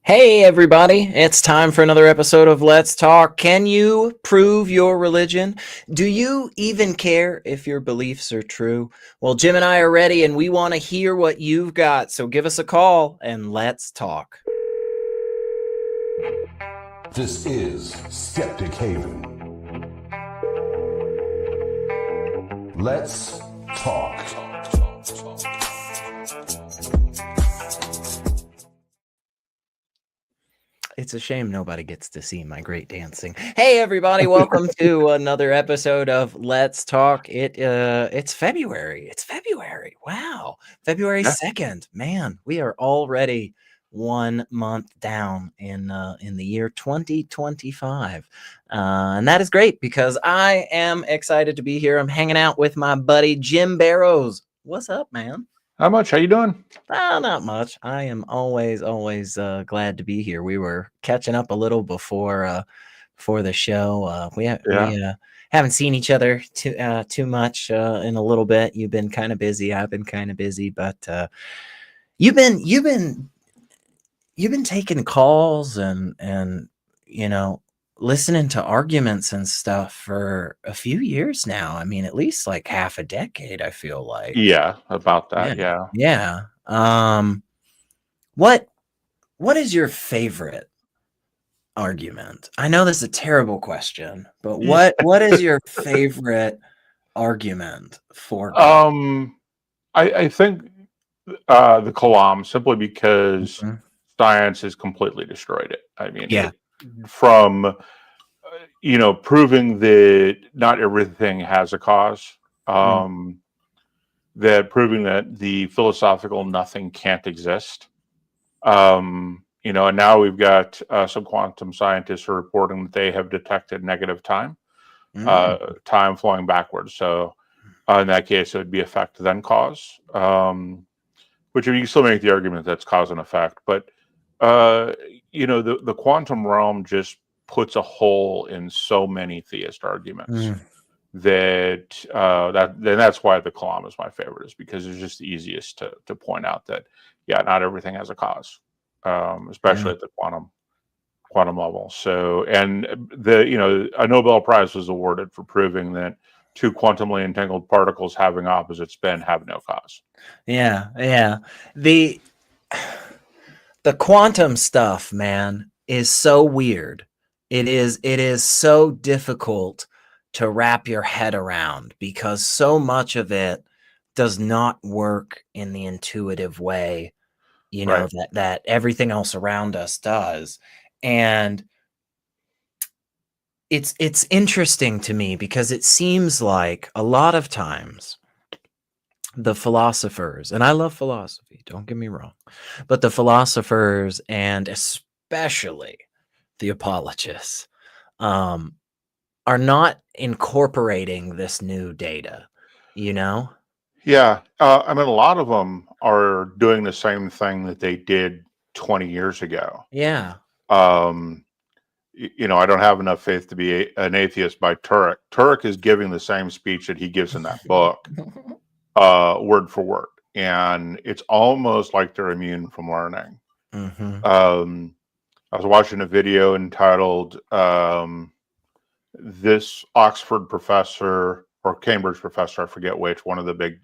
Hey everybody, it's time for another episode of Let's Talk. Can you prove your religion? Do you even care if your beliefs are true? Well, Jim and I are ready and we want to hear what you've got, so give us a call and let's talk. This is Skeptic Haven. Let's talk. It's a shame nobody gets to see my great dancing. Hey everybody, welcome to another episode of Let's Talk. It's February. It's February. Wow. February 2nd. Man, we are already 1 month down in the year 2025. And that is great because I am excited to be here. I'm hanging out with my buddy Jim Barrows. What's up, man? How much? How you doing? Not much. I am always glad to be here. We were catching up a little before the show. We haven't seen each other too much in a little bit. You've been kind of busy. I've been kind of busy, but you've been taking calls and listening to arguments and stuff for a few years now. I mean, at least like half a decade, I feel like. Yeah, about that. Yeah. Yeah. What is your favorite argument? I know this is a terrible question, but what is your favorite argument for God? I think the Kalam, simply because science has completely destroyed it. I mean, from proving that not everything has a cause, that proving that the philosophical nothing can't exist. And now we've got some quantum scientists who are reporting that they have detected negative time, time flowing backwards. So in that case, it would be effect then cause, which you can still make the argument that's cause and effect. But, the quantum realm just puts a hole in so many theist arguments that's why the Kalam is my favorite, is because it's just the easiest to point out that, not everything has a cause. Especially at the quantum level. So, and a Nobel Prize was awarded for proving that two quantumly entangled particles having opposite spin have no cause. Yeah. The quantum stuff, man, is so weird. It is so difficult to wrap your head around because so much of it does not work in the intuitive way that everything else around us does. And it's interesting to me because it seems like a lot of times the philosophers, and I love philosophy, don't get me wrong, but the philosophers and especially the apologists are not incorporating this new data, Yeah. I mean, a lot of them are doing the same thing that they did 20 years ago. Yeah. I don't have enough faith to be an atheist by Turek. Turek is giving the same speech that he gives in that book, word for word. And it's almost like they're immune from learning. I was watching a video entitled, this Oxford professor or Cambridge professor, I forget which, one of the big,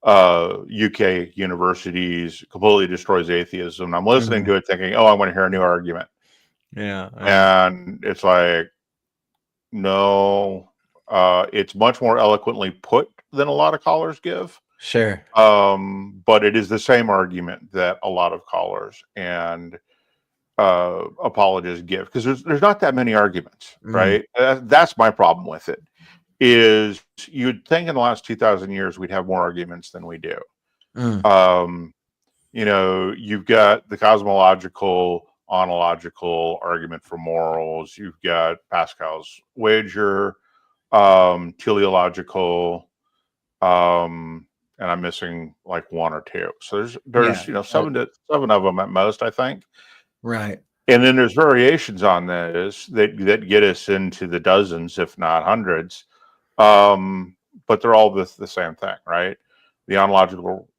UK universities, completely destroys atheism. I'm listening to it thinking, I want to hear a new argument. Yeah. And it's like, no, it's much more eloquently put than a lot of callers give. Sure. But it is the same argument that a lot of callers and apologists give, because there's not that many arguments, right? That's my problem with it. Is you'd think in the last 2,000 years we'd have more arguments than we do. You've got the cosmological, ontological argument for morals. You've got Pascal's wager, teleological, and I'm missing like one or two. So there's 7 of them at most, I think. Right. And then there's variations on this that get us into the dozens, if not hundreds. But they're all the same thing, right? The ontological,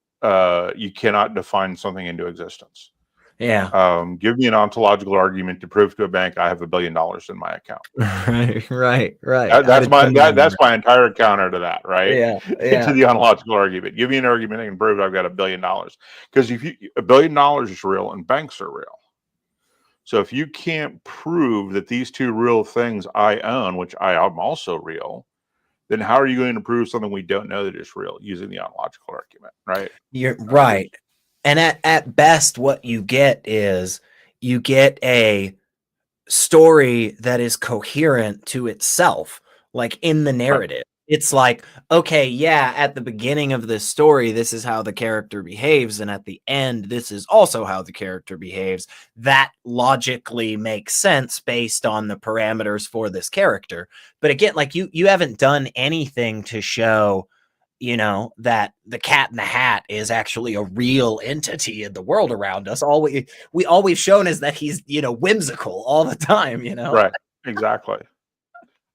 you cannot define something into existence. Yeah. Give me an ontological argument to prove to a bank I have $1 billion in my account. Right. That's my entire counter to that, right? Yeah. To the ontological argument. Give me an argument that can prove I've got $1 billion. Because if $1 billion is real and banks are real. So if you can't prove that these two real things I own, which I am also real, then how are you going to prove something we don't know that is real using the ontological argument, right? You're right. And at best, what you get is you get a story that is coherent to itself, like in the narrative. Right. It's like, okay, yeah, at the beginning of this story, this is how the character behaves. And at the end, this is also how the character behaves. That logically makes sense based on the parameters for this character. But again, like you haven't done anything to show, that the Cat in the Hat is actually a real entity in the world around us. All we've shown is that he's, whimsical all the time, Right. Exactly.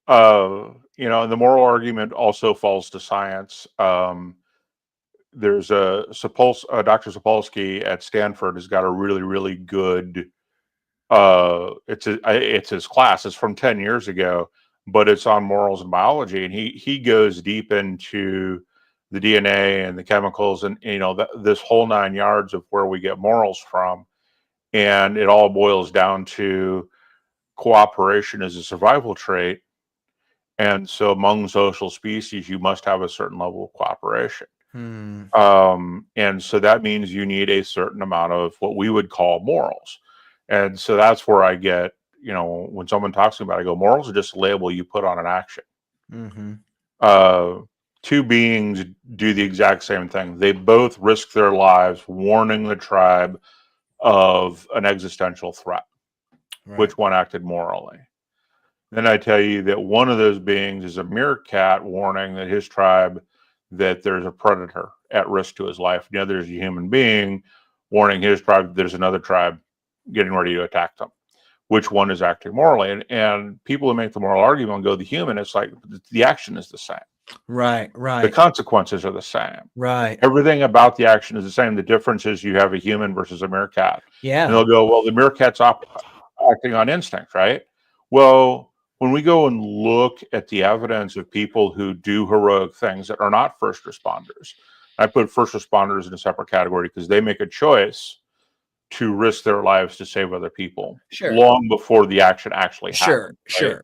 The moral argument also falls to science. There's Dr. Sapolsky at Stanford has got a really, really good, it's his class. It's from 10 years ago, but it's on morals and biology. And he goes deep into the DNA and the chemicals and, this whole 9 yards of where we get morals from. And it all boils down to cooperation as a survival trait. And so among social species, you must have a certain level of cooperation. And so that means you need a certain amount of what we would call morals. And so that's where I get, when someone talks about it, I go, morals are just a label you put on an action. Two beings do the exact same thing. They both risk their lives warning the tribe of an existential threat. Right. Which one acted morally? Then I tell you that one of those beings is a meerkat warning that his tribe that there's a predator at risk to his life. The other is a human being warning his tribe that there's another tribe getting ready to attack them. Which one is acting morally? And people who make the moral argument go, the human, it's like the action is the same. Right. The consequences are the same. Right. Everything about the action is the same. The difference is you have a human versus a meerkat. Yeah. And they'll go, well, the meerkat's acting on instinct, right? Well, when we go and look at the evidence of people who do heroic things that are not first responders, I put first responders in a separate category because they make a choice to risk their lives to save other people long before the action actually happens. Sure. Right?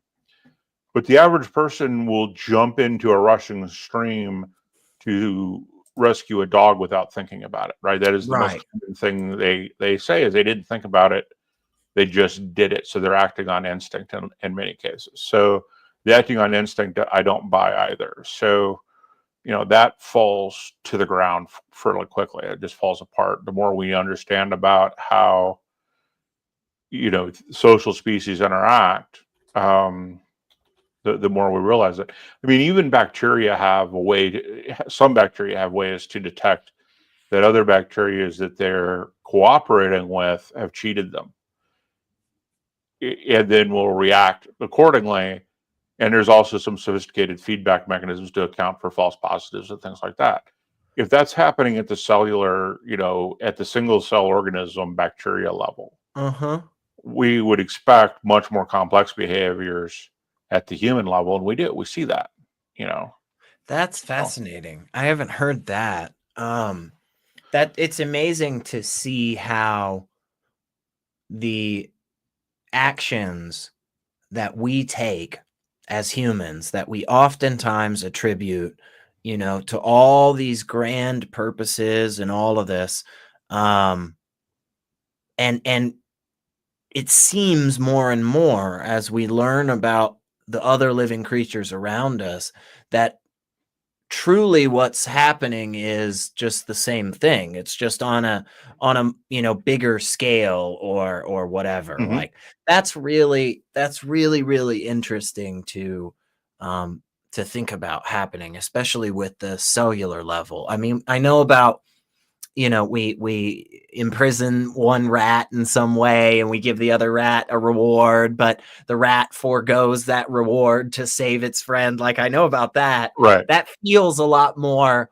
But the average person will jump into a rushing stream to rescue a dog without thinking about it, right? That is the most common thing they say is they didn't think about it. They just did it. So they're acting on instinct in many cases. So the acting on instinct, I don't buy either. So, that falls to the ground fairly quickly. It just falls apart. The more we understand about how, social species interact, the more we realize it. I mean, even bacteria have some bacteria have ways to detect that other bacteria that they're cooperating with have cheated them. And then will react accordingly. And there's also some sophisticated feedback mechanisms to account for false positives and things like that. If that's happening at the cellular, at the single cell organism bacteria level, we would expect much more complex behaviors at the human level. And we see that, That's fascinating. I haven't heard that. That it's amazing to see how the actions that we take as humans that we oftentimes attribute, to all these grand purposes and all of this. And it seems more and more as we learn about the other living creatures around us that truly what's happening is just the same thing. It's just on a bigger scale or whatever. Like that's really interesting to think about happening, especially with the cellular level. I mean, I know about, we imprison one rat in some way and we give the other rat a reward, but the rat forgoes that reward to save its friend. Like I know about that. Right. That feels a lot more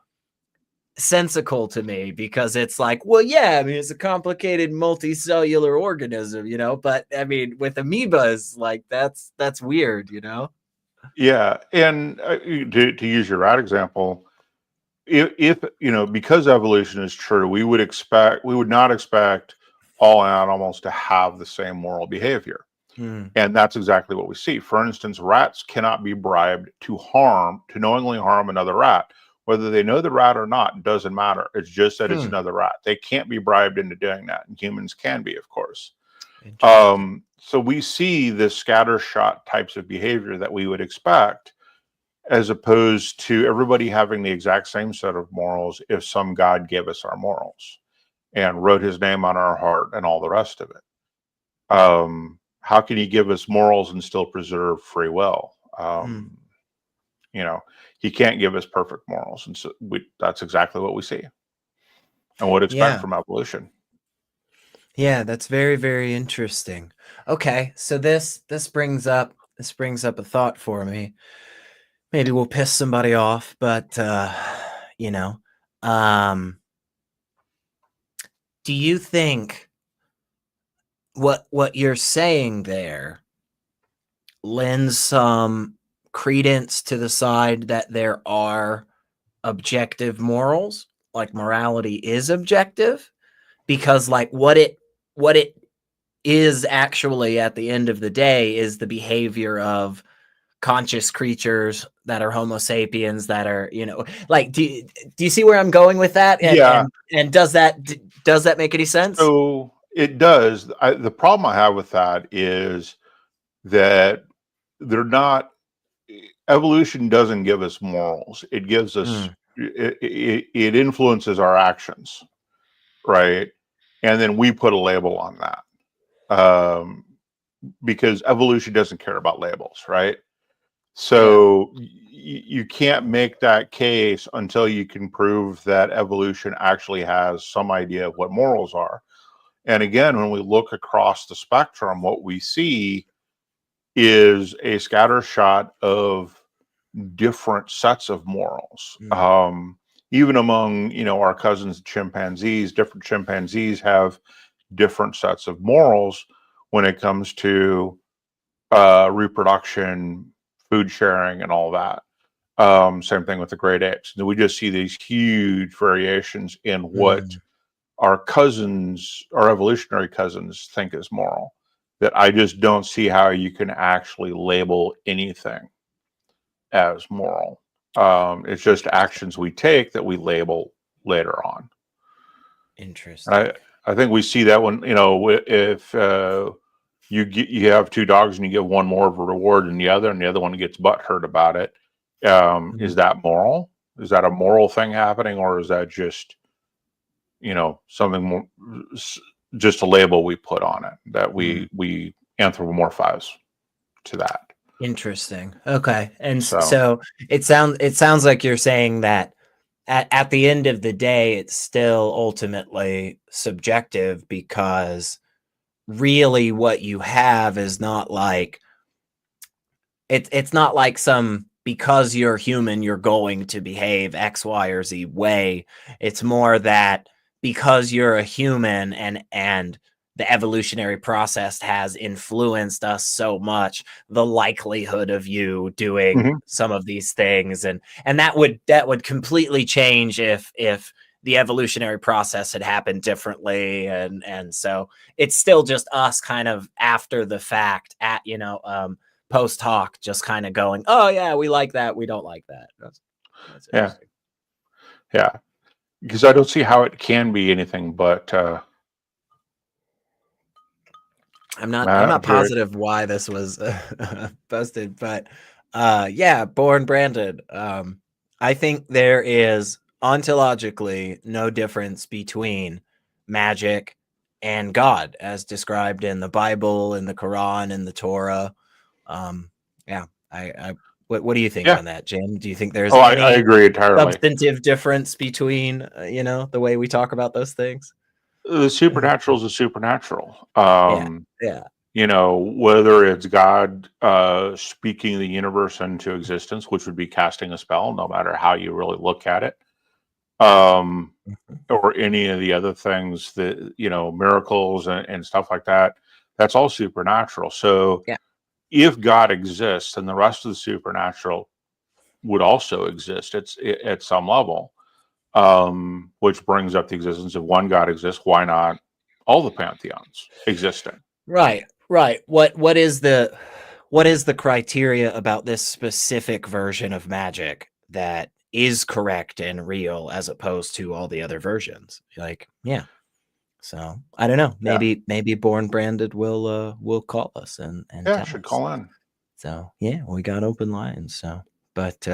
sensical to me, because it's like, well, yeah, I mean, it's a complicated multicellular organism, but I mean, with amoebas, like that's weird, Yeah, and to use your rat example, if because evolution is true, we would not expect all animals to have the same moral behavior. And that's exactly what we see. For instance, rats cannot be bribed to knowingly harm another rat. Whether they know the rat or not doesn't matter. It's just that it's another rat. They can't be bribed into doing that. And humans can be, of course. So we see the scattershot types of behavior that we would expect, as opposed to everybody having the exact same set of morals if some God gave us our morals and wrote his name on our heart and all the rest of it. How can he give us morals and still preserve free will? He can't give us perfect morals. And so that's exactly what we see and would expect from evolution. Yeah, that's very, very interesting. Okay, so this brings up a thought for me. Maybe we'll piss somebody off, but do you think what you're saying there lends some credence to the side that there are objective morals, like morality is objective? Because like what it is actually at the end of the day is the behavior of conscious creatures that are Homo sapiens, that are, like, do you see where I'm going with that? And does that make any sense? So it does. The problem I have with that is that evolution doesn't give us morals. It gives us, it influences our actions, right? And then we put a label on that. Because evolution doesn't care about labels, right? So you can't make that case until you can prove that evolution actually has some idea of what morals are. And again, when we look across the spectrum, what we see is a scattershot of different sets of morals. Even among, our cousins, chimpanzees, different chimpanzees have different sets of morals when it comes to reproduction, food sharing, and all that. Same thing with the great apes. We just see these huge variations in what our evolutionary cousins think is moral, that I just don't see how you can actually label anything as moral. It's just actions we take that we label later on. Interesting. I think we see that when, if you have two dogs and you give one more of a reward than the other, and the other one gets butthurt about it. Is that moral? Is that a moral thing happening, or is that just, something more, just a label we put on it that we anthropomorphize to that? Interesting. Okay, and so it sounds like you're saying that at the end of the day, it's still ultimately subjective, because really what you have is not like it's not like because you're human you're going to behave X, Y, or Z way. It's more that because you're a human and the evolutionary process has influenced us so much, the likelihood of you doing some of these things, and that would completely change if the evolutionary process had happened differently, and so it's still just us kind of after the fact, at post hoc, just kind of going, oh yeah, we like that, we don't like that. That's interesting. Yeah, because I don't see how it can be anything but I'm not positive why this was posted, but Born Branded. I think there is ontologically no difference between magic and God, as described in the Bible, in the Quran, in the Torah. What do you think on that, Jim? Do you think there's any I agree entirely. Substantive difference between the way we talk about those things? The supernatural is a supernatural. Yeah. Whether it's God speaking the universe into existence, which would be casting a spell, no matter how you really look at it, or any of the other things that, miracles and stuff like that. That's all supernatural. So Yeah. if God exists, then the rest of the supernatural would also exist at some level, which brings up the existence of one God exists. Why not all the pantheons existing? Right. What is the criteria about this specific version of magic that is correct and real as opposed to all the other versions? Like, yeah. So I don't know. Maybe Born Branded will call us and tell should us. call in. So yeah, we got open lines. So, but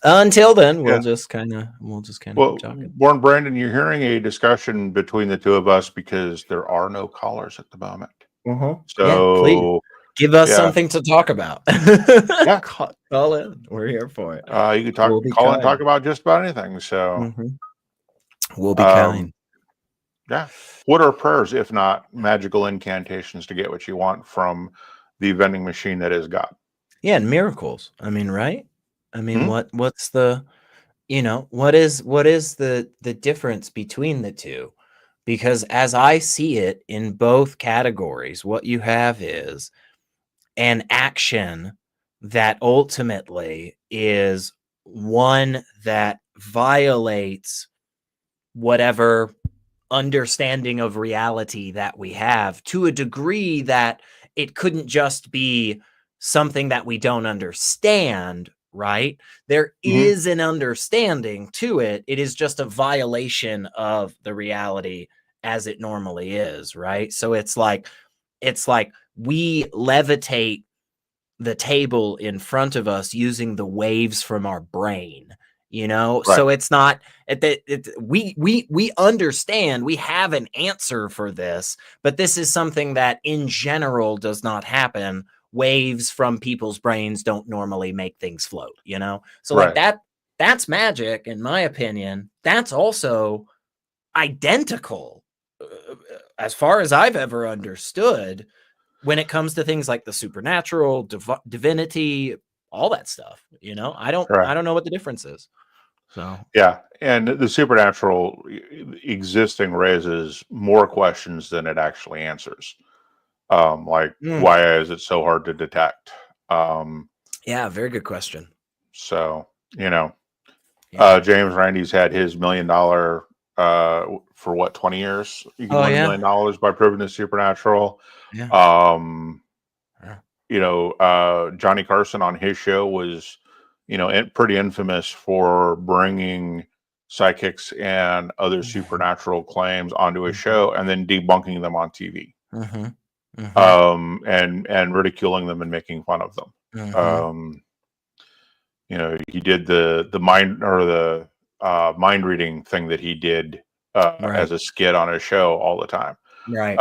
until then, we'll just kind of keep talking. Born Brandon, you're hearing a discussion between the two of us because there are no callers at the moment. So yeah, please give us something to talk about. Yeah, call in. We're here for it. You can call and talk about just about anything. So we'll be kind. Yeah. What are prayers if not magical incantations to get what you want from the vending machine that is God? Yeah, and miracles. I mean, right? I mean, what's the, what is the difference between the two? Because as I see it in both categories, what you have is an action that ultimately is one that violates whatever understanding of reality that we have, to a degree that it couldn't just be something that we don't understand, right? There is an understanding to it. It is just a violation of the reality as it normally is, right? So it's like we levitate the table in front of us using the waves from our brain, right. So it's not we understand, we have an answer for this, but this is something that in general does not happen. Waves from people's brains don't normally make things float, so like that's magic. In my opinion, that's also identical as far as I've ever understood when it comes to things like the supernatural, divinity, all that stuff. I don't know what the difference is. So yeah, and the supernatural existing raises more questions than it actually answers. Why is it so hard to detect? Yeah, very good question. So James Randi's had his $1 million for what, 20 years? You can win $1 million by proving the supernatural. Yeah. Johnny Carson on his show was, pretty infamous for bringing psychics and other supernatural claims onto his show and then debunking them on TV. And ridiculing them and making fun of them. He did the mind reading thing that he did as a skit on his show all the time. Right.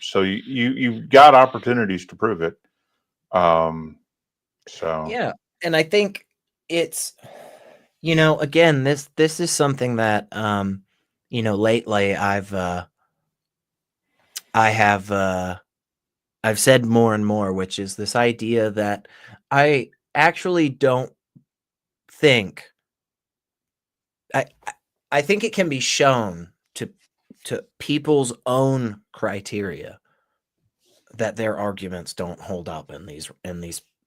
So you've got opportunities to prove it. Yeah, and I think it's, again, this is something that lately I've said more and more, which is this idea that I actually don't think I think it can be shown to people's own criteria that their arguments don't hold up in these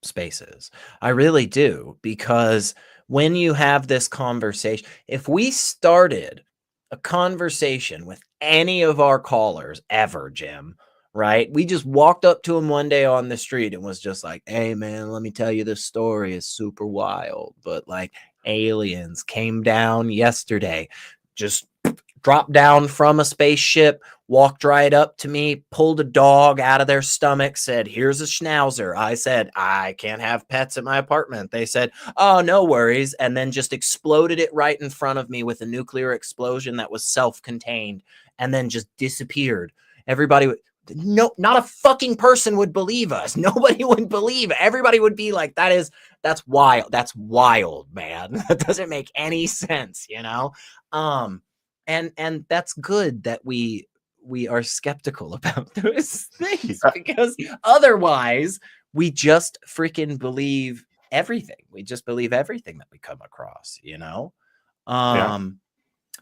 spaces. I really do, because when you have this conversation, if we started a conversation with any of our callers ever, Jim, right? We just walked up to him one day on the street and was just like, "Hey man, let me tell you this story. It's super wild, but like aliens came down yesterday, just dropped down from a spaceship, walked right up to me, pulled a dog out of their stomach, said, 'Here's a schnauzer.' I said, 'I can't have pets at my apartment.' They said, 'Oh, no worries,' and then just exploded it right in front of me with a nuclear explosion that was self-contained, and then just disappeared. Everybody would, no, not a fucking person would believe us. Nobody would believe. Everybody would be like, that's wild. That's wild, man. That doesn't make any sense, And that's good that we are skeptical about those things, because otherwise we just freaking believe everything. We just believe everything that we come across, Yeah.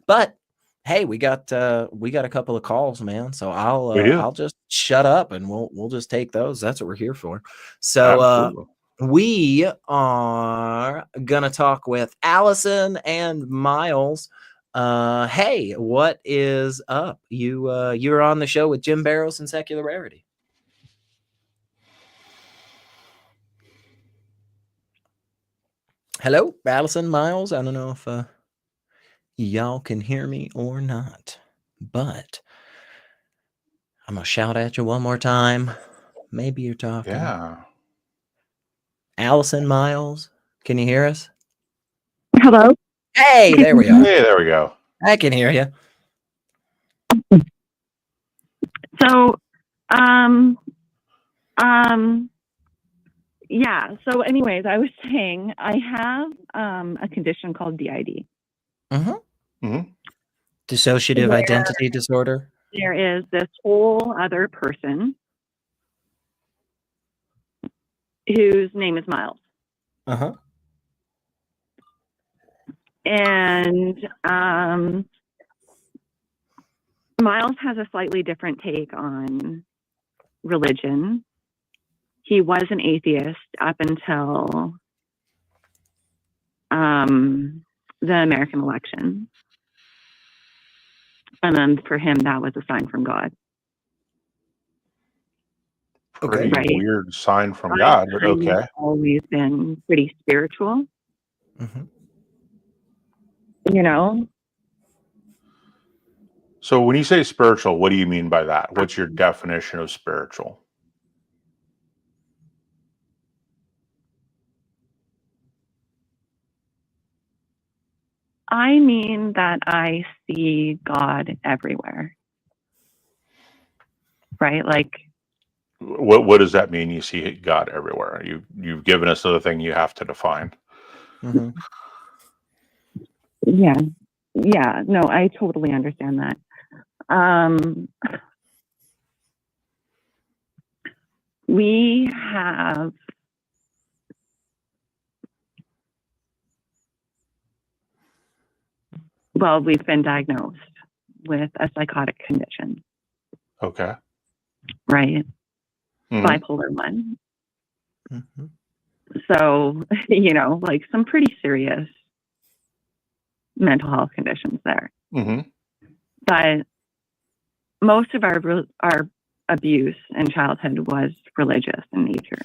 But hey, we got a couple of calls, man. So I'll just shut up and we'll just take those. That's what we're here for. So we are gonna talk with Allison and Miles. Hey, what is up? You're on the show with Jim Barrows and Secular Rarity. Hello, Allison, Miles. I don't know if y'all can hear me or not, but I'm gonna shout at you one more time. Maybe you're talking. Yeah. Allison, Miles, can you hear us? Hello? Hey, there we are. Hey, there we go. I can hear you. So, yeah. So anyways, I was saying I have a condition called DID. Dissociative identity disorder. There is this whole other person whose name is Miles. And Miles has a slightly different take on religion. He was an atheist up until the American election. And then for him, that was a sign from God. Pretty weird sign from God, but okay. I've always been pretty spiritual. So when you say spiritual, what do you mean by that? What's your definition of spiritual? I mean that I see God everywhere. Right? Like, what does that mean? You see God everywhere. You've given us the thing you have to define. Yeah. No, I totally understand that. We have we've been diagnosed with a psychotic condition. Okay. Right? Bipolar 1. So, like some pretty serious mental health conditions there. But most of our abuse in childhood was religious in nature.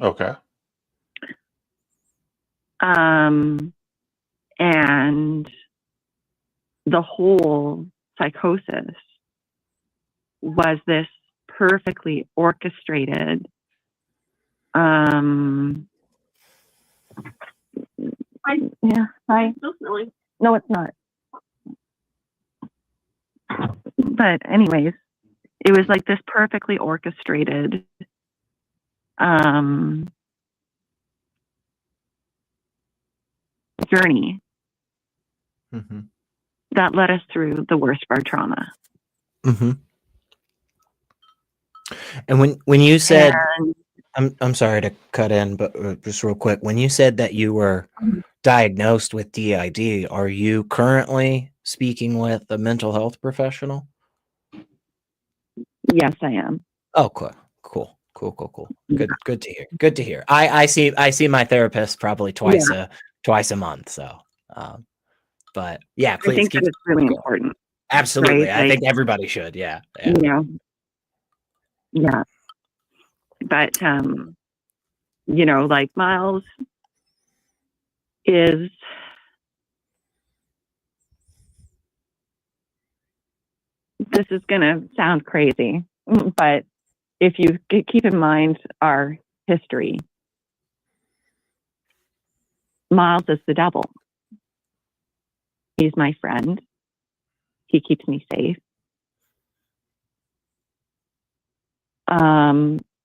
Okay. And the whole psychosis was this perfectly orchestrated No, it's not. But anyways, it was like this perfectly orchestrated journey that led us through the worst of our trauma. And when you said, I'm sorry to cut in, but just real quick, when you said that you were diagnosed with DID, are you currently speaking with a mental health professional? Yes, I am. Oh, cool. Good to hear. I see my therapist probably twice a month. So, but yeah, please. I think that it's really important. Absolutely, right? I think everybody should. Yeah. Yeah. But like Miles is this is gonna sound crazy, but if you keep in mind our history, Miles is the devil. He's my friend. He keeps me safe.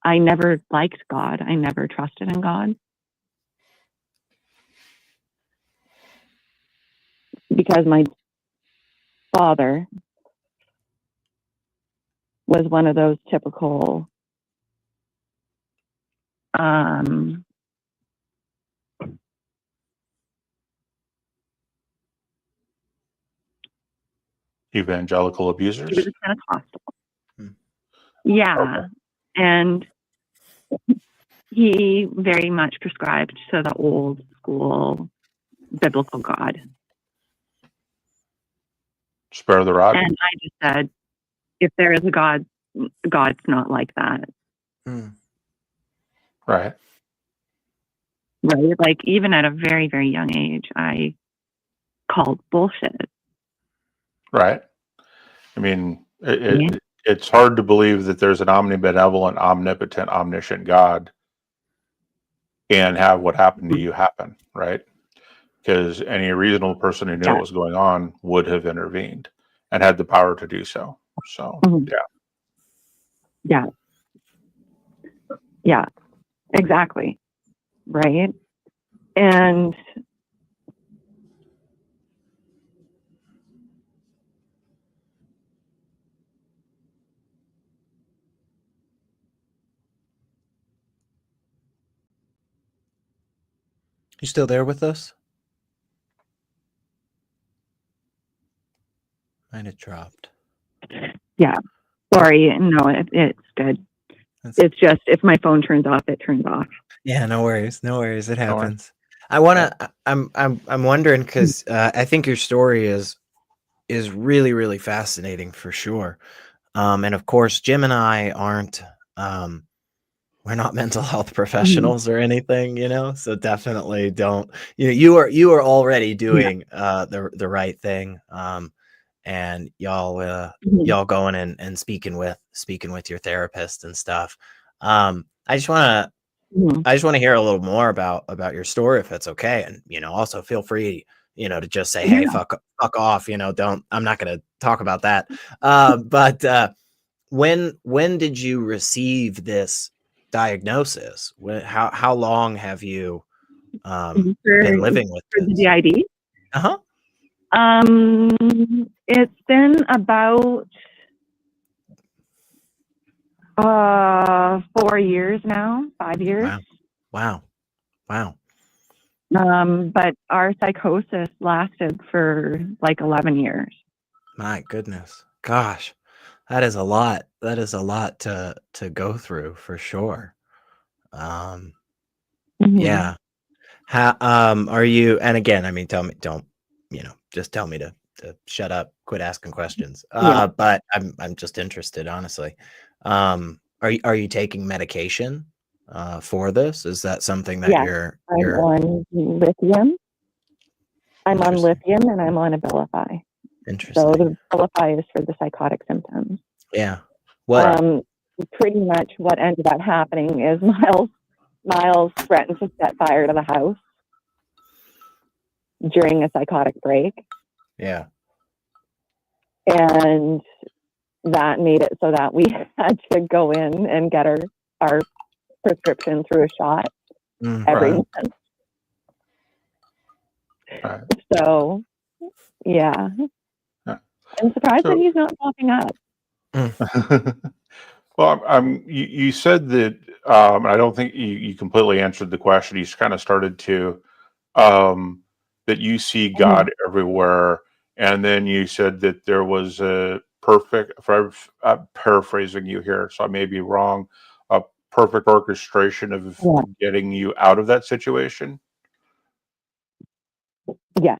I never liked God. I never trusted in God. Because my father was one of those typical Evangelical abusers? He was a Pentecostal. Yeah. Okay. And he very much prescribed to the old school biblical God. Spare the rod. And I just said, if there is a God, God's not like that. Right. Right. Like, even at a very, very young age, I called bullshit. Right. I mean, it's hard to believe that there's an omnibenevolent, omnipotent, omniscient God and have what happened to you happen, right? Because any reasonable person who knew what was going on would have intervened and had the power to do so. So, Yeah, exactly. Right. And you still there with us? Might have dropped. Yeah. Sorry. No, it's good. It's just, if my phone turns off, it turns off. Yeah, no worries. No worries. It happens. I want to, I'm wondering, because I think your story is really, really fascinating for sure. And of course, Jim and I aren't, we're not mental health professionals or anything, so definitely don't, you are already doing the right thing. And y'all going and speaking with your therapist and stuff. I just want to hear a little more about your story, if it's okay. And, also feel free, to just say, hey, fuck off, I'm not going to talk about that. But when did you receive this diagnosis? How long have you been living with this? The DID? Uh-huh. It's been about 4 years now, 5 years. Wow. But our psychosis lasted for like 11 years. My goodness. Gosh, that is a lot. That is a lot to go through for sure. Yeah. How are you? And again, I mean, tell me, don't, just tell me to shut up, quit asking questions. But I'm just interested, honestly. Are you taking medication for this? Is that something that you're on lithium? I'm on lithium and I'm on Abilify. Interesting. So the Abilify is for the psychotic symptoms. Yeah. What? Pretty much what ended up happening is Miles threatened to set fire to the house during a psychotic break. Yeah. And that made it so that we had to go in and get our prescription through a shot every month. Right. So, yeah. I'm surprised that he's not popping up. Well, you said that, I don't think you completely answered the question. You kind of started to, that you see God everywhere. And then you said that there was a perfect, I'm paraphrasing you here, so I may be wrong, a perfect orchestration of getting you out of that situation. Yeah.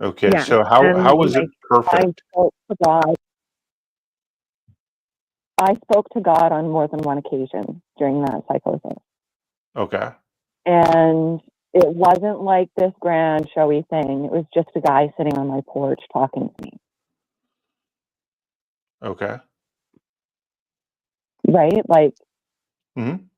Okay. Yeah. So how was it perfect? I spoke to God on more than one occasion during that psychosis. Okay. And it wasn't like this grand showy thing. It was just a guy sitting on my porch talking to me. Okay. Right? Like, and,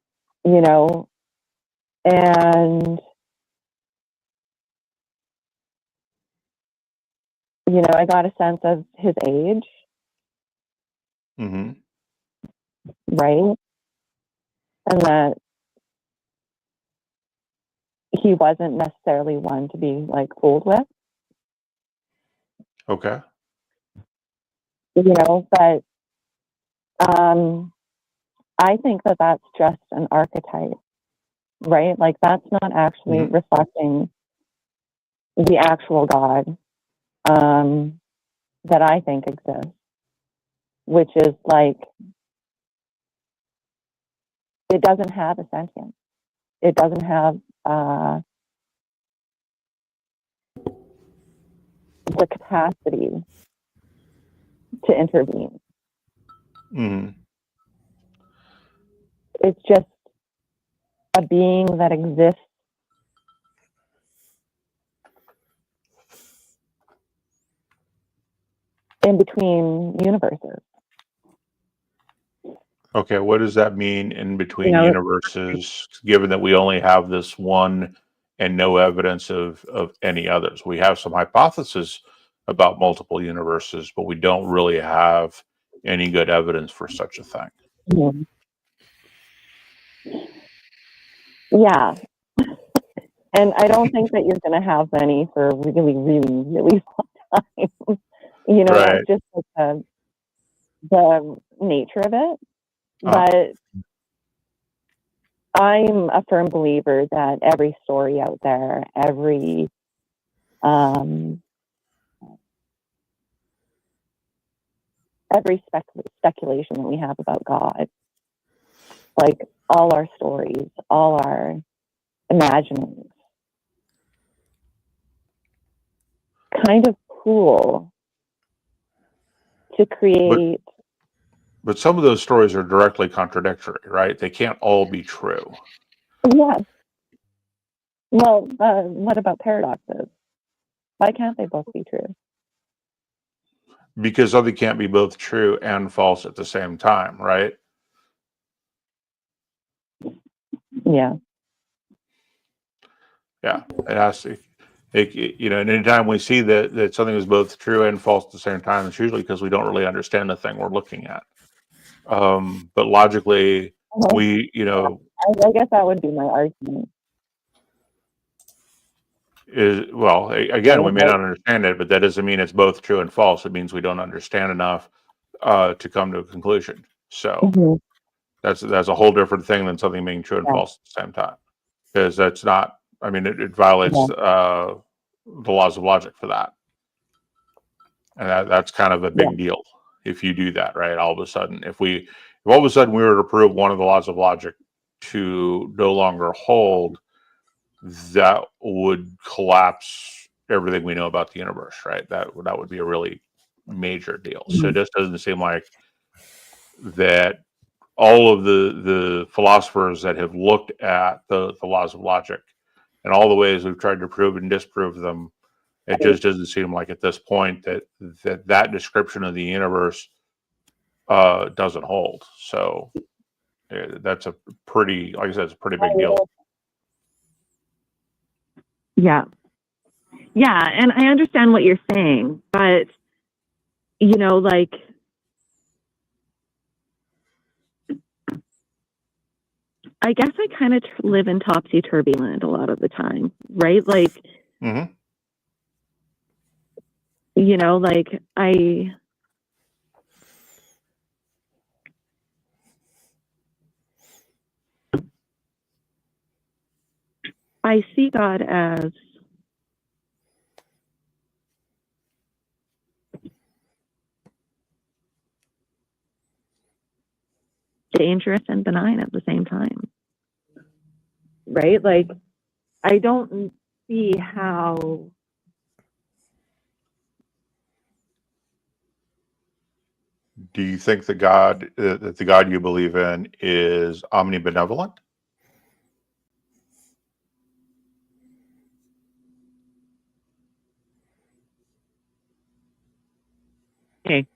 I got a sense of his age. Right? And that he wasn't necessarily one to be like fooled with. Okay. But I think that that's just an archetype, right? Like that's not actually reflecting the actual God that I think exists, which is like, it doesn't have a sentience. It doesn't have the capacity to intervene. It's just a being that exists in between universes. Okay, what does that mean in between universes, given that we only have this one and no evidence of any others? We have some hypotheses about multiple universes, but we don't really have any good evidence for such a thing. Yeah. And I don't think that you're going to have any for a really, really, really long time. That's just like the nature of it. But I'm a firm believer that every story out there, every speculation that we have about God, like all our stories, all our imaginings, kind of pool to create. But some of those stories are directly contradictory, right? They can't all be true. Yes. Well, what about paradoxes? Why can't they both be true? Because something can't be both true and false at the same time, right? Yeah. Yeah. It has to. And anytime we see that something is both true and false at the same time, it's usually because we don't really understand the thing we're looking at. But logically, I guess that would be my argument. Again, we may not understand it, but that doesn't mean it's both true and false. It means we don't understand enough to come to a conclusion. So that's a whole different thing than something being true and false at the same time, because that's not. I mean, it violates the laws of logic for that, and that's kind of a big deal if you do that, right? All of a sudden, if all of a sudden we were to prove one of the laws of logic to no longer hold, that would collapse everything we know about the universe, right? That would be a really major deal. So it just doesn't seem like that all of the philosophers that have looked at the laws of logic and all the ways we've tried to prove and disprove them, it just doesn't seem like at this point that description of the universe doesn't hold. So that's a pretty, like I said, it's a pretty big deal. Yeah. Yeah. And I understand what you're saying, but, like, I guess I kind of live in topsy-turvy land a lot of the time, right? Like, like I see God as dangerous and benign at the same time, right? Like, I don't see how Do you think the God you believe in is omnibenevolent? Okay.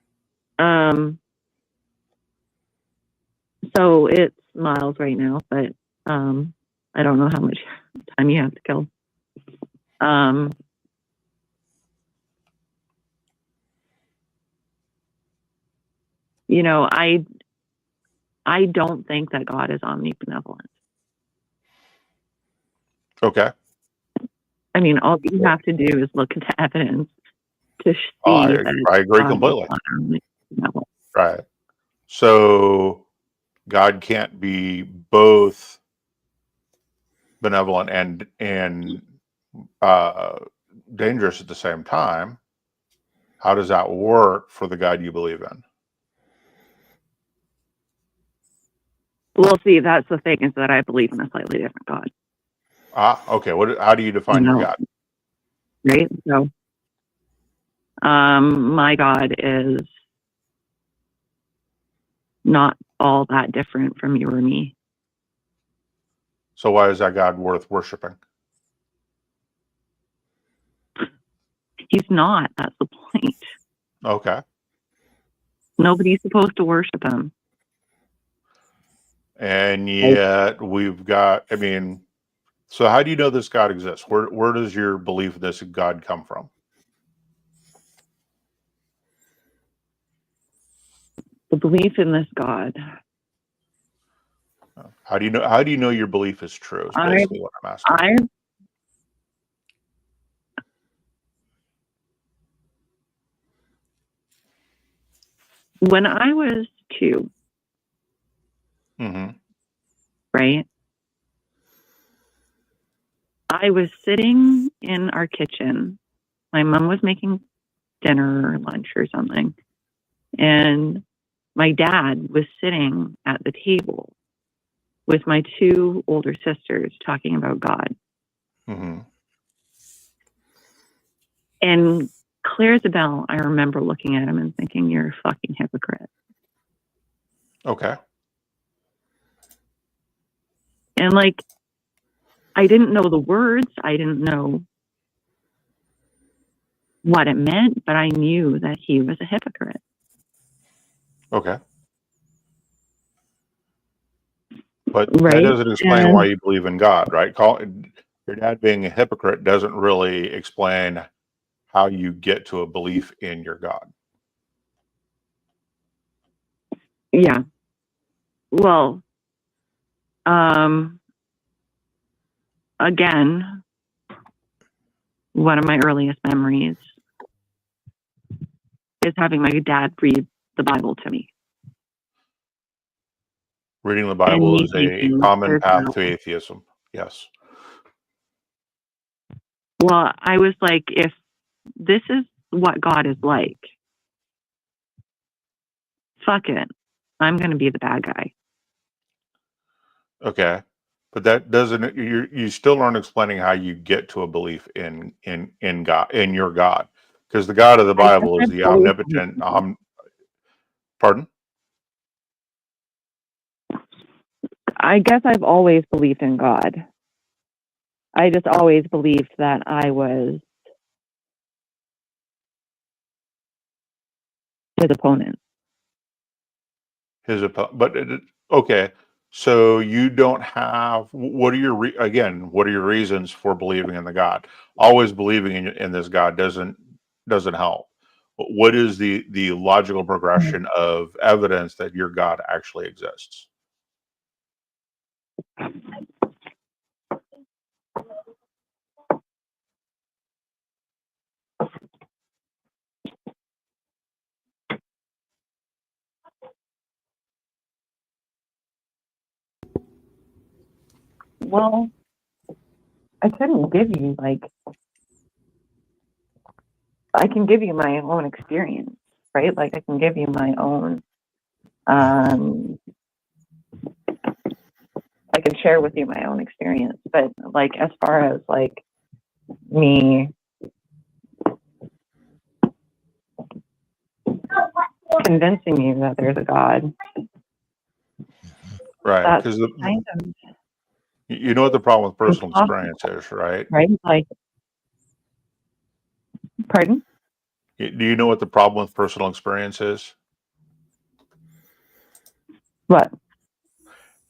So it's Miles right now, but I don't know how much time you have to kill. I don't think that God is omnibenevolent. Okay. I mean, all you have to do is look into evidence to see I agree completely. benevolent. Right. So God can't be both benevolent and dangerous at the same time. How does that work for the God you believe in? Well, see, that's the thing, is that I believe in a slightly different God. Okay. How do you define your God? Right. So, my God is not all that different from you or me. So why is that God worth worshiping? He's not. That's the point. Okay. Nobody's supposed to worship him. And yet we've got, I mean, so how do you know this God exists? Where does your belief in this God come from? The belief in this God. How do you know your belief is true? Is basically what I'm asking. When I was 2, right, I was sitting in our kitchen. My mom was making dinner or lunch or something, and my dad was sitting at the table with my 2 older sisters talking about God. And clear as a bell, I remember looking at him and thinking, "You're a fucking hypocrite." Okay. And like, I didn't know the words. I didn't know what it meant, but I knew that he was a hypocrite. Okay. But that doesn't explain why you believe in God, right? Your dad being a hypocrite doesn't really explain how you get to a belief in your God. Yeah. Well, again, one of my earliest memories is having my dad read the Bible to me. Reading the Bible is a common path to atheism. Yes. Well, I was like, if this is what God is like, fuck it. I'm going to be the bad guy. Okay. But that doesn't, you still aren't explaining how you get to a belief in God, in your God. Because the God of the Bible is the omnipotent, pardon? I guess I've always believed in God. I just always believed that I was his opponent. But okay. So you don't have, what are your reasons for believing in the God? Always believing in this God doesn't help. What is the logical progression of evidence that your God actually exists? Well, I couldn't give you, I can give you my own experience, right? Like, I can give you my own, I can share with you my own experience. But, like, as far as, like, me convincing you that there's a God. Right. Because you know what the problem with personal experience is, right? Right? Like, pardon? Do you know what the problem with personal experience is? What?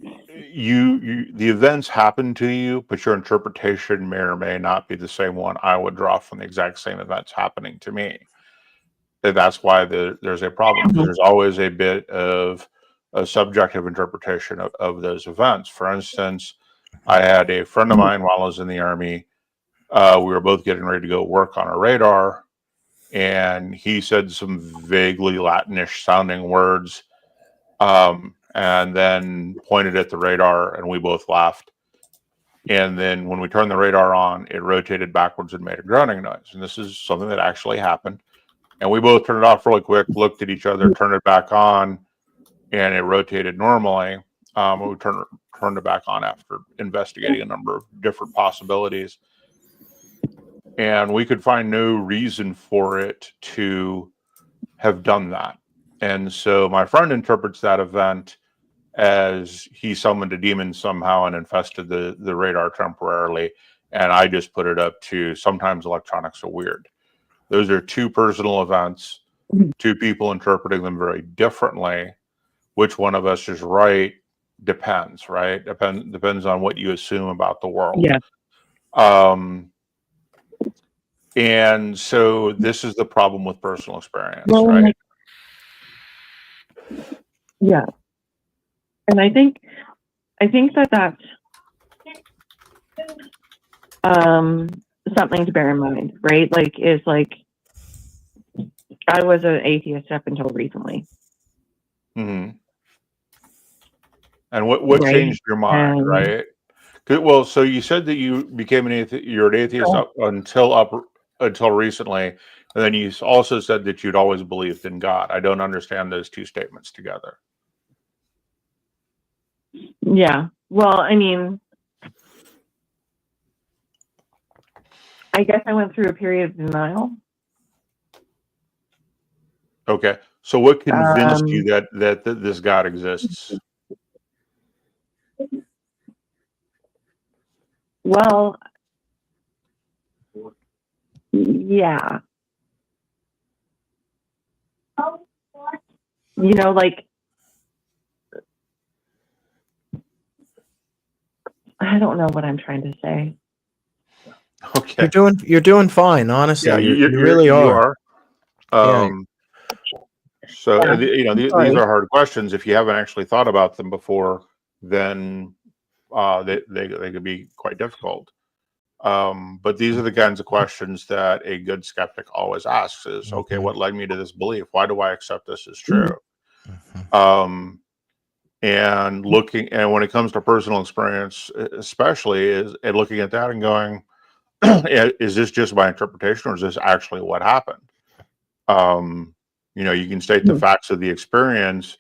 The events happen to you, but your interpretation may or may not be the same one I would draw from the exact same events happening to me. And that's why there's a problem, because there's always a bit of a subjective interpretation of those events. For instance, I had a friend of mine while I was in the Army. We were both getting ready to go work on a radar, and he said some vaguely Latinish sounding words. and then pointed at the radar, and we both laughed. And then when we turned the radar on, it rotated backwards and made a groaning noise. And this is something that actually happened. And we both turned it off really quick, looked at each other, turned it back on, and it rotated normally. We turned it back on after investigating a number of different possibilities. And we could find no reason for it to have done that. And so my friend interprets that event as he summoned a demon somehow and infested the radar temporarily. And I just put it up to sometimes electronics are weird. Those are two personal events, two people interpreting them very differently. Which one of us is right depends, right? Depends on what you assume about the world. Yeah. And so this is the problem with personal experience, right? Yeah. And I think that's something to bear in mind, right? I was an atheist up until recently. Mm-hmm. And what changed your mind, right? Well, so you said that you became an atheist. You're an atheist until recently, and then you also said that you'd always believed in God. I don't understand those two statements together. Yeah. Well, I mean, I guess I went through a period of denial. Okay. So what convinced you that this God exists? Well, yeah. You know, I don't know what I'm trying to say. Okay. You're doing fine, honestly. Yeah, you really are. So these are hard questions. If you haven't actually thought about them before, then they could be quite difficult. But these are the kinds of questions that a good skeptic always asks: is okay, what led me to this belief? Why do I accept this as true? And when it comes to personal experience, especially, is looking at that and going, is this just my interpretation, or is this actually what happened? You can state the facts of the experience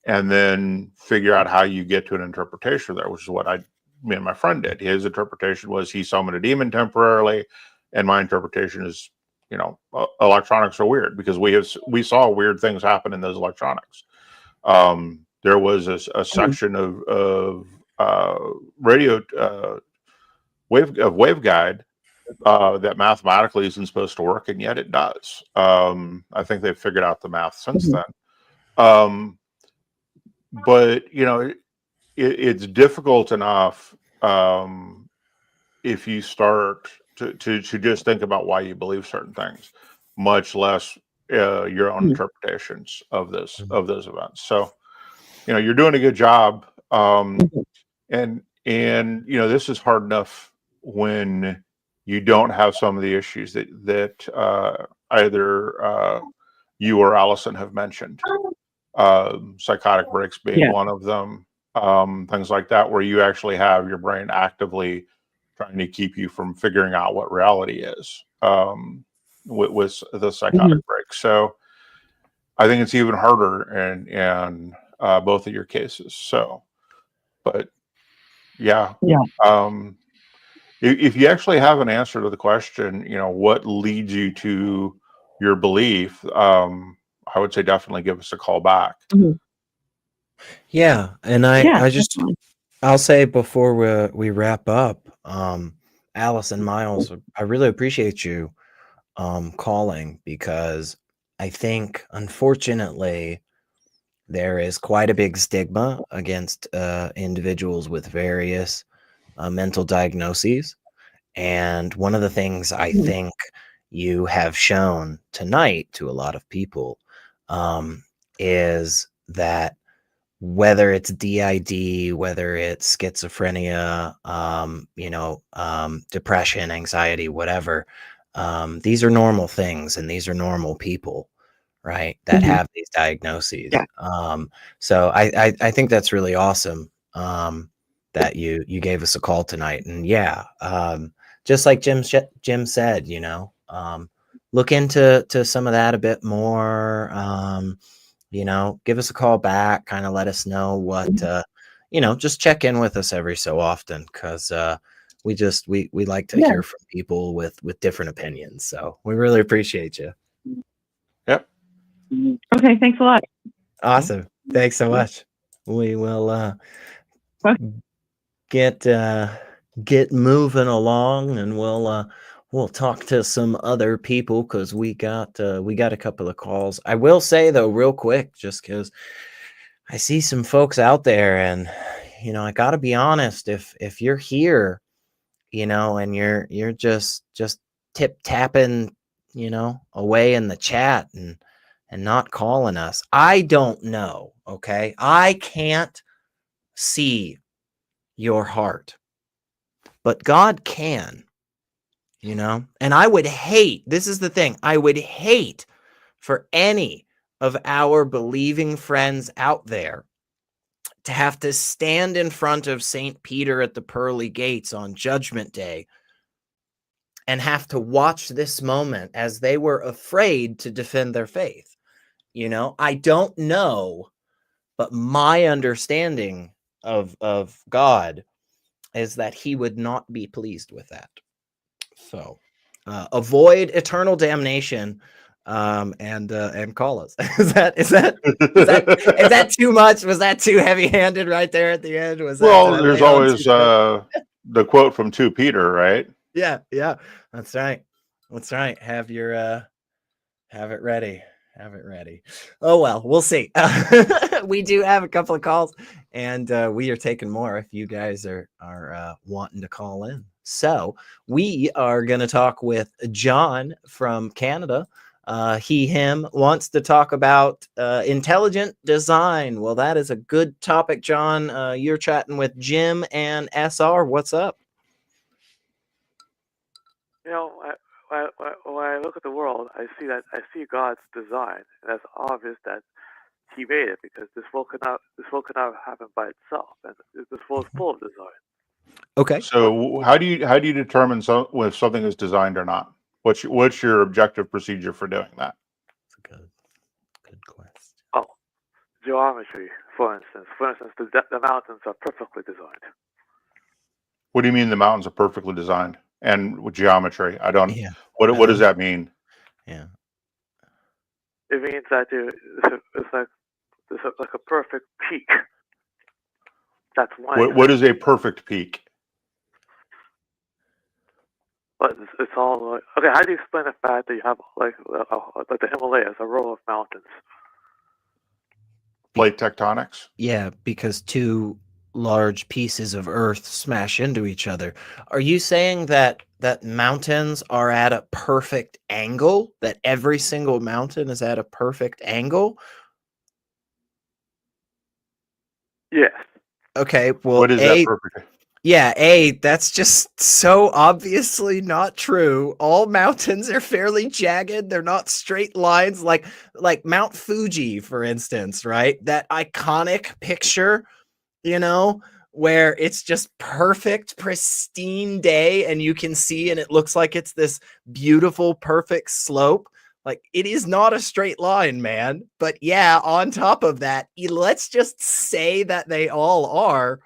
and then figure out how you get to an interpretation there, which is what me and my friend did. His interpretation was he summoned a demon temporarily, and my interpretation is, electronics are weird because we saw weird things happen in those electronics. There was a section of radio waveguide that mathematically isn't supposed to work, and yet it does. I think they've figured out the math since then. But it's difficult enough if you start to just think about why you believe certain things, much less your own interpretations of those events. So you're doing a good job, and this is hard enough when you don't have some of the issues that either you or Allison have mentioned. Psychotic breaks being one of them, things like that, where you actually have your brain actively trying to keep you from figuring out what reality is with the psychotic breaks. So I think it's even harder in both of your cases. So, but yeah. If you actually have an answer to the question, what leads you to your belief, I would say definitely give us a call back. Yeah, and I'll say before we wrap up, Alice and Miles, I really appreciate you calling, because I think, unfortunately, there is quite a big stigma against individuals with various mental diagnoses. And one of the things I think you have shown tonight to a lot of people is that whether it's DID, whether it's schizophrenia, depression, anxiety, whatever, these are normal things, and these are normal people, right, that have these diagnoses. Yeah. So I think that's really awesome that you gave us a call tonight. And yeah, just like Jim said, look into some of that a bit more. Give us a call back, kind of let us know what just check in with us every so often, because we like to hear from people with different opinions. So we really appreciate you. Yep. Okay, thanks a lot. Awesome. Thanks so much. We will get moving along, and we'll talk to some other people, because we got a couple of calls. I will say though, real quick, just because I see some folks out there, and I got to be honest, if you're here, and you're just tip tapping, away in the chat and not calling us, I don't know. Okay, I can't see your heart, but God can, and I would hate, this is the thing, I would hate for any of our believing friends out there to have to stand in front of St. Peter at the pearly gates on Judgment Day and have to watch this moment as they were afraid to defend their faith. I don't know, but my understanding of God is that he would not be pleased with that. So avoid eternal damnation, and call us. Is that too much? Was that too heavy-handed right there at the end? There's always the quote from 2 Peter, right? Yeah, that's right. Have it ready. Oh well, we'll see. We do have a couple of calls, and we are taking more if you guys are wanting to call in. So we are going to talk with John from Canada. Him wants to talk about intelligent design. Well, that is a good topic, John. You're chatting with Jim and SR. What's up? When I look at the world, I see God's design, and it's obvious that He made it, because this world could not happen by itself, and this world is full of design. Okay. So how do you determine if something is designed or not? What's your objective procedure for doing that? That's a good question. Oh, geometry, for instance. The mountains are perfectly designed. What do you mean the mountains are perfectly designed? And with geometry, I don't. Yeah. What does that mean? Yeah. It means that it's like a perfect peak. That's one. What is a perfect peak? But it's all like, okay. How do you explain the fact that you have like the Himalayas, a row of mountains? Plate tectonics. Yeah, because 2 large pieces of earth smash into each other. Are you saying that mountains are at a perfect angle? That every single mountain is at a perfect angle? Yes. Okay, well, what is that perfect? Yeah, that's just so obviously not true. All mountains are fairly jagged. They're not straight lines, like Mount Fuji, for instance, right? That iconic picture, where it's just perfect, pristine day, and you can see, and it looks like it's this beautiful, perfect slope. Like, it is not a straight line, man. But yeah, on top of that, let's just say that they all are.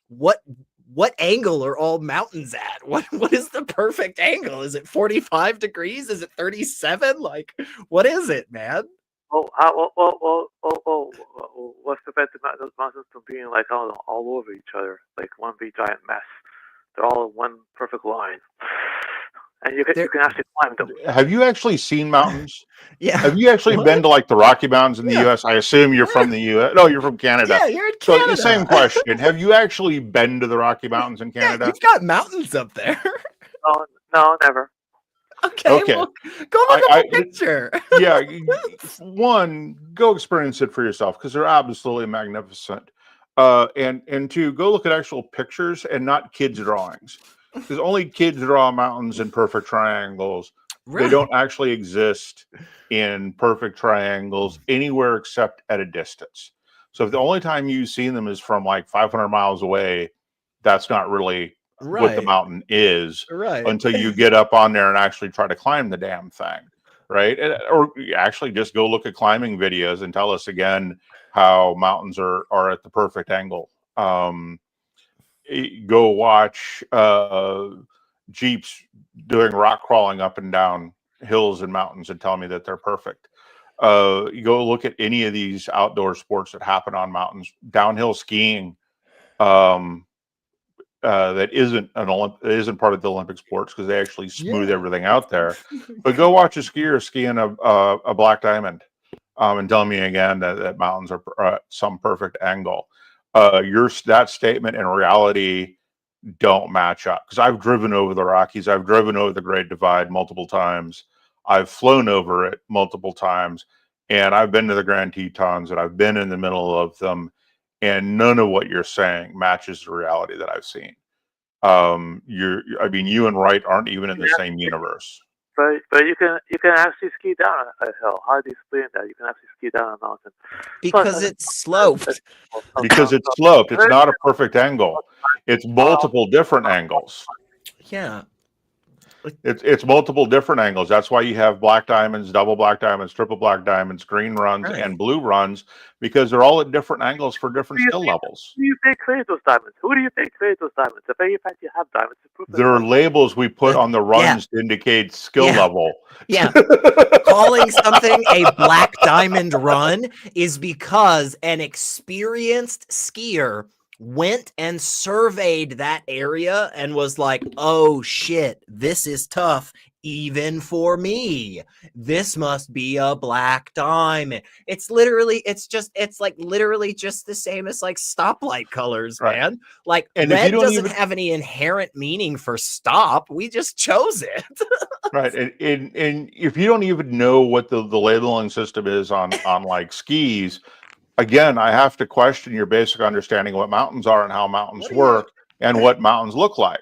What angle are all mountains at? What is the perfect angle? Is it 45 degrees? Is it 37? Like, what is it, man? What's to prevent the mountains from being like all over each other, like one big giant mess? They're all in one perfect line, and you can actually climb them. Have you actually seen mountains? Yeah. Have you actually been to like the Rocky Mountains in the U.S.? I assume you're from the U.S. No, you're from Canada. Yeah, you're in Canada. So same question. Have you actually been to the Rocky Mountains in Canada? Yeah, you've got mountains up there. No, never. Okay. Well, go look at the picture. Yeah. One, go experience it for yourself, because they're absolutely magnificent. And 2, go look at actual pictures and not kids' drawings, because only kids draw mountains in perfect triangles. Right. They don't actually exist in perfect triangles anywhere except at a distance. So if the only time you've seen them is from like 500 miles away, that's not really what the mountain is until you get up on there and actually try to climb the damn thing, right? Or actually just go look at climbing videos and tell us again how mountains are at the perfect angle. Go watch Jeeps doing rock crawling up and down hills and mountains and tell me that they're perfect. You go look at any of these outdoor sports that happen on mountains, downhill skiing, that isn't isn't part of the Olympic sports because they actually smooth everything out there. But go watch a skier skiing a black diamond, and tell me again that mountains are some perfect angle. That statement and reality don't match up, because I've driven over the Rockies, I've driven over the Great Divide multiple times, I've flown over it multiple times, and I've been to the Grand Tetons, and I've been in the middle of them, and none of what you're saying matches the reality that I've seen. You and Wright aren't even in the same universe. But you can actually ski down a hill. How do you explain that? You can actually ski down a mountain because it's sloped. Because it's sloped. It's not a perfect angle. It's multiple different angles. Yeah. It's multiple different angles. That's why you have black diamonds, double black diamonds, triple black diamonds, green runs, and blue runs, because they're all at different angles for different skill levels. Who do you think created those diamonds? Who do you think created those diamonds? The very fact you have diamonds is proof. There are labels we put on the runs to indicate skill level. Yeah. Calling something a black diamond run is because an experienced skier went and surveyed that area and was like, oh shit, this is tough even for me. This must be a black diamond. It's literally just the same as like stoplight colors, man. Like, and red doesn't have any inherent meaning for stop. We just chose it. Right. And if you don't even know what the labeling system is on like skis, again, I have to question your basic understanding of what mountains are and how mountains work and what mountains look like.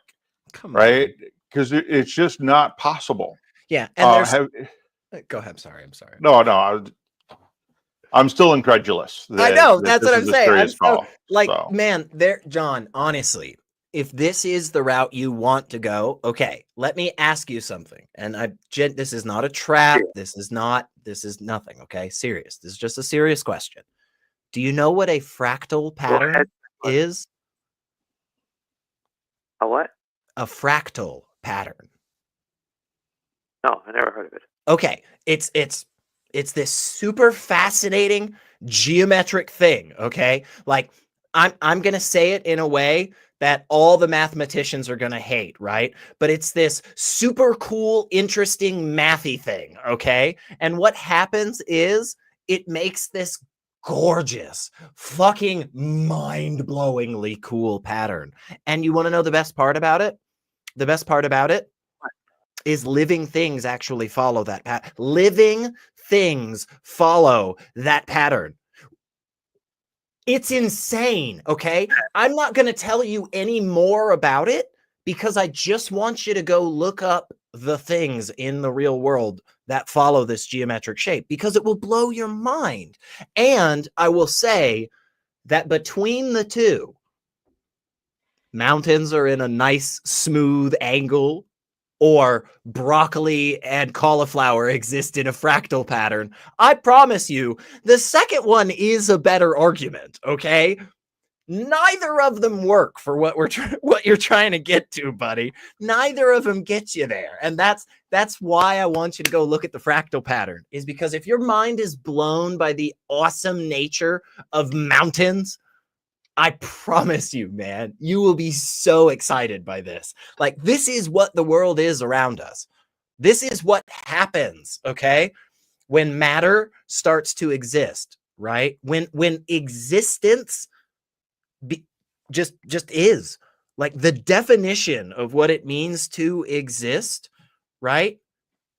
Right? Because it's just not possible. Yeah. And go ahead. I'm sorry. No. I'm still incredulous. I know. That's what I'm saying. Man, John, honestly, if this is the route you want to go, okay, let me ask you something. And this is not a trap. This is nothing. Okay. Serious. This is just a serious question. Do you know what a fractal pattern is? A what? A fractal pattern. No, I never heard of it. Okay, it's this super fascinating geometric thing, okay? Like, I'm going to say it in a way that all the mathematicians are going to hate, right? But it's this super cool, interesting mathy thing, okay? And what happens is it makes this gorgeous, fucking mind-blowingly cool pattern. And you want to know the best part about it? The best part about it is living things actually follow that pattern. Living things follow that pattern. It's insane, okay? I'm not going to tell you any more about it because I just want you to go look up the things in the real world that follow this geometric shape, because it will blow your mind. And I will say that between the two, mountains are in a nice, smooth angle, or broccoli and cauliflower exist in a fractal pattern. I promise you, the second one is a better argument, okay? Neither of them work for what you're trying to get to, buddy. Neither of them gets you there. And that's why I want you to go look at the fractal pattern, is because if your mind is blown by the awesome nature of mountains, I promise you, man, you will be so excited by this. Like, this is what the world is around us. This is what happens, okay? When matter starts to exist, right? When existence just is. Like, the definition of what it means to exist, right,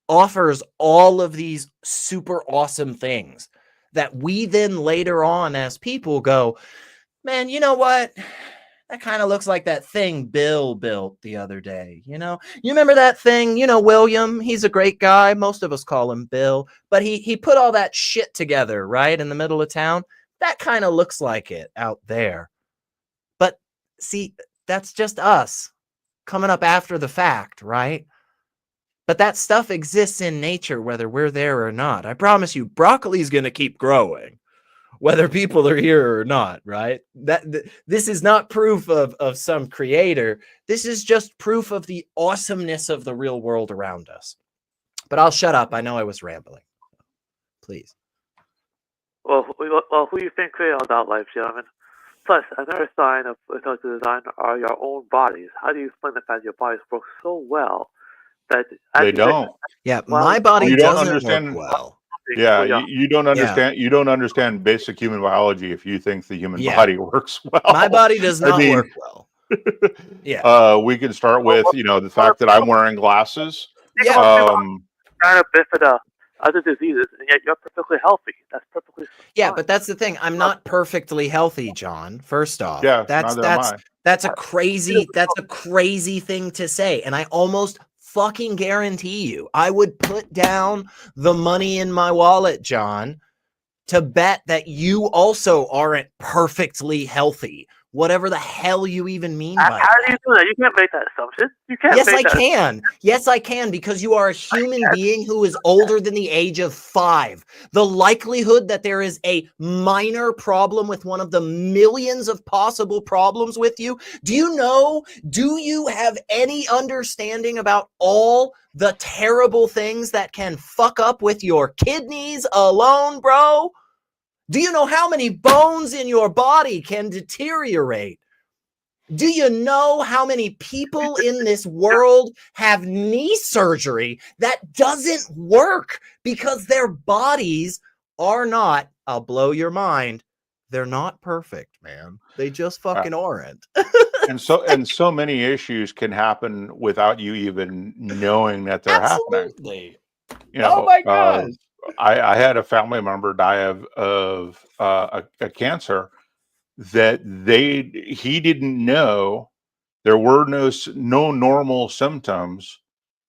offers all of these super awesome things that we then later on as people go, man, you know what? that kind of looks like that thing Bill built the other day. You remember that thing, William, he's a great guy. Most of us call him Bill, but he put all that shit together, right? In the middle of town. That kind of looks like it out there. But see, that's just us coming up after the fact, right? But that stuff exists in nature, whether we're there or not. I promise you, broccoli's going to keep growing, whether people are here or not, right? This is not proof of some creator. This is just proof of the awesomeness of the real world around us. But I'll shut up. I know I was rambling. Please. Well, who do you think created all that life, gentlemen? Plus, another sign of intellectual design are your own bodies. How do you explain the fact your bodies work so well that they don't? My body doesn't work well. Yeah, you don't understand. Yeah. You don't understand basic human biology if you think the human body works well. My body does not work well. We can start with the fact that I'm wearing glasses. Bifida, other diseases, and yet you're perfectly healthy. That's perfectly fine. Yeah, but that's the thing. I'm not perfectly healthy, John. First off, that's a crazy thing to say, and I almost fucking guarantee you, I would put down the money in my wallet, John, to bet that you also aren't perfectly healthy. Whatever the hell you even mean by that. How do you do that? You can't make that assumption. You can't. Yes, I can. Yes, I can, because you are a human being who is older than the age of 5. The likelihood that there is a minor problem with one of the millions of possible problems with you. Do you have any understanding about all the terrible things that can fuck up with your kidneys alone, bro? Do you know how many bones in your body can deteriorate? Do you know how many people in this world have knee surgery that doesn't work because their bodies are not, I'll blow your mind, they're not perfect, man. They just fucking aren't. and so many issues can happen without you even knowing that they're happening. Oh my God. I had a family member die of a cancer that he didn't know. There were no normal symptoms,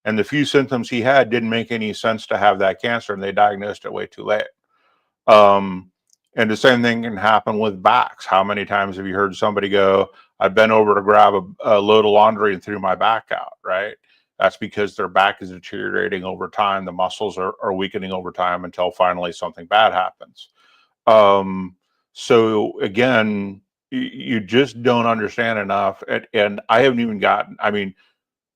and the few symptoms he had didn't make any sense to have that cancer, and they diagnosed it way too late. And the same thing can happen with backs. How many times have you heard somebody go, I bent over to grab a load of laundry and threw my back out, right? That's because their back is deteriorating over time. The muscles are weakening over time until finally something bad happens. So again, you just don't understand enough. And I haven't even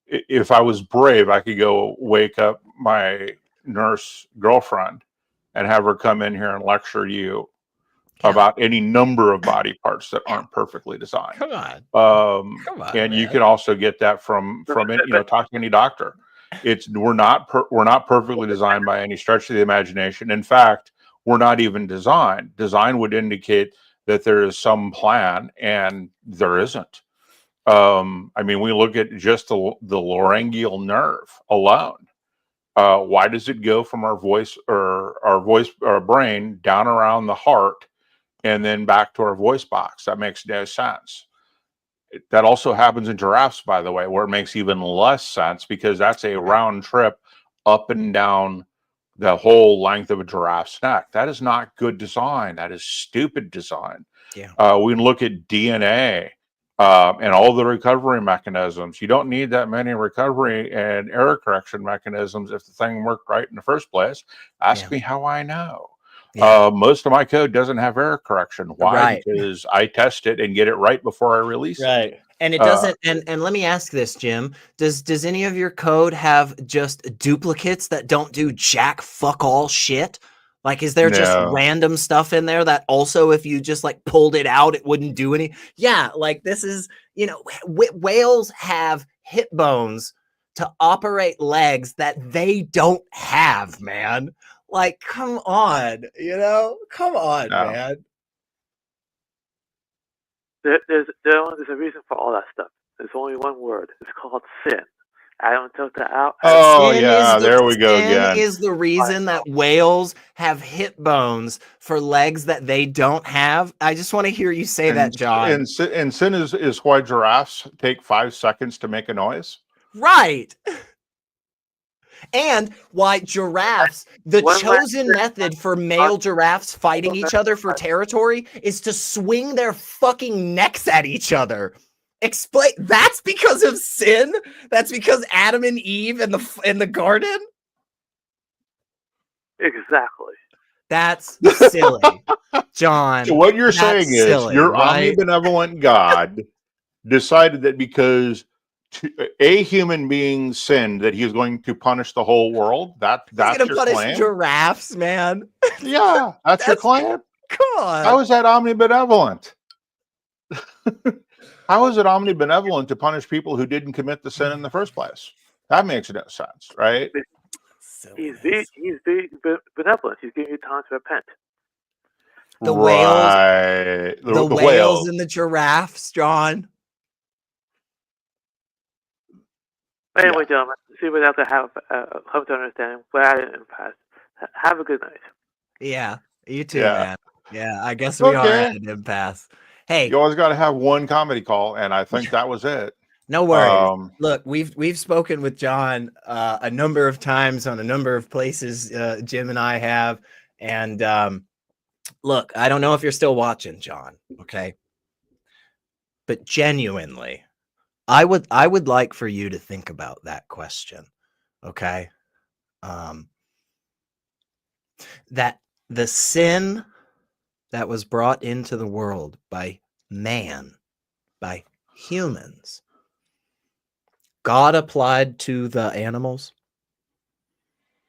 if I was brave, I could go wake up my nurse girlfriend and have her come in here and lecture you about any number of body parts that aren't perfectly designed. Come on. And man, you can also get that from it, talk to any doctor. We're not perfectly designed by any stretch of the imagination. In fact, we're not even designed. Design would indicate that there is some plan, and there isn't. We look at just the laryngeal nerve alone. Why does it go from our voice or brain down around the heart and then back to our voice box? That makes no sense. That also happens in giraffes, by the way, where it makes even less sense because that's a round trip up and down the whole length of a giraffe's neck. That is not good design. That is stupid design. Yeah. We can look at DNA and all the recovery mechanisms. You don't need that many recovery and error correction mechanisms if the thing worked right in the first place. Ask me how I know. Yeah. Most of my code doesn't have error correction. Why? Right. Because I test it and get it right before I release it. And it doesn't. And let me ask this, Jim. Does any of your code have just duplicates that don't do jack fuck all shit? Like, is there just random stuff in there that also, if you just like pulled it out, it wouldn't do any? Yeah, like this is, whales have hip bones to operate legs that they don't have, man. Like, come on, come on, man. There's a reason for all that stuff. There's only one word. It's called sin. Adam took the out. Oh Sin yeah, is there we go sin again. is the reason that whales have hip bones for legs that they don't have. I just want to hear you say that, John. And sin is why giraffes take 5 seconds to make a noise. Right. And why giraffes, the chosen method for male giraffes fighting each other for territory is to swing their fucking necks at each other. Explain. That's because of sin? That's because Adam and Eve in the garden? Exactly. That's silly, John. So what you're saying is silly, your right? omnibenevolent God decided that because a human being sinned, that he is going to punish the whole world. That's gonna your punish claim. giraffes, man. Yeah, that's your claim. Come on. How is that omnibenevolent? How is it omnibenevolent to punish people who didn't commit the sin in the first place? That makes no sense, right? He's being benevolent. He's giving you time to repent. The whales, right. the whales and the giraffes, John. Anyway, gentlemen, see we have to have come to understand. Glad and pass. Have a good night. Yeah, you too, man. Yeah, I guess we are at an impasse. Hey, you always got to have one comedy call, and I think that was it. No worries. Look, we've spoken with John a number of times on a number of places. Jim and I have, and look, I don't know if you're still watching, John. Okay, but genuinely, I would like for you to think about that question. Okay, that the sin that was brought into the world by man, by humans, God applied to the animals.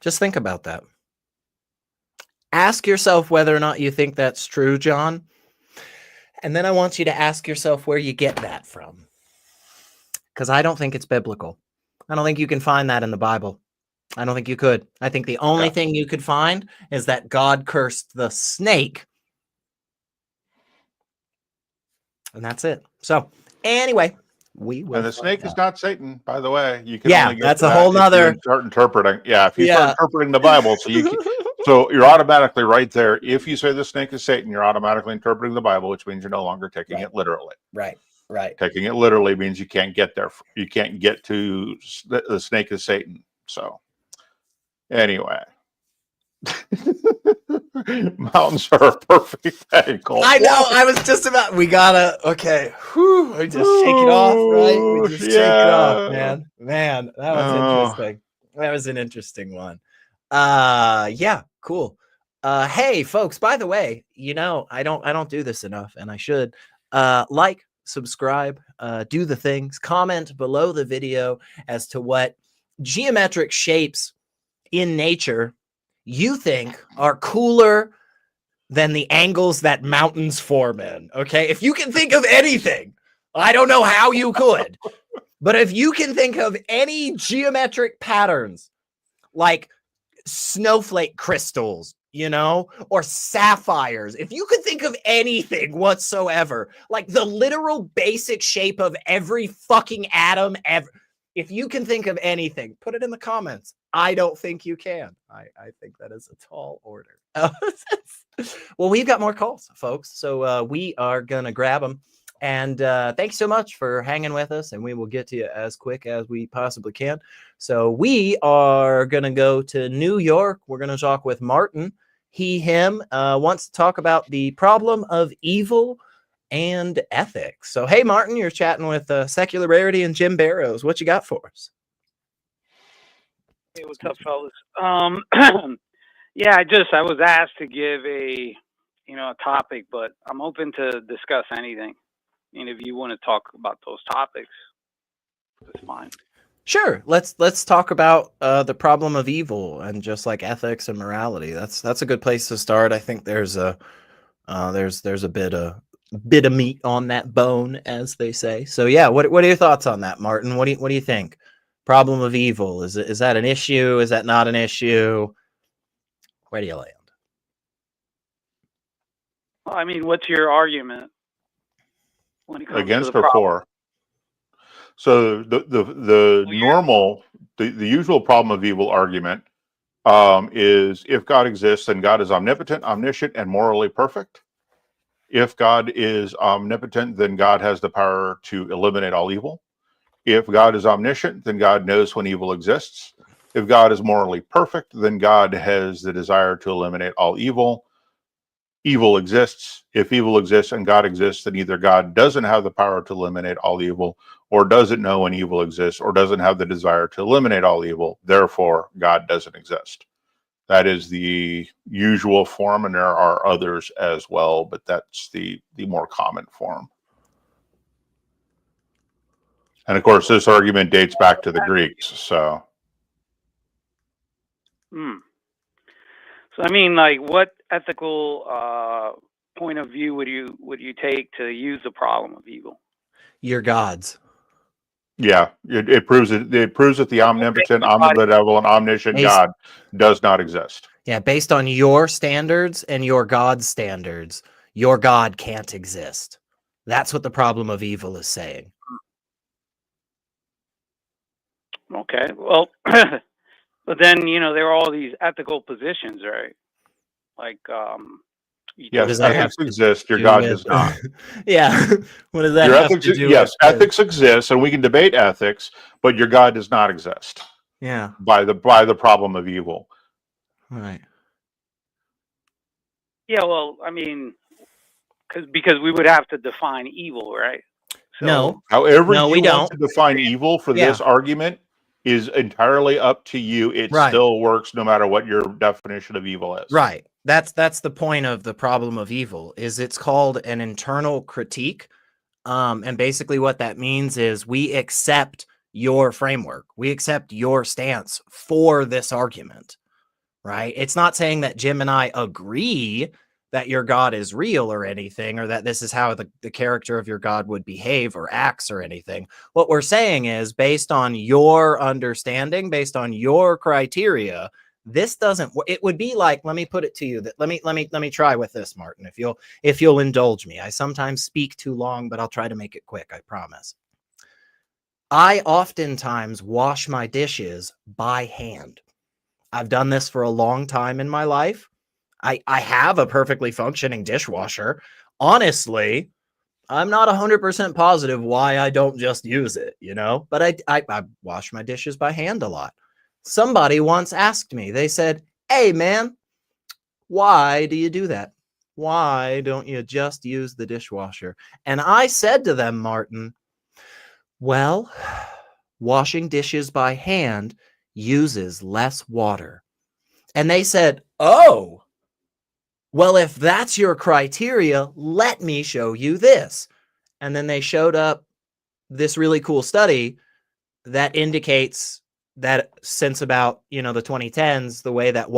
Just think about that. Ask yourself whether or not you think that's true, John. And then I want you to ask yourself where you get that from. Because I don't think it's biblical. I don't think you can find that in the Bible. I don't think you could. I think the only thing you could find is that God cursed the snake. And that's it. So, anyway, we will. And the snake is not Satan, by the way. You can only get that's a whole nother. Start interpreting. Yeah, if you start interpreting the Bible, so you're automatically right there. If you say the snake is Satan, you're automatically interpreting the Bible, which means you're no longer taking it literally. Right. Taking it literally means you can't get there. You can't get to the snake is Satan. So, anyway. Mountains are a perfect thing. I know. I was just about. We gotta. Okay. Whew, we just shake it off, right? We just shake it off, man. Man, that was interesting. That was an interesting one. Yeah, cool. Hey, folks. By the way, I don't do this enough, and I should. Like, subscribe, do the things. Comment below the video as to what geometric shapes in nature you think are cooler than the angles that mountains form in. Okay. If you can think of anything, I don't know how you could, but if you can think of any geometric patterns like snowflake crystals, or sapphires, if you could think of anything whatsoever, like the literal basic shape of every fucking atom ever, if you can think of anything, put it in the comments. I don't think you can. I think that is a tall order. Well, we've got more calls, folks. So we are going to grab them. And thanks so much for hanging with us. And we will get to you as quick as we possibly can. So we are going to go to New York. We're going to talk with Martin. Him wants to talk about the problem of evil and ethics. So, hey, Martin, you're chatting with Secular Rarity and Jim Barrows. What you got for us? Hey, what's up, fellas? Yeah, I was asked to give a topic, but I'm open to discuss anything. And if you want to talk about those topics, that's fine. Sure. Let's talk about the problem of evil and just like ethics and morality. That's a good place to start. I think there's a bit of meat on that bone, as they say. So yeah, what are your thoughts on that, Martin? What do you think? Problem of evil, is that an issue? Is that not an issue? Where do you land? Well, I mean, what's your argument when it comes against to the or problem? So the normal, the usual problem of evil argument is if God exists, then God is omnipotent, omniscient, and morally perfect. If God is omnipotent, then God has the power to eliminate all evil. If God is omniscient, then God knows when evil exists. If God is morally perfect, then God has the desire to eliminate all evil. Evil exists. If evil exists and God exists, then either God doesn't have the power to eliminate all evil, or doesn't know when evil exists, or doesn't have the desire to eliminate all evil. Therefore, God doesn't exist. That is the usual form, and there are others as well, but that's the more common form. And of course, this argument dates back to the Greeks. So, So I mean, like, what ethical point of view would you take to use the problem of evil? Your gods. Yeah, it proves it. It proves that the omnipotent, omnibenevolent, and omniscient God does not exist. Yeah, based on your standards and your God's standards, your God can't exist. That's what the problem of evil is saying. Okay, well, but then there are all these ethical positions, right? Like, yes, ethics exist. Your God does not. Yeah, what does that your have ethics, to do? Yes, ethics exists, and we can debate ethics, but your God does not exist. Yeah, by the problem of evil. Right. Yeah, well, I mean, because we would have to define evil, right? So, no. However you want to define evil for this argument is entirely up to you. It still works no matter what your definition of evil is. Right. That's the point of the problem of evil, is it's called an internal critique. And basically what that means is we accept your framework. We accept your stance for this argument, right? It's not saying that Jim and I agree that your God is real or anything, or that this is how the character of your God would behave or acts or anything. What we're saying is, based on your understanding, based on your criteria, this doesn't, it would be like, let me put it to you that let me try with this, Martin, if you'll indulge me. I sometimes speak too long, but I'll try to make it quick, I promise. I oftentimes wash my dishes by hand. I've done this for a long time in my life. I have a perfectly functioning dishwasher. Honestly, I'm not 100% positive why I don't just use it, but I wash my dishes by hand a lot. Somebody once asked me, they said, "Hey man, why do you do that? Why don't you just use the dishwasher?" And I said to them, Martin, well, washing dishes by hand uses less water. And they said, "Oh, well, if that's your criteria, let me show you this." And then they showed up this really cool study that indicates that since about, the 2010s, the way that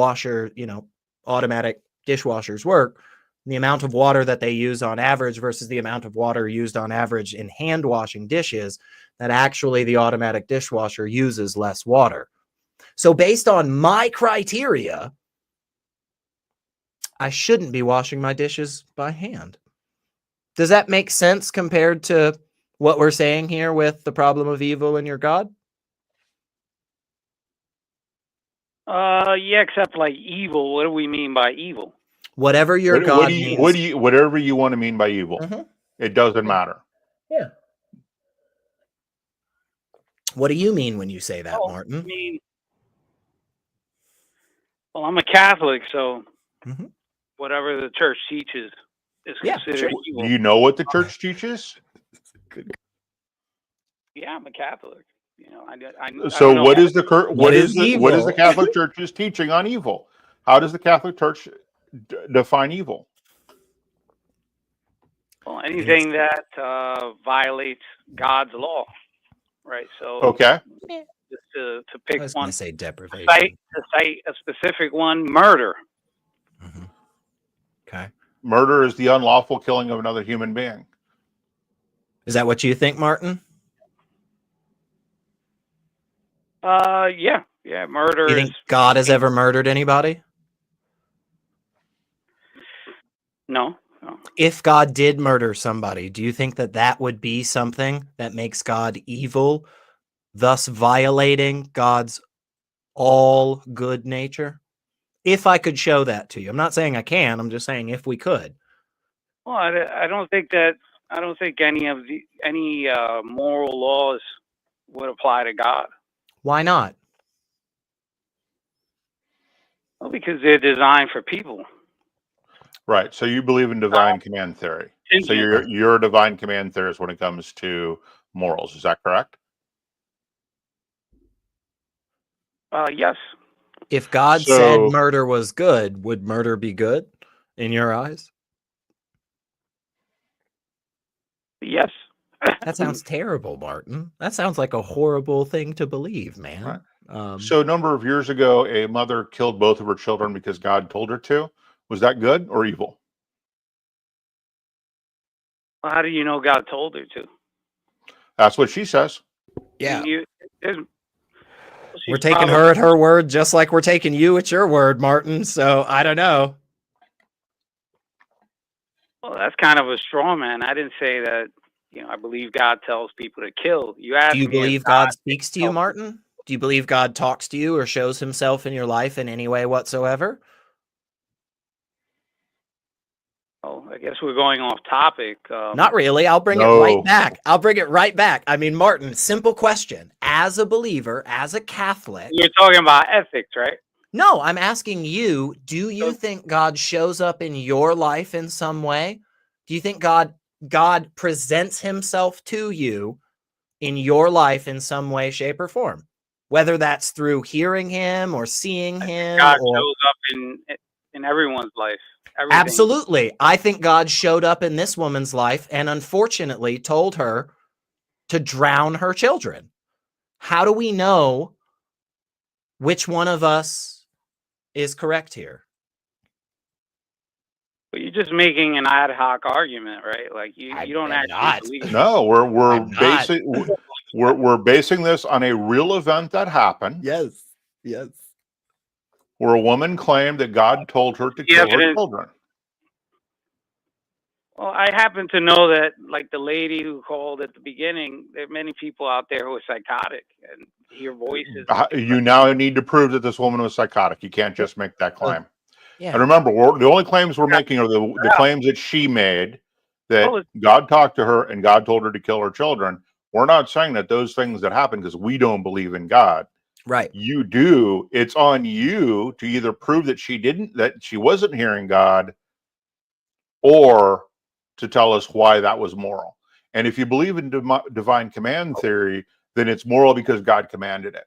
automatic dishwashers work, the amount of water that they use on average versus the amount of water used on average in hand washing dishes, that actually the automatic dishwasher uses less water. So based on my criteria, I shouldn't be washing my dishes by hand. Does that make sense compared to what we're saying here with the problem of evil and your God? Yeah, except like evil. What do we mean by evil? Whatever your God means. Whatever you want to mean by evil. Mm-hmm. It doesn't matter. Yeah. What do you mean when you say that, Martin? I mean, well, I'm a Catholic, so whatever the church teaches is considered evil. Do you know what the church teaches? Yeah, I'm a Catholic. So what is the Catholic Church's teaching on evil? How does the Catholic Church define evil? Well, anything that violates God's law, right? So okay, just to pick one, say deprivation. To cite a specific one, murder. Mm-hmm. Okay, murder is the unlawful killing of another human being. Is that what you think, Martin? Yeah, murder. You think God has ever murdered anybody? No, If God did murder somebody, do you think that that would be something that makes God evil, thus violating God's all good nature? If I could show that to you. I'm not saying I can, I'm just saying if we could. Well, I don't think any moral laws would apply to God. Why not? Well, because they're designed for people. Right. So you believe in divine command theory. So your divine command theorist when it comes to morals. Is that correct? Yes. If God said murder was good, would murder be good in your eyes? Yes. That sounds terrible, Martin. That sounds like a horrible thing to believe, man. Right. So a number of years ago, a mother killed both of her children because God told her to. Was that good or evil? Well, how do you know God told her to? That's what she says. Yeah. We're taking her at her word just like we're taking you at your word, Martin. So I don't know. Well, that's kind of a straw man. I didn't say that, I believe God tells people to kill. You asked me. Do you believe God speaks to you, Martin? Do you believe God talks to you or shows himself in your life in any way whatsoever? Oh, I guess we're going off topic. Not really. I'll bring it right back. I'll bring it right back. I mean, Martin, simple question. As a believer, as a Catholic. You're talking about ethics, right? No, I'm asking you, do you think God shows up in your life in some way? Do you think God presents himself to you in your life in some way, shape, or form? Whether that's through hearing him or seeing him. God shows up in everyone's life. Everything. Absolutely. I think God showed up in this woman's life and unfortunately told her to drown her children. How do we know which one of us is correct here? Well, you're just making an ad hoc argument, right? Like you don't actually believe. No, we're basing this on a real event that happened. Yes. Where a woman claimed that God told her to kill her children. Well, I happen to know that, like the lady who called at the beginning, there are many people out there who are psychotic and hear voices. You now need to prove that this woman was psychotic. You can't just make that claim. Yeah. And remember, the only claims we're making are the claims that she made, that God talked to her and God told her to kill her children. We're not saying that those things that happened because we don't believe in God. Right. You do. It's on you to either prove that she wasn't hearing God, or to tell us why that was moral. And if you believe in divine command theory, then it's moral because God commanded it.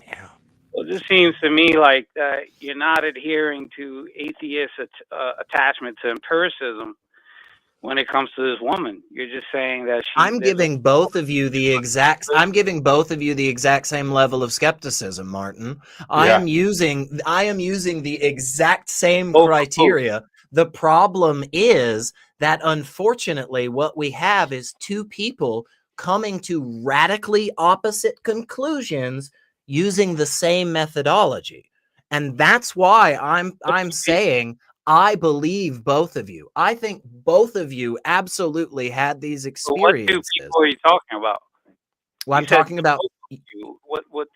Yeah. Well, this seems to me like you're not adhering to atheist attachment to empiricism when it comes to this woman. You're just saying that I'm giving both of you the exact same level of skepticism, Martin. I am using the exact same criteria. The problem is that unfortunately what we have is two people coming to radically opposite conclusions using the same methodology. And that's why I'm saying I believe both of you. I think both of you absolutely had these experiences. What two people are you talking about? Well, I'm talking about what?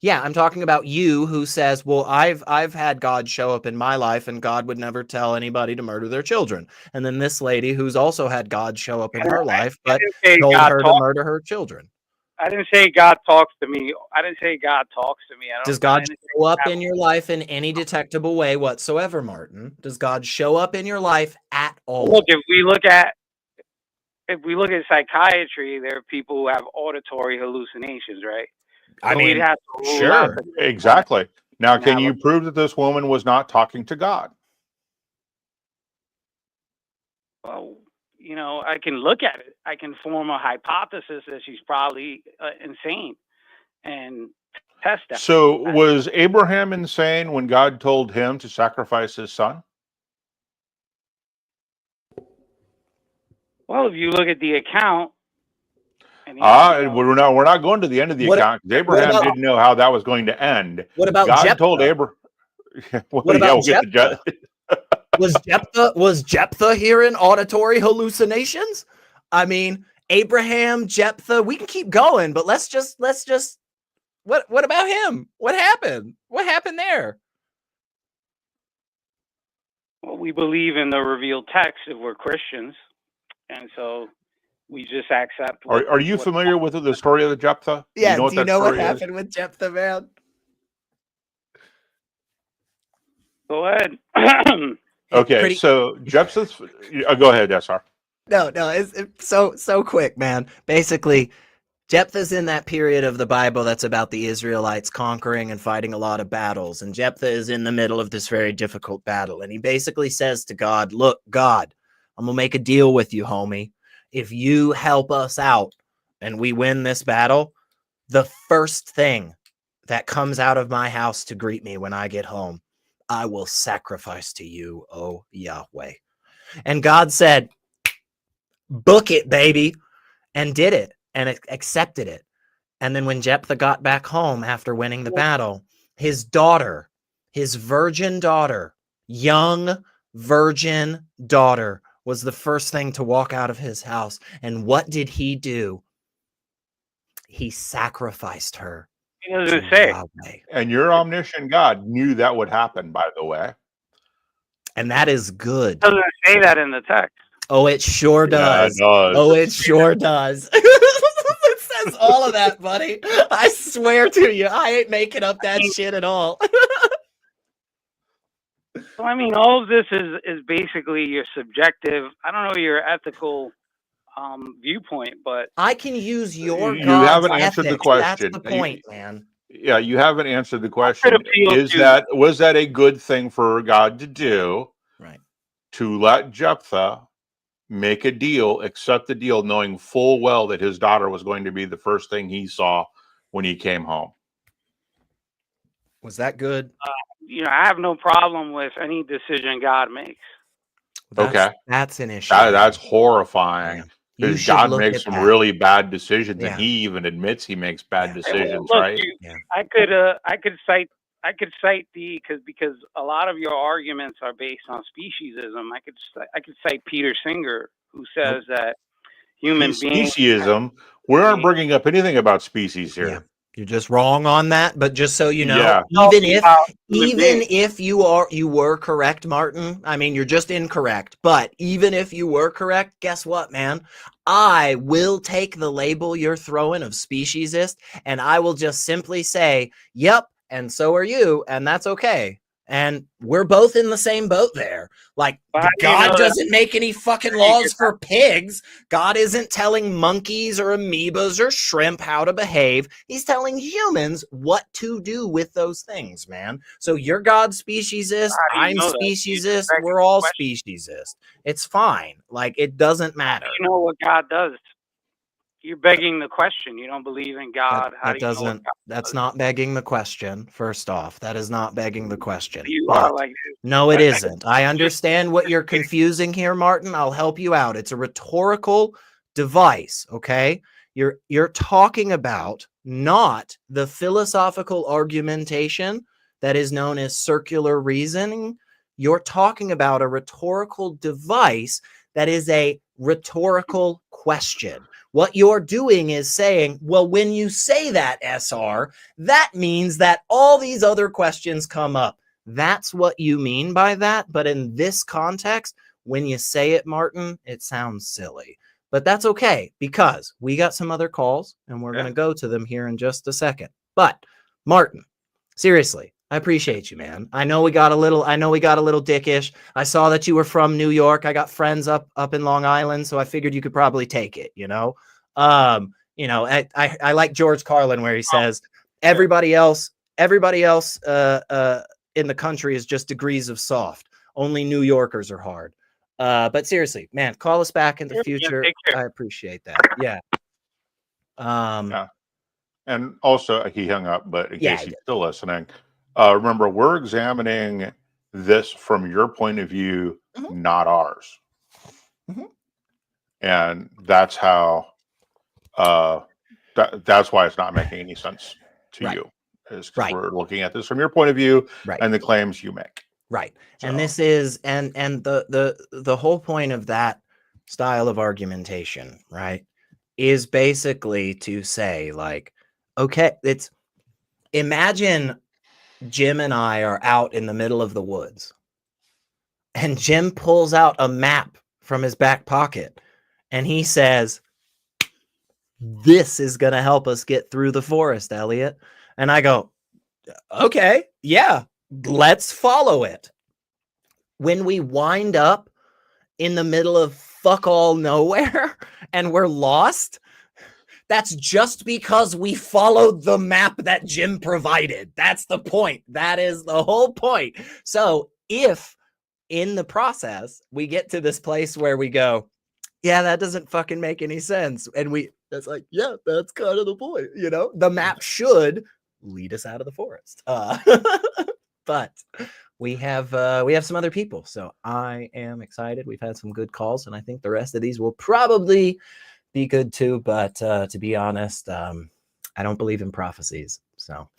Yeah, I'm talking about you, who says, "Well, I've had God show up in my life, and God would never tell anybody to murder their children." And then this lady, who's also had God show up in her life, but told her to murder her children. I didn't say God talks to me. I didn't say God talks to me. Does God show up in your life in any detectable way whatsoever, Martin? Does God show up in your life at all? Look, if we look at psychiatry, there are people who have auditory hallucinations, right? I mean, sure, exactly. Now, can you prove that this woman was not talking to God? Well, I can look at it. I can form a hypothesis that she's probably insane and test that. So was Abraham insane when God told him to sacrifice his son? Well, if you look at the account. We're not going to the end of the account, because Abraham didn't know how that was going to end. What about God Jephthah? told Abraham? What about Jephthah? Was Jephthah hearing auditory hallucinations? I mean, Abraham, Jephthah, we can keep going, but let's just what about him? What happened? What happened there? Well, we believe in the revealed text if we're Christians, and so we just accept. Are you familiar with the story of the Jephthah? Yeah, do you know what happened with Jephthah, man? Go ahead. Okay, so Jephthah's. Go ahead, SR. No, it's so quick, man. Basically, Jephthah's in that period of the Bible that's about the Israelites conquering and fighting a lot of battles. And Jephthah is in the middle of this very difficult battle. And he basically says to God, look, God, I'm going to make a deal with you, homie. If you help us out and we win this battle, the first thing that comes out of my house to greet me when I get home, I will sacrifice to you, oh Yahweh. And God said, book it, baby, and did it. And accepted it. And then when Jephthah got back home after winning the battle, his daughter, his virgin daughter, young virgin daughter, was the first thing to walk out of his house. And what did he do? He sacrificed her. He doesn't say. Yahweh. And your omniscient God knew that would happen, by the way. And that is good. It doesn't say that in the text. Oh, it sure does. Yeah, it does. Oh, it sure does. It says all of that, buddy. I swear to you, I ain't making up that shit at all. So, I mean, all of this is basically your subjective, I don't know, your ethical viewpoint, but I can use your You God's haven't answered the ethics. question. That's the point, man. Yeah, you haven't answered the question. Was that a good thing for God to do? Right. To let Jephthah make a deal, accept the deal, knowing full well that his daughter was going to be the first thing he saw when he came home. Was that good? I have no problem with any decision God makes. That's an issue. That's horrifying. Yeah. Because God makes some really bad decisions, and he even admits he makes bad decisions, Look, right? I could cite because a lot of your arguments are based on speciesism. I could cite Peter Singer, who says that human beings. Speciesism. We aren't bringing up anything about species here. Yeah. You're just wrong on that, but just so you know, even if you were correct, Martin, I mean, you're just incorrect, but even if you were correct, guess what, man? I will take the label you're throwing of speciesist, and I will just simply say, yep, and so are you, and that's okay. And we're both in the same boat there. Like, God doesn't make any fucking laws for pigs. God isn't telling monkeys or amoebas or shrimp how to behave. He's telling humans what to do with those things, man. So you're God's speciesist. I'm speciesist. We're all speciesist. It's fine. Like, it doesn't matter. You know what God does? You're begging the question. You don't believe in God. That's not begging the question. First off, that is not begging the question. You are like this. No, it isn't. I understand what you're confusing here, Martin. I'll help you out. It's a rhetorical device, okay? You're talking about not the philosophical argumentation that is known as circular reasoning. You're talking about a rhetorical device that is a rhetorical question. What you're doing is saying, well, when you say that, SR, that means that all these other questions come up. That's what you mean by that. But in this context, when you say it, Martin, it sounds silly. But that's okay, because we got some other calls and we're going to go to them here in just a second. But Martin, seriously, I appreciate you, man. I know we got a little dickish. I saw that you were from New York. I got friends up in Long Island, so I figured you could probably take it, I like George Carlin where he says everybody else in the country is just degrees of soft. Only New Yorkers are hard. But seriously, man, call us back in the future. I appreciate that. Yeah. And also, he hung up, but in case he's still listening, remember, we're examining this from your point of view, not ours. And that's how, that's why it's not making any sense to you. Is because we're looking at this from your point of view and the claims you make. Right. So. And this is and the whole point of that style of argumentation, right, is basically to say, like, okay, it's imagine Jim and I are out in the middle of the woods, and Jim pulls out a map from his back pocket and he says, "This is going to help us get through the forest, Elliot." And I go, "Okay, yeah, let's follow it." When we wind up in the middle of fuck all nowhere and we're lost, that's just because we followed the map that Jim provided. That's the point. That is the whole point. So if in the process we get to this place where we go, yeah, that doesn't fucking make any sense, and that's like, yeah, that's kind of the point, you know, the map should lead us out of the forest. But we have some other people, so I am excited. We've had some good calls, and I think the rest of these will probably be good too. But to be honest, I don't believe in prophecies. So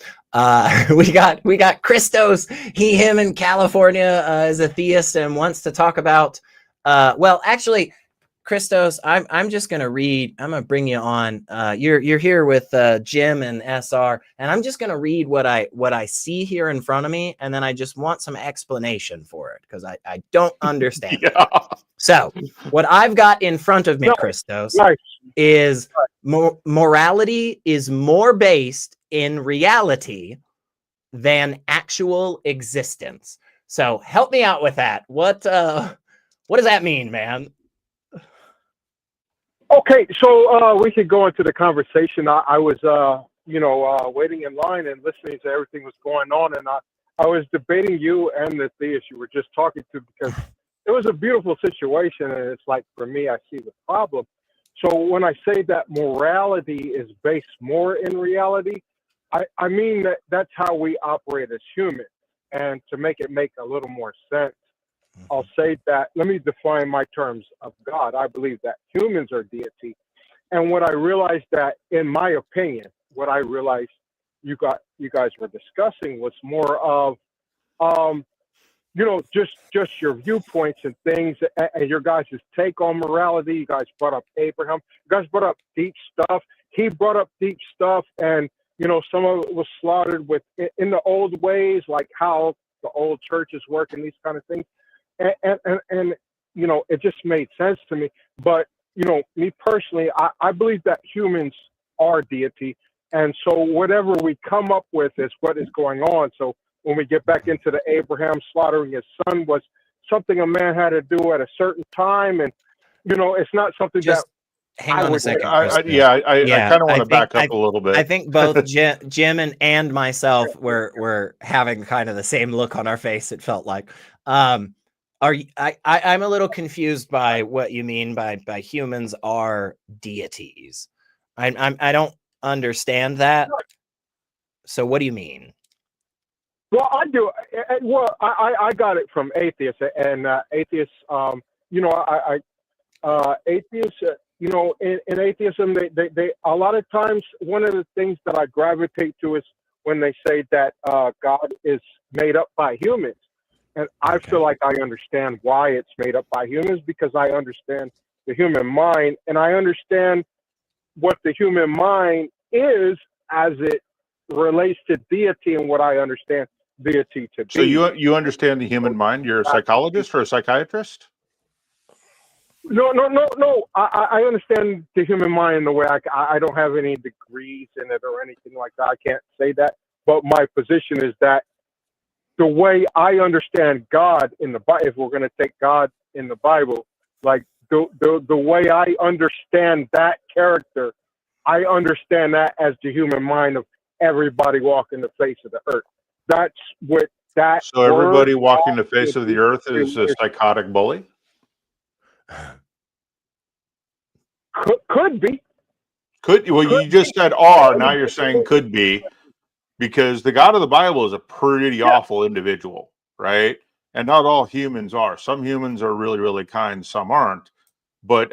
we got Christos. Him in California is a theist and wants to talk about. Well, actually, Christos, I'm just gonna read. I'm gonna bring you on. You're here with Jim and SR, and I'm just gonna read what I see here in front of me, and then I just want some explanation for it because I don't understand. Yeah. So what I've got in front of me, Christos, is morality is more based in reality than actual existence. So help me out with that. What does that mean, man? Okay, so we could go into the conversation. I was, waiting in line and listening to everything was going on, and I was debating you and the theist you were just talking to because it was a beautiful situation, and it's like, for me, I see the problem. So when I say that morality is based more in reality, I mean that's how we operate as humans. And to make it make a little more sense, I'll say that, let me define my terms of God. I believe that humans are deity. And what I realized that, in my opinion, what I realized you guys were discussing was more of, just your viewpoints and things and your guys' take on morality. You guys brought up Abraham. You guys brought up deep stuff. He brought up deep stuff. And, some of it was slaughtered in the old ways, like how the old churches work and these kind of things. And it just made sense to me. But, me personally, I believe that humans are deity. And so whatever we come up with is what is going on. So when we get back into the Abraham slaughtering his son was something a man had to do at a certain time. And, it's not something just that... Hang on a second. I kind of want to back up a little bit. I think both Jim and myself were having kind of the same look on our face. It felt like, I'm a little confused by what you mean by humans are deities. I don't understand that. So what do you mean? Well, I do. Well, I got it from atheists, and atheists. Atheists. In atheism, they a lot of times, one of the things that I gravitate to is when they say that God is made up by humans. And I feel like I understand why it's made up by humans, because I understand the human mind, and I understand what the human mind is as it relates to deity and what I understand deity to be. So you understand the human mind? You're a psychologist or a psychiatrist? No. I understand the human mind in the way I don't have any degrees in it or anything like that. I can't say that. But my position is that the way I understand God in the Bible, if we're going to take God in the Bible, like the way I understand that character, I understand that as the human mind of everybody walking the face of the earth. That's what that. So everybody walking the face of the earth is a psychotic bully? Could be. You just said are, now you're saying could be, because the God of the Bible is a pretty awful individual, right? And not all humans are. Some humans are really, really kind, some aren't. But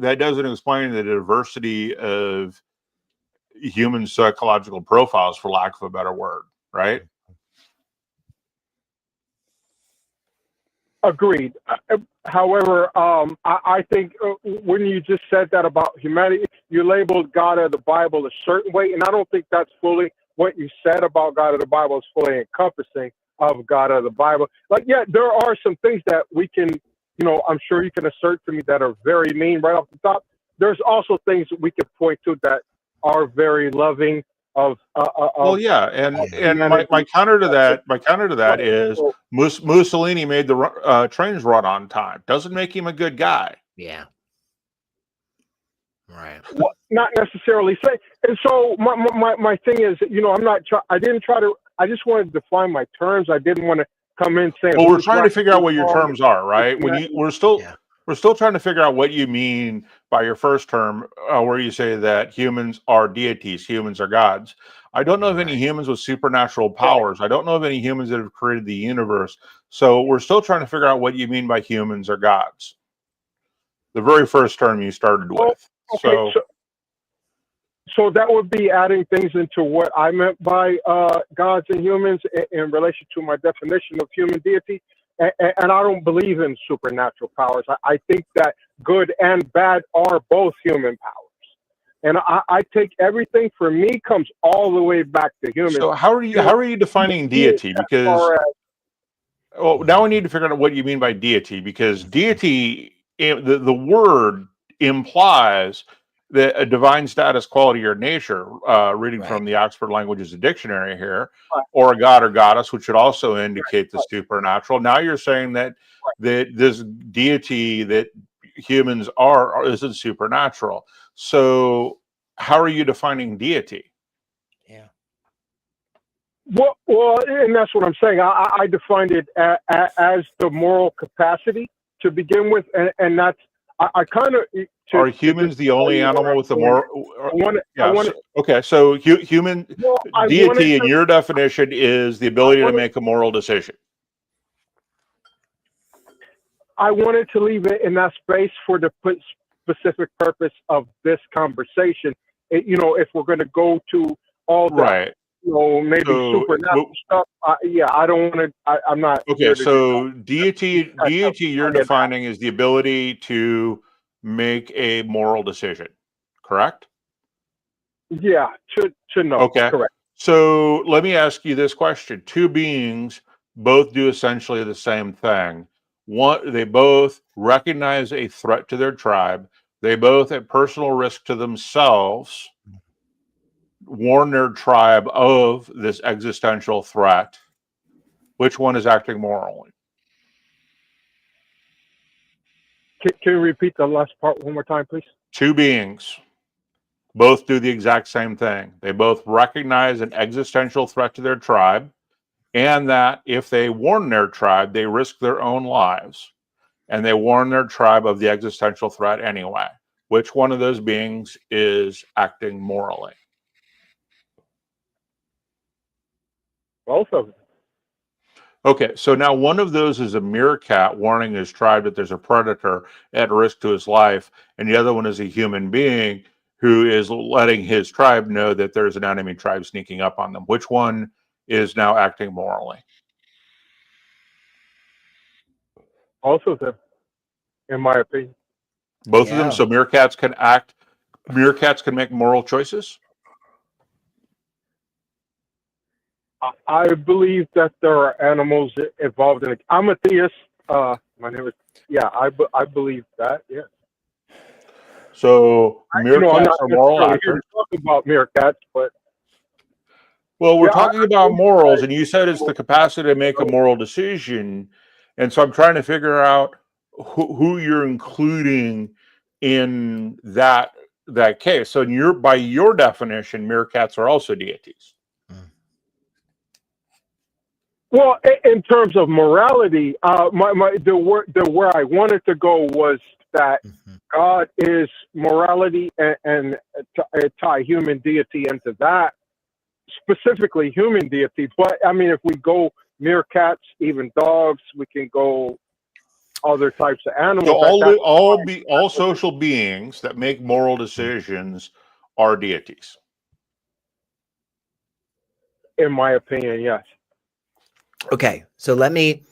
that doesn't explain the diversity of human psychological profiles, for lack of a better word, right? Agreed. However, I think when you just said that about humanity, you labeled God of the Bible a certain way, and I don't think that's fully what you said about God of the Bible is fully encompassing of God of the Bible. Like, yeah, there are some things that we can, I'm sure you can assert to me that are very mean right off the top. There's also things that we can point to that are very loving well, yeah, and my counter to that is Mussolini made the trains run on time. Doesn't make him a good guy. Yeah. Right. Well, not necessarily say. And so my thing is, I didn't try to. I just wanted to define my terms. I didn't want to come in saying. Well, we're trying to figure out what your terms are, right? We're still trying to figure out what you mean by your first term, where you say that humans are deities, humans are gods. I don't know of any humans with supernatural powers. I don't know of any humans that have created the universe. So we're still trying to figure out what you mean by humans are gods. The very first term you started with. Okay, so that would be adding things into what I meant by gods and humans in relation to my definition of human deity. And I don't believe in supernatural powers. I think that good and bad are both human powers. And I take everything for me comes all the way back to humans. So how are you defining deity? Because now we need to figure out what you mean by deity, because deity, the word implies that a divine status, quality, or nature, reading from the Oxford Languages Dictionary here, or a god or goddess, which should also indicate the supernatural. Now you're saying that this deity that humans are isn't supernatural. So how are you defining deity? Yeah. Well, and that's what I'm saying. I defined it as the moral capacity to begin with, and that's I kind of. Are humans the only animal with the moral? Okay, so human deity, in your definition, is the ability to make a moral decision. I wanted to leave it in that space for the specific purpose of this conversation. If we're going to go to all that, maybe supernatural stuff. I don't want to. I'm not. Okay, so deity you're defining is the ability to make a moral decision, correct? Yeah, to know. Okay, correct. So let me ask you this question: two beings both do essentially the same thing. They both recognize a threat to their tribe. They both, at personal risk to themselves, warn their tribe of this existential threat. Which one is acting morally? Can you repeat the last part one more time, please? Two beings both do the exact same thing. They both recognize an existential threat to their tribe, and that if they warn their tribe, they risk their own lives, and they warn their tribe of the existential threat anyway. Which one of those beings is acting morally? Both of them. Okay, so now one of those is a meerkat warning his tribe that there's a predator at risk to his life, and the other one is a human being who is letting his tribe know that there's an enemy tribe sneaking up on them. Which one is now acting morally? Both of them, in my opinion. Both of them. So meerkats can act. Meerkats can make moral choices. I believe that there are animals involved in it. I'm a theist. My name is. Yeah, I believe that. Yeah. So meerkats are moral actors. Here to talk about meerkats, but. Well, we're talking about morals, and you said it's the capacity to make a moral decision, and so I'm trying to figure out who you're including in that case. So, by your definition, meerkats are also deities. Well, in terms of morality, where I wanted to go was that God is morality and tie human deity into that, specifically human deity. But I mean, if we go meerkats, even dogs, we can go other types of animals. So all social beings that make moral decisions are deities. In my opinion, yes. Okay, so let me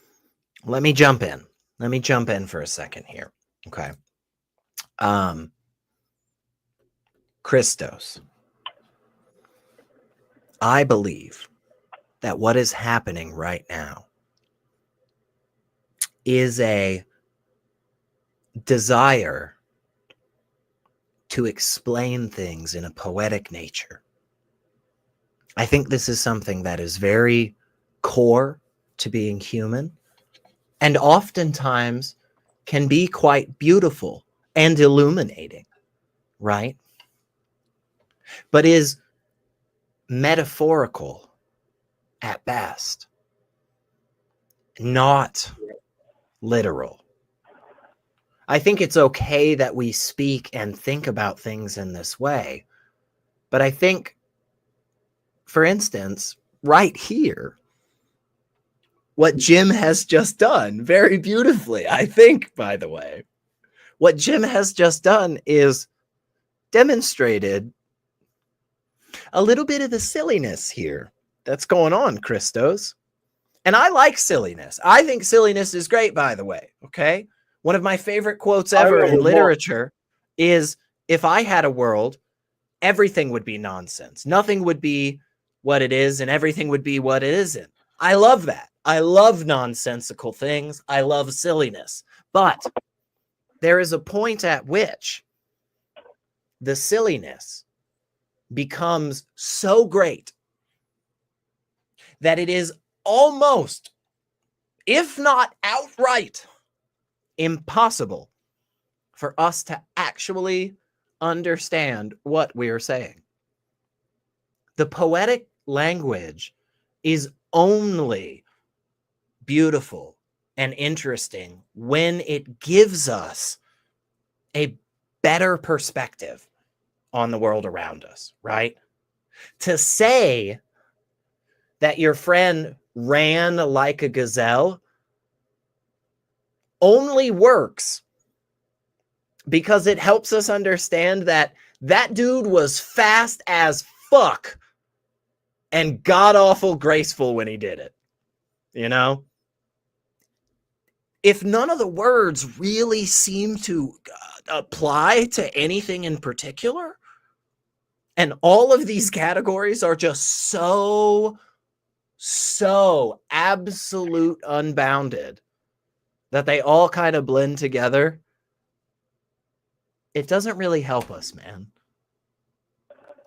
jump in. Let me jump in for a second here. Okay. Christos, I believe that what is happening right now is a desire to explain things in a poetic nature. I think this is something that is very core to being human and oftentimes can be quite beautiful and illuminating, right? But is metaphorical at best, not literal. I think it's okay that we speak and think about things in this way, but I think, for instance, right here, what Jim has just done very beautifully, I think, by the way, what Jim has just done is demonstrated a little bit of the silliness here that's going on, Christos. And I like silliness. I think silliness is great, by the way, okay? One of my favorite quotes ever in literature is, if I had a world, everything would be nonsense. Nothing would be what it is, and everything would be what it isn't. I love that. I love nonsensical things. I love silliness. But there is a point at which the silliness becomes so great that it is almost, if not outright, impossible for us to actually understand what we are saying. The poetic language is only beautiful and interesting when it gives us a better perspective on the world around us, right? To say that your friend ran like a gazelle only works because it helps us understand that that dude was fast as fuck and god-awful graceful when he did it. You know? If none of the words really seem to apply to anything in particular, and all of these categories are just so absolute unbounded that they all kind of blend together, it doesn't really help us, man.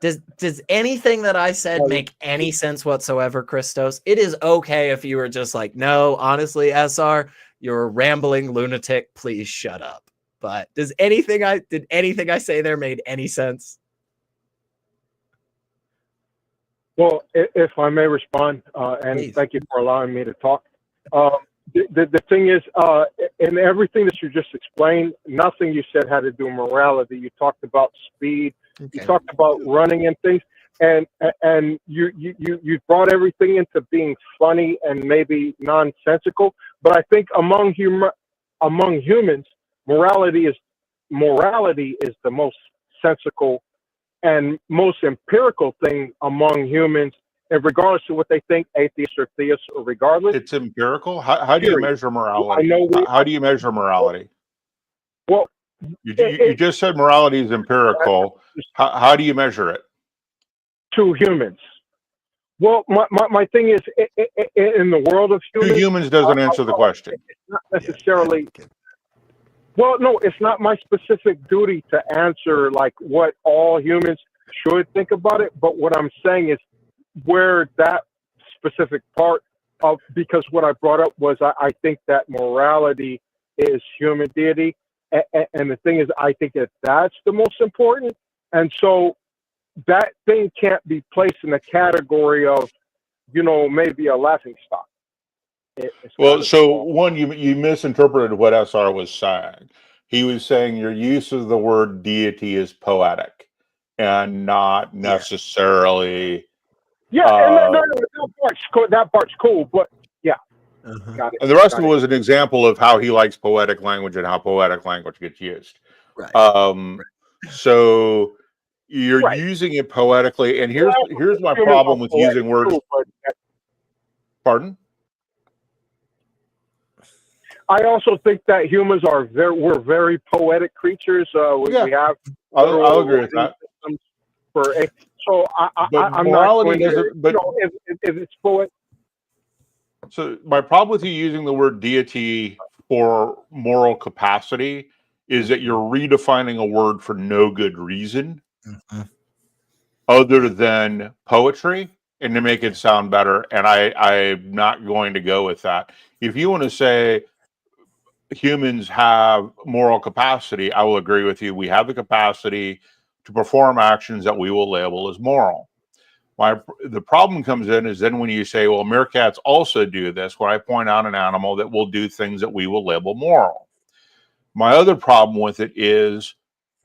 Does anything that I said make any sense whatsoever, Christos? It is okay if you were just like, no, honestly, SR, you're a rambling lunatic. Please shut up. But did anything I say there made any sense? Well, if I may respond, and please. Thank you for allowing me to talk. The thing is, in everything that you just explained, nothing you said had to do with morality. You talked about speed. Okay. You talked about running and things, and you brought everything into being funny and maybe nonsensical. But I think among humans, morality is the most sensical and most empirical thing among humans, and regardless of what they think, atheists or theists, or regardless. It's empirical? How do you measure morality? How do you measure morality? Well, you just said morality is empirical. How do you measure it? To humans. Well, my thing is, in the world of humans... To humans doesn't answer the question. It's not necessarily... Well, no, it's not my specific duty to answer like what all humans should think about it. But what I'm saying is where that specific part of, because what I brought up was I think that morality is human deity. And the thing is, I think that that's the most important. And so that thing can't be placed in the category of, maybe a laughing stock. Well, so one, you misinterpreted what SR was saying. He was saying your use of the word deity is poetic and not necessarily. Yeah, that part's cool, but yeah. Got it. And the rest of it was an example of how he likes poetic language and how poetic language gets used. Right. So you're using it poetically, and here's my problem with using words. Pardon? I also think that humans are we're very poetic creatures. We have. I'll agree with that. So I'm not going to. But if it's poet. So my problem with you using the word deity for moral capacity is that you're redefining a word for no good reason, other than poetry, and to make it sound better. And I'm not going to go with that. If you want to say humans have moral capacity, I will agree with you. We have the capacity to perform actions that we will label as moral. The problem comes in is then when you say, well, meerkats also do this, when I point out an animal that will do things that we will label moral. My other problem with it is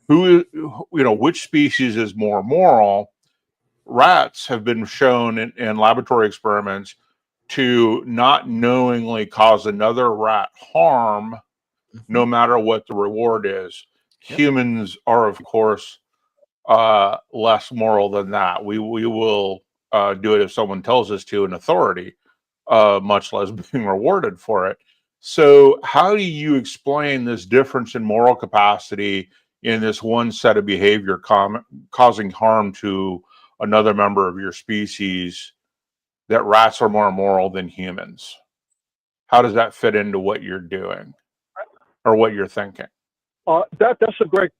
which species is more moral. Rats have been shown in laboratory experiments to not knowingly cause another rat harm, no matter what the reward is. Yep. Humans are, of course, less moral than that. We will do it if someone tells us to in authority, much less being rewarded for it. So how do you explain this difference in moral capacity in this one set of behavior causing harm to another member of your species, that rats are more moral than humans? How does that fit into what you're doing or what you're thinking? That's a great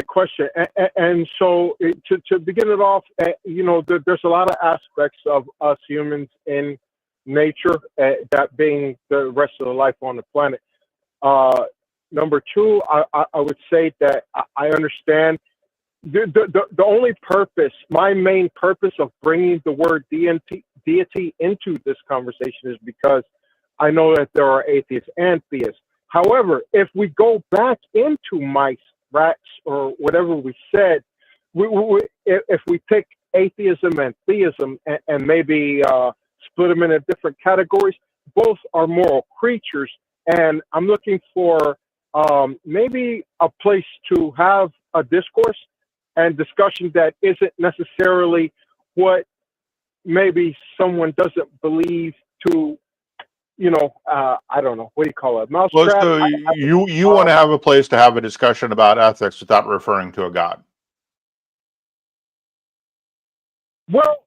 question. And so to begin it off, there's a lot of aspects of us humans in nature, that being the rest of the life on the planet. Number two, I would say that I understand the only purpose, my main purpose of bringing the word deity into this conversation is because I know that there are atheists and theists. However, if we go back into mice, rats, or whatever we said, if we take atheism and theism and maybe split them into different categories, both are moral creatures. And I'm looking for maybe a place to have a discourse and discussion that isn't necessarily what maybe someone doesn't believe to, I don't know, what do you call it? Mousetrap? So you want to have a place to have a discussion about ethics without referring to a God? Well,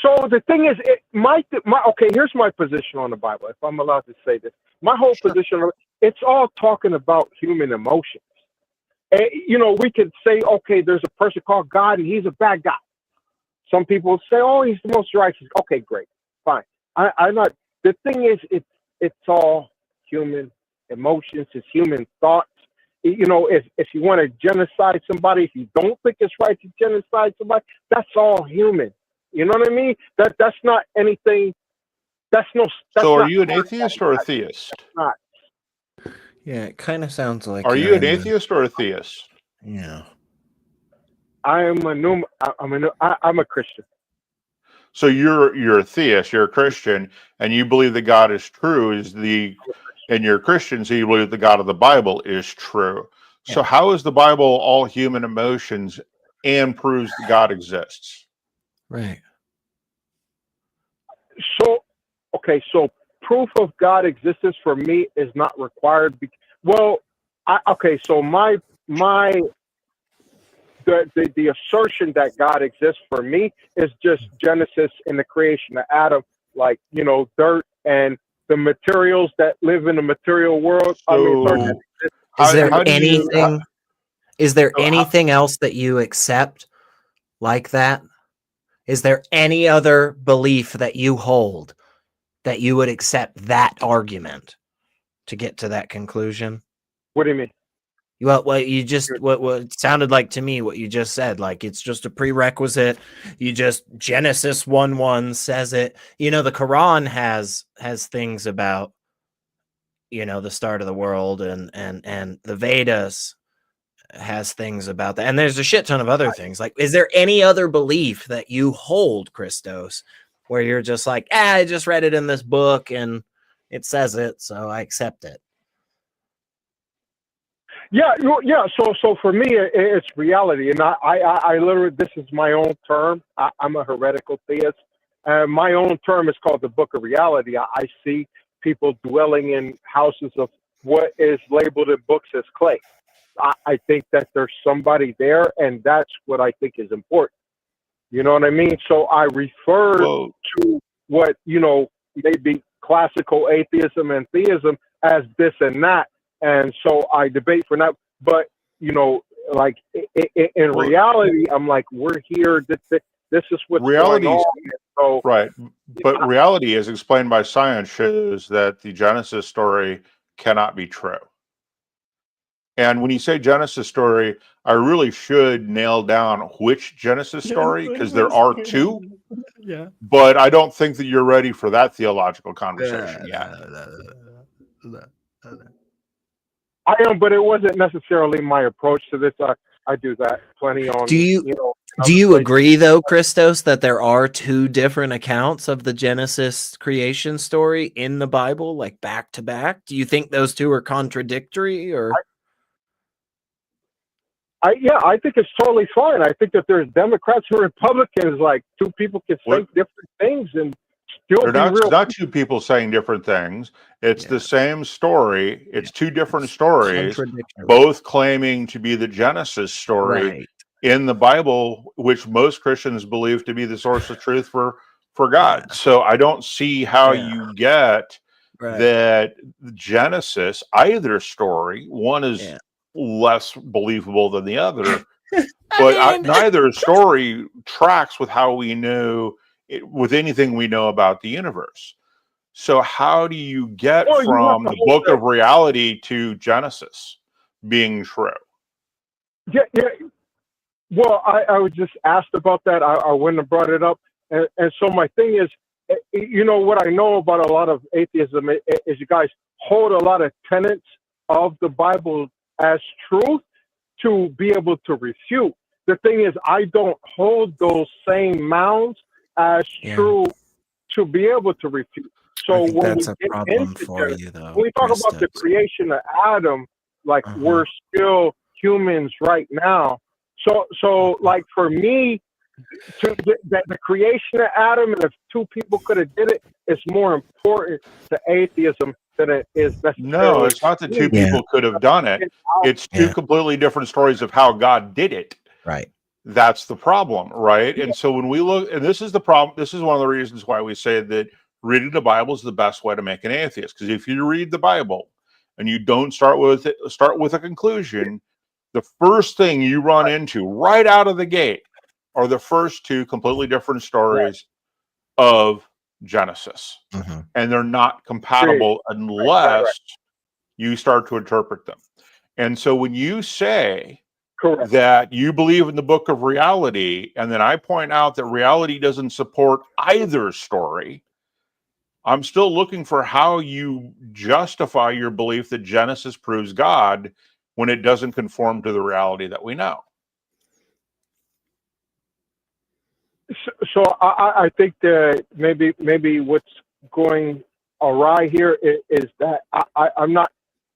so the thing is, okay, here's my position on the Bible, if I'm allowed to say this. My whole position, it's all talking about human emotions. We could say, okay, there's a person called God and he's a bad guy. Some people say, oh, he's the most righteous. Okay, great, fine. I'm not. The thing is, it's all human emotions, it's human thoughts. If you want to genocide somebody, if you don't think it's right to genocide somebody, that's all human. You know what I mean? That's not anything. So are you an atheist or a theist? Not. Yeah, it kind of sounds like. Are you an atheist or a theist? Yeah. I'm a Christian. So you're a theist, you're a Christian, and you believe that God is true, and you're a Christian, so you believe the God of the Bible is true. Yeah. So how is the Bible all human emotions and proves that God exists? Right. So proof of God existence for me is not required. So the assertion that God exists for me is just Genesis and the creation of Adam, dirt and the materials that live in the material world. Is there anything else that you accept like that? Is there any other belief that you hold that you would accept that argument to get to that conclusion? What do you mean? Well, what it sounded like to me, what you just said, like it's just a prerequisite. You just Genesis 1:1 says it. The Quran has things about, the start of the world, and the Vedas has things about that, and there's a shit ton of other things. Like, is there any other belief that you hold, Christos, where you're just like, I just read it in this book and it says it, so I accept it? Yeah. So for me, it's reality, and I literally, this is my own term. I'm a heretical theist, and my own term is called the Book of Reality. I see people dwelling in houses of what is labeled in books as clay. I think that there's somebody there, and that's what I think is important. You know what I mean? So I refer to what, maybe classical atheism and theism as this and that. And so I debate for that. But, like in reality, I'm like, we're here. This is what's going on. So, right. But reality, as explained by science, shows that the Genesis story cannot be true. And when you say Genesis story, I really should nail down which Genesis story, because there are two. Yeah. But I don't think that you're ready for that theological conversation yet. I am, but it wasn't necessarily my approach to this. I do that plenty on. Do you agree, though, Christos, that there are two different accounts of the Genesis creation story in the Bible, like back to back? Do you think those two are contradictory, or? I think it's totally fine. I think that there's Democrats and Republicans, like two people can say different things and still be real. Not two people saying different things. It's the same story. It's two different stories, both claiming to be the Genesis story in the Bible, which most Christians believe to be the source of truth for God. So I don't see how you get that Genesis, either story, one is less believable than the other, but neither story tracks with how we know with anything we know about the universe. So how do you get from the book of reality to Genesis being true? Yeah. Well, I was just asked about that. I wouldn't have brought it up. And so my thing is, what I know about a lot of atheism is you guys hold a lot of tenets of the Bible as truth to be able to refute. The thing is, I don't hold those same mounds as true to be able to refute. So when that's a problem for you, though. When we talk about the creation of Adam, like we're still humans right now. So like for me, the creation of Adam, and if two people could have did it, it's more important to atheism than it is necessarily. No, it's not that two people could have done it. It's two completely different stories of how God did it. Right. That's the problem, right? And so when we look, and this is the problem, this is one of the reasons why we say that reading the Bible is the best way to make an atheist. Because if you read the Bible and you don't start with a conclusion, the first thing you run into right out of the gate are the first two completely different stories of Genesis. And they're not compatible unless you start to interpret them. And so when you say that you believe in the book of reality, and then I point out that reality doesn't support either story, I'm still looking for how you justify your belief that Genesis proves God when it doesn't conform to the reality that we know. So I think that maybe what's going awry here is that I'm not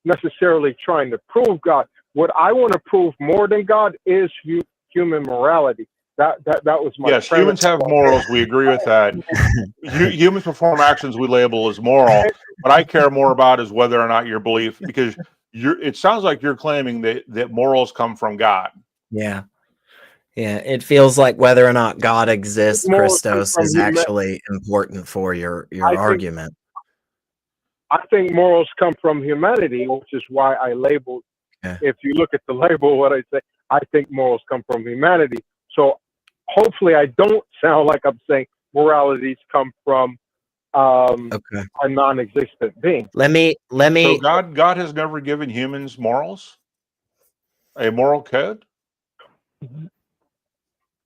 necessarily trying to prove God. What I want to prove more than God is human morality. That was my yes. premise. Humans have morals. We agree with that. Humans perform actions we label as moral. What I care more about is whether or not your belief, because it sounds like you're claiming that morals come from God. Yeah. Yeah, it feels like whether or not God exists, Christos, is actually important for your argument. I think morals come from humanity, which is why I labeled. If you look at the label, what I say, I think morals come from humanity. So hopefully, I don't sound like I'm saying moralities come from a non-existent being. Let me. So God has never given humans morals, a moral code.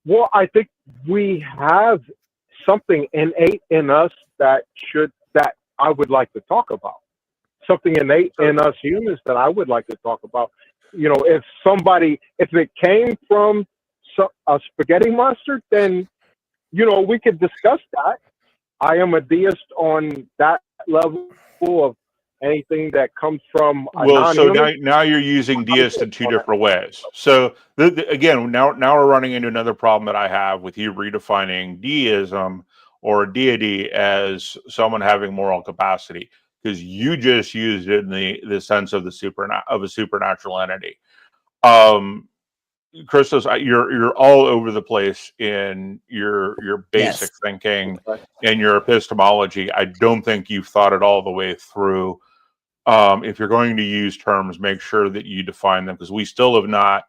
Well, I think we have something innate in us that I would like to talk about. Something innate in us humans that I would like to talk about. If it came from a spaghetti monster, then, we could discuss that. I am a deist on that level of anything that comes from a non-human. So now you're using deist in two different ways. So again, now we're running into another problem that I have with you redefining deism or deity as someone having moral capacity. because you just used it in the sense of a supernatural entity. Christos, you're all over the place in your basic thinking and your epistemology. I don't think you've thought it all the way through. If you're going to use terms, make sure that you define them, because we still have not.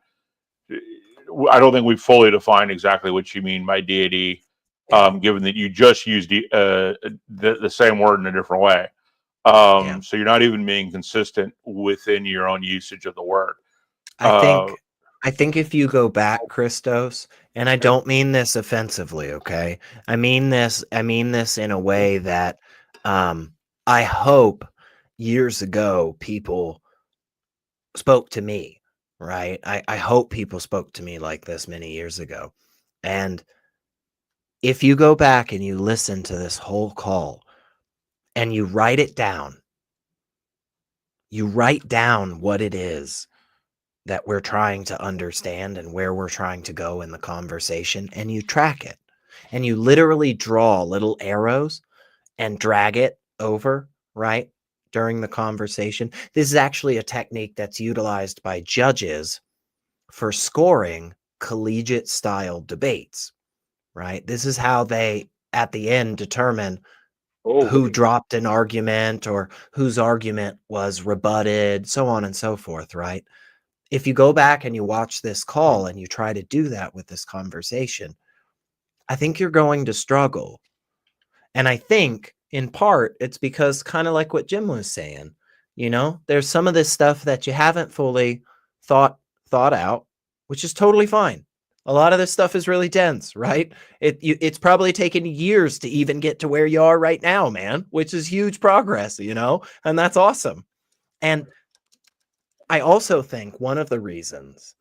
I don't think we've fully defined exactly what you mean by deity, given that you just used the same word in a different way. So you're not even being consistent within your own usage of the word. I think if you go back, Christos, and I don't mean this offensively, okay? I mean this in a way that I hope years ago people spoke to me, right? I hope people spoke to me like this many years ago. And if you go back and you listen to this whole call and you write it down, you write down what it is that we're trying to understand and where we're trying to go in the conversation, and you track it, and you literally draw little arrows and drag it over, right, during the conversation. This is actually a technique that's utilized by judges for scoring collegiate style debates, right? This is how they, at the end, determine who dropped an argument or whose argument was rebutted, so on and so forth, right? If you go back and you watch this call and you try to do that with this conversation, I think you're going to struggle. And I think in part it's because, kind of like what Jim was saying, you know, there's some of this stuff that you haven't fully thought out, which is totally fine. A lot of this stuff is really dense, right? It's probably taken years to even get to where you are right now, man, which is huge progress, you know, and that's awesome. And I also think one of the reasons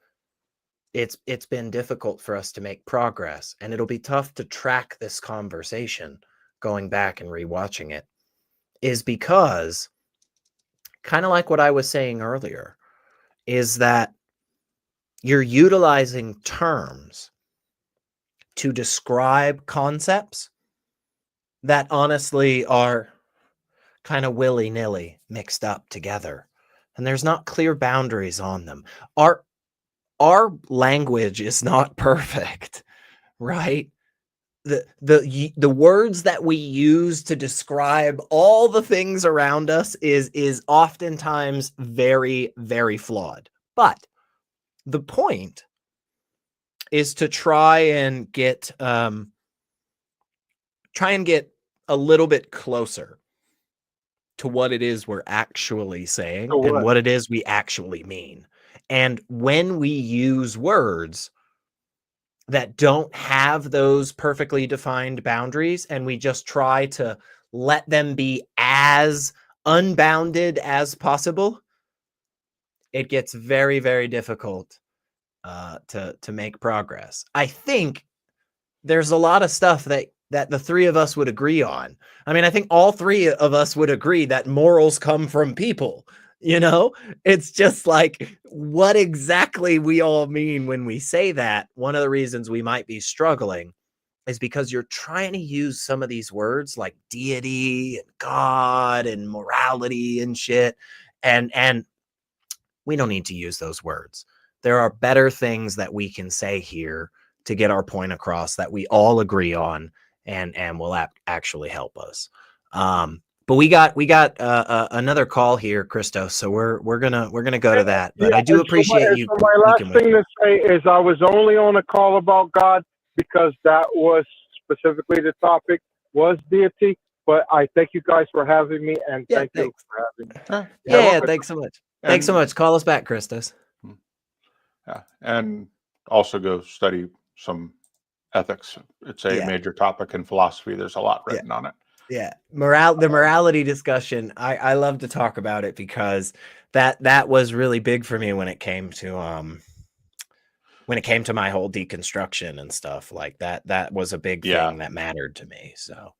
it's been difficult for us to make progress, and it'll be tough to track this conversation going back and rewatching it, is because, kind of like what I was saying earlier, is that you're utilizing terms to describe concepts that honestly are kind of willy-nilly mixed up together. And there's not clear boundaries on them. Our language is not perfect, right? The words that we use to describe all the things around us is oftentimes very, very flawed. But the point is to try and get a little bit closer to what it is we're actually saying and what it is we actually mean. And when we use words that don't have those perfectly defined boundaries, and we just try to let them be as unbounded as possible, it gets very, very difficult to make progress. I think there's a lot of stuff that the three of us would agree on. I mean, I think all three of us would agree that morals come from people, you know? It's just like what exactly we all mean when we say that. One of the reasons we might be struggling is because you're trying to use some of these words like deity and God and morality and shit. And we don't need to use those words. There are better things that we can say here to get our point across that we all agree on and will actually help us. But we got another call here, Christos. So we're gonna go to that. But I do appreciate you. My last thing to say is I was only on a call about God because that was specifically the topic was deity. But I thank you guys for having me, and thank you for having me. Yeah, thanks so much. Thanks so much. Call us back, Christos. Yeah, and also go study some ethics. It's a major topic in philosophy. There's a lot written on it. Yeah, the morality discussion. I love to talk about it because that was really big for me when it came to my whole deconstruction and stuff like that. That was a big thing that mattered to me. So.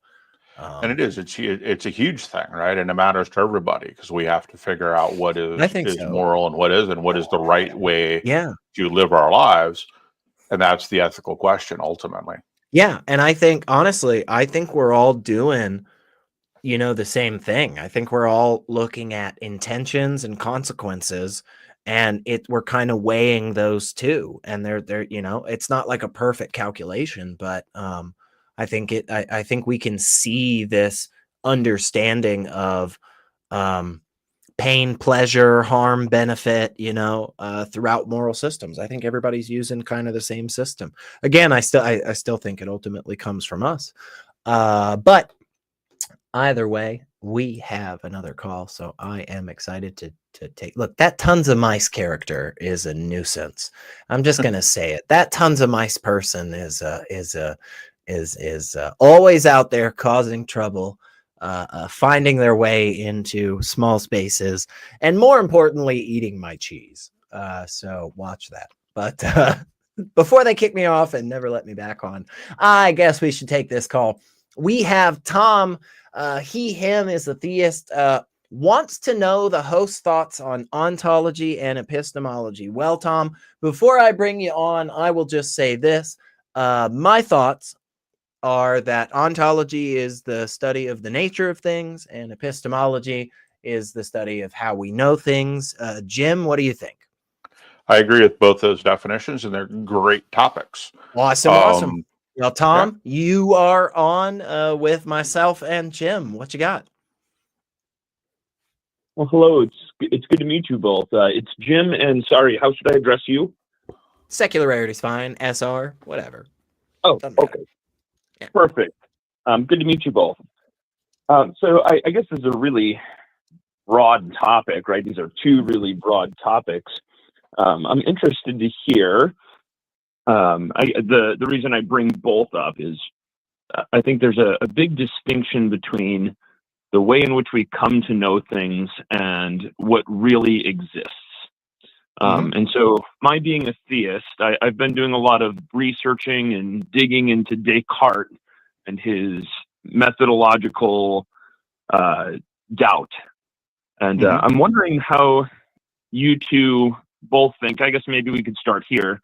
And it's a huge thing, right? And it matters to everybody because we have to figure out what is moral and what isn't, what is the right way to live our lives. And that's the ethical question ultimately. Yeah. And I think, honestly, we're all doing the same thing. I think we're all looking at intentions and consequences, and we're kind of weighing those two. And they're it's not like a perfect calculation, but I think we can see this understanding of pain, pleasure, harm, benefit, throughout moral systems. I think everybody's using kind of the same system. Again, I still think it ultimately comes from us. But either way, we have another call, so I am excited to take. Look, that Tons of Mice character is a nuisance. I'm just gonna say it. That Tons of Mice person is always out there causing trouble, finding their way into small spaces, and more importantly, eating my cheese. So watch that. But before they kick me off and never let me back on, I guess we should take this call. We have Tom. He, him is a theist, wants to know the host's thoughts on ontology and epistemology. Well, Tom, before I bring you on, I will just say this. My thoughts are that ontology is the study of the nature of things, and epistemology is the study of how we know things. Jim, what do you think? I agree with both those definitions, and they're great topics. Awesome. Well, Tom, you are on with myself and Jim. What you got? Well, hello. It's good to meet you both. It's Jim, and sorry, how should I address you? Secular Rarity's fine. SR, whatever. Oh, okay. Yeah. Perfect. Good to meet you both. So I guess this is a really broad topic, right? These are two really broad topics. I'm interested to hear. The reason I bring both up is I think there's a big distinction between the way in which we come to know things and what really exists. And so my being a theist, I've been doing a lot of researching and digging into Descartes and his methodological doubt. And I'm wondering how you two both think. I guess maybe we could start here.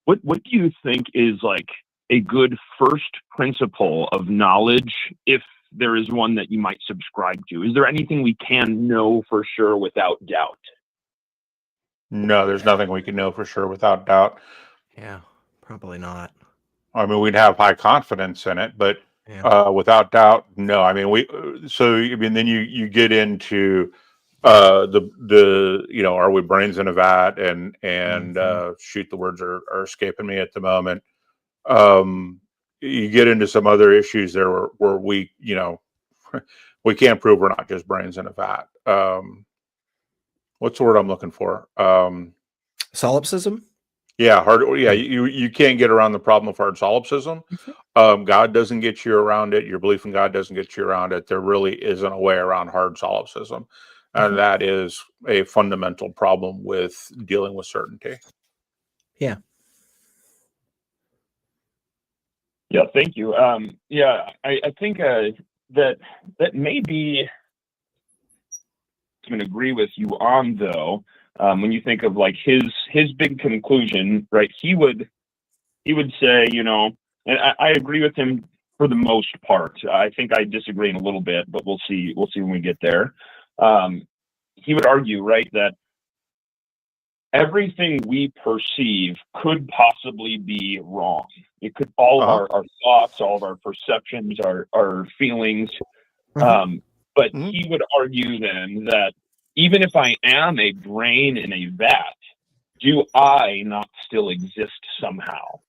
What do you think is like a good first principle of knowledge, if there is one that you might subscribe to? Is there anything we can know for sure without doubt? No, there's nothing we can know for sure without doubt. Yeah, probably not. I mean, we'd have high confidence in it, but without doubt, no. I mean, then you get into are we brains in a vat and shoot, the words are escaping me at the moment. You get into some other issues there where we we can't prove we're not just brains in a vat. What's the word I'm looking for? Solipsism? Yeah, you can't get around the problem of hard solipsism. God doesn't get you around it. Your belief in God doesn't get you around it. There really isn't a way around hard solipsism. And that is a fundamental problem with dealing with certainty. Yeah. Yeah, thank you. I think that may be, I'm going to agree with you on, though, when you think of like his big conclusion, right? He would say, and I agree with him for the most part. I think I disagree in a little bit, but we'll see when we get there. He would argue, right, that everything we perceive could possibly be wrong. It could all of our thoughts, all of our perceptions, our feelings. But he would argue then that even if I am a brain in a vat, do I not still exist somehow?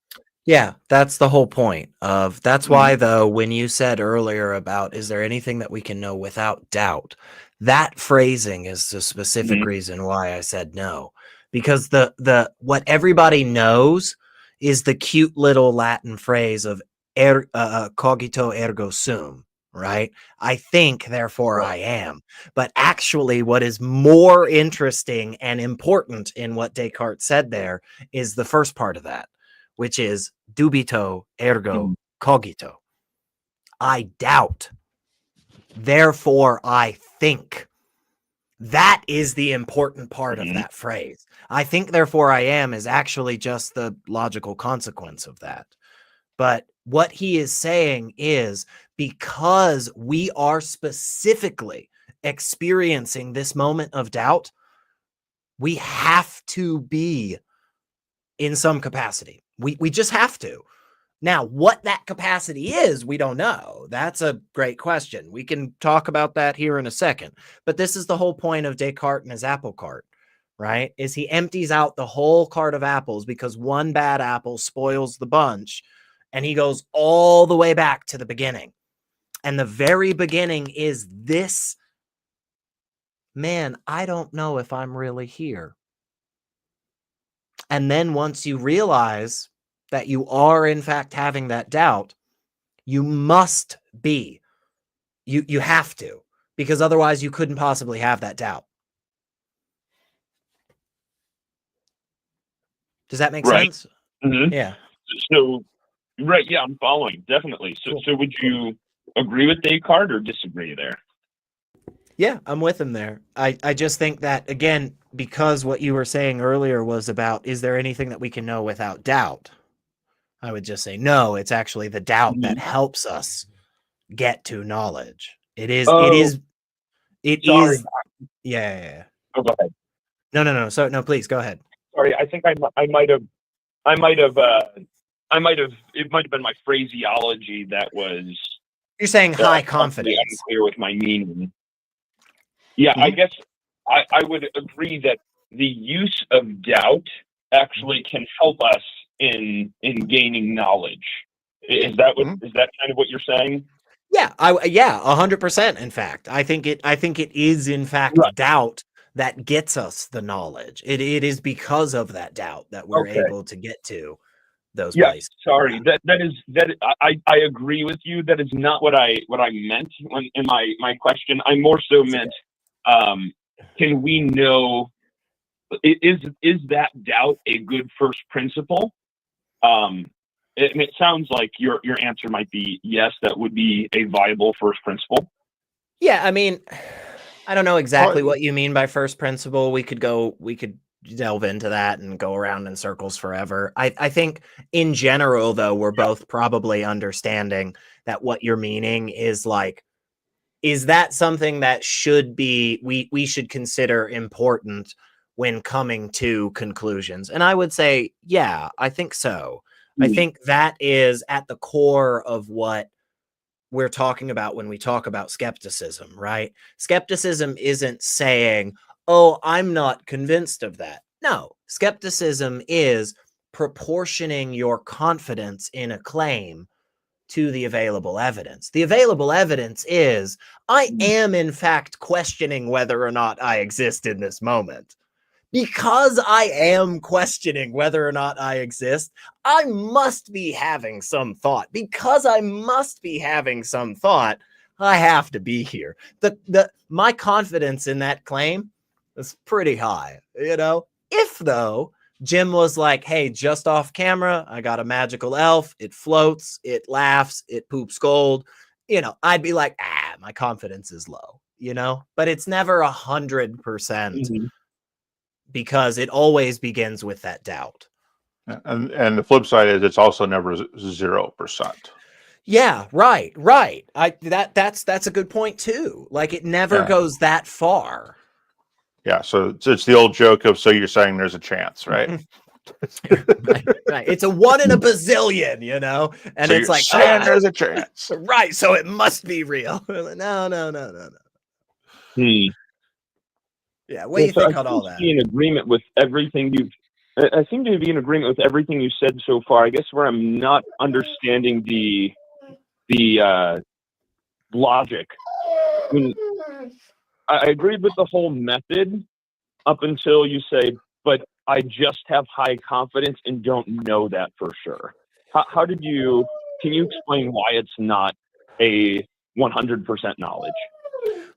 Yeah, that's the whole point of that's why, though, when you said earlier about is there anything that we can know without doubt, that phrasing is the specific reason why I said no, because the what everybody knows is the cute little Latin phrase of cogito ergo sum, right? I think, therefore I am. But actually, what is more interesting and important in what Descartes said there is the first part of that, which is dubito ergo cogito. I doubt, therefore I think. That is the important part of that phrase. I think, therefore I am is actually just the logical consequence of that. But What he is saying is, because we are specifically experiencing this moment of doubt, we have to be in some capacity. We just have to. Now, what that capacity is, we don't know. That's a great question. We can talk about that here in a second. But this is the whole point of Descartes and his apple cart, right? Is he empties out the whole cart of apples because one bad apple spoils the bunch, and he goes all the way back to the beginning. And the very beginning is this, man, I don't know if I'm really here. And then once you realize that you are in fact having that doubt, you must be. You have to, because otherwise you couldn't possibly have that doubt. Does that make sense? Mm-hmm. Yeah. So, right, yeah, I'm following, definitely. So, Cool. So would you agree with Descartes or disagree there? Yeah, I'm with him there. I just think that, again, because what you were saying earlier was about, is there anything that we can know without doubt? I would just say, no, it's actually the doubt that helps us get to knowledge. It is, Sorry. yeah. Oh, go ahead. No. So, no, please go ahead. Sorry, I think it might have been my phraseology that was. You're saying high confidence. Unclear with my meaning. Yeah, I guess I would agree that the use of doubt actually can help us in gaining knowledge. Is that kind of what you're saying? Yeah, 100%. In fact, I think it is in fact doubt that gets us the knowledge. It is because of that doubt that we're able to get to those places. Sorry, I agree with you. That is not what I meant in my question. I more so meant, can we know, is that doubt a good first principle? It sounds like your answer might be yes, that would be a viable first principle. Yeah, I mean, I don't know exactly what you mean by first principle. We could delve into that and go around in circles forever. I think in general, though, we're both probably understanding that what you're meaning is like, is that something that should be, we should consider important when coming to conclusions? And I would say, yeah, I think so. I think that is at the core of what we're talking about when we talk about skepticism, right? Skepticism isn't saying, oh, I'm not convinced of that. No, skepticism is proportioning your confidence in a claim to the available evidence. The available evidence is, I am in fact questioning whether or not I exist in this moment. Because I am questioning whether or not I exist, I must be having some thought. Because I must be having some thought, I have to be here. My confidence in that claim is pretty high, you know? If, though, Jim was like, hey, just off camera, I got a magical elf. It floats, it laughs, it poops gold. You know, I'd be like, my confidence is low, you know? But it's never 100%. Because it always begins with that doubt. And the flip side is it's also never 0%. Yeah, right. That's a good point too. Like it never goes that far. Yeah, so it's the old joke of, so you're saying there's a chance, right? right. It's a 1 in a bazillion, you know? And so it's like, there's a chance. Right, so it must be real. No. Yeah, what do you think on all that? In agreement with everything I seem to be in agreement with everything you said so far. I guess where I'm not understanding the logic. I mean, I agreed with the whole method up until you say, but I just have high confidence and don't know that for sure. Can you explain why it's not a 100% knowledge?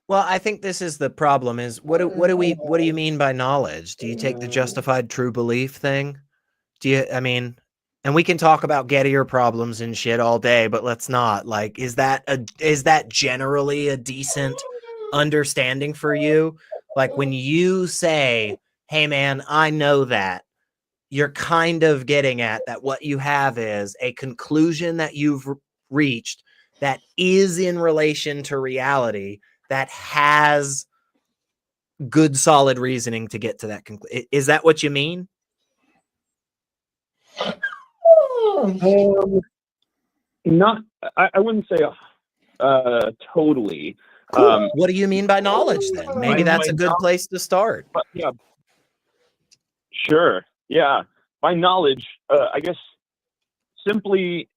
Well, I think this is the problem is what do you mean by knowledge? Do you take the justified true belief thing? And we can talk about Gettier problems and shit all day, but let's not. Like, is that generally a decent understanding for you? Like when you say, hey man, I know that, you're kind of getting at that what you have is a conclusion that you've reached that is in relation to reality that has good solid reasoning to get to that conclusion. Is that what you mean? Not, I wouldn't say totally. Cool. What do you mean by knowledge then? Maybe that's a good place to start. Yeah. Sure. Yeah. By knowledge, I guess simply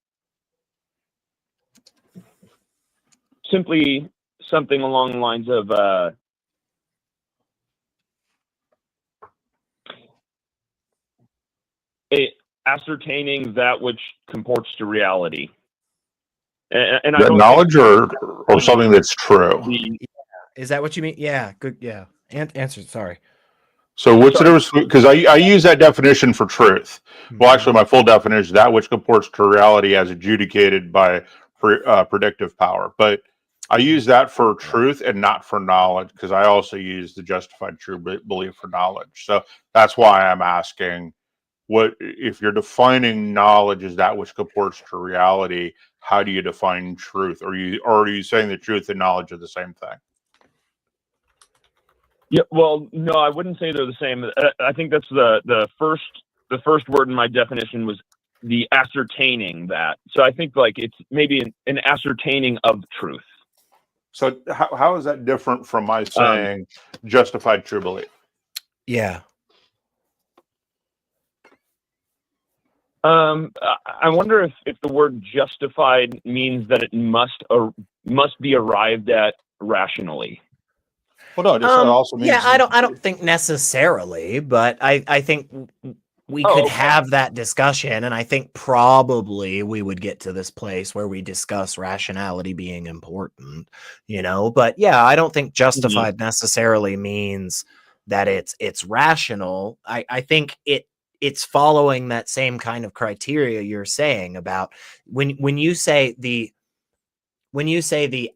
something along the lines of ascertaining that which comports to reality. And I don't knowledge or something that's true. Is that what you mean? Yeah. Good. Yeah. Answer. Sorry. So what's the difference? Because I use that definition for truth. Well, actually, my full definition is that which comports to reality as adjudicated by predictive power. But I use that for truth and not for knowledge, because I also use the justified true belief for knowledge. So that's why I'm asking, what if you're defining knowledge as that which comports to reality? How do you define truth? Or are you saying the truth and knowledge are the same thing? Yeah, well, no, I wouldn't say they're the same. I think that's the first word in my definition was the ascertaining that. So I think like it's maybe an ascertaining of truth. So how is that different from my saying justified true belief? Yeah. I wonder if the word justified means that it must be arrived at rationally. Well, no, it also means I don't think necessarily, but I think we could have that discussion, and I think probably we would get to this place where we discuss rationality being important, but yeah, I don't think justified necessarily means that it's rational. I think it's following that same kind of criteria you're saying about when you say the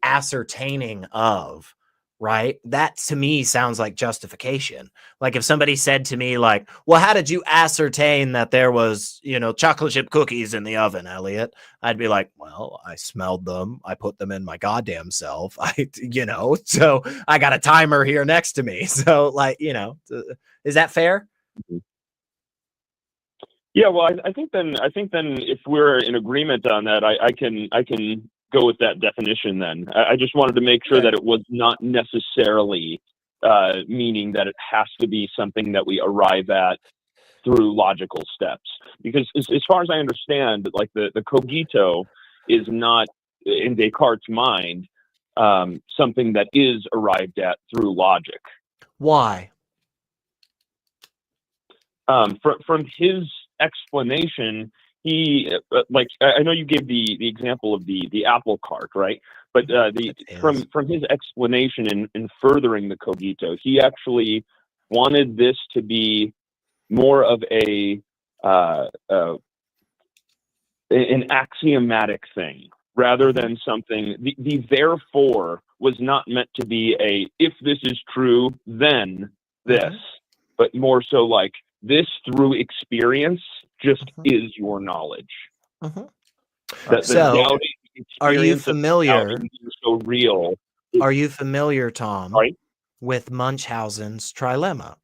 ascertaining of, right? That to me sounds like justification. Like if somebody said to me like, well, how did you ascertain that there was, chocolate chip cookies in the oven, Elliot? I'd be like, well, I smelled them. I put them in my goddamn self. So I got a timer here next to me. So is that fair? Yeah, well, I think then if we're in agreement on that, I can go with that definition then. I just wanted to make sure that it was not necessarily meaning that it has to be something that we arrive at through logical steps. Because as far as I understand, like the cogito is not, in Descartes' mind, something that is arrived at through logic. Why? From his explanation, he I know you gave the example of the apple cart, right? But from his explanation in furthering the cogito, he actually wanted this to be more of an axiomatic thing rather than something. The therefore was not meant to be a if this is true then this, but more so like this through experience just is your knowledge. So, are you familiar? So real. Are you familiar, Tom, right? with Munchausen's trilemma?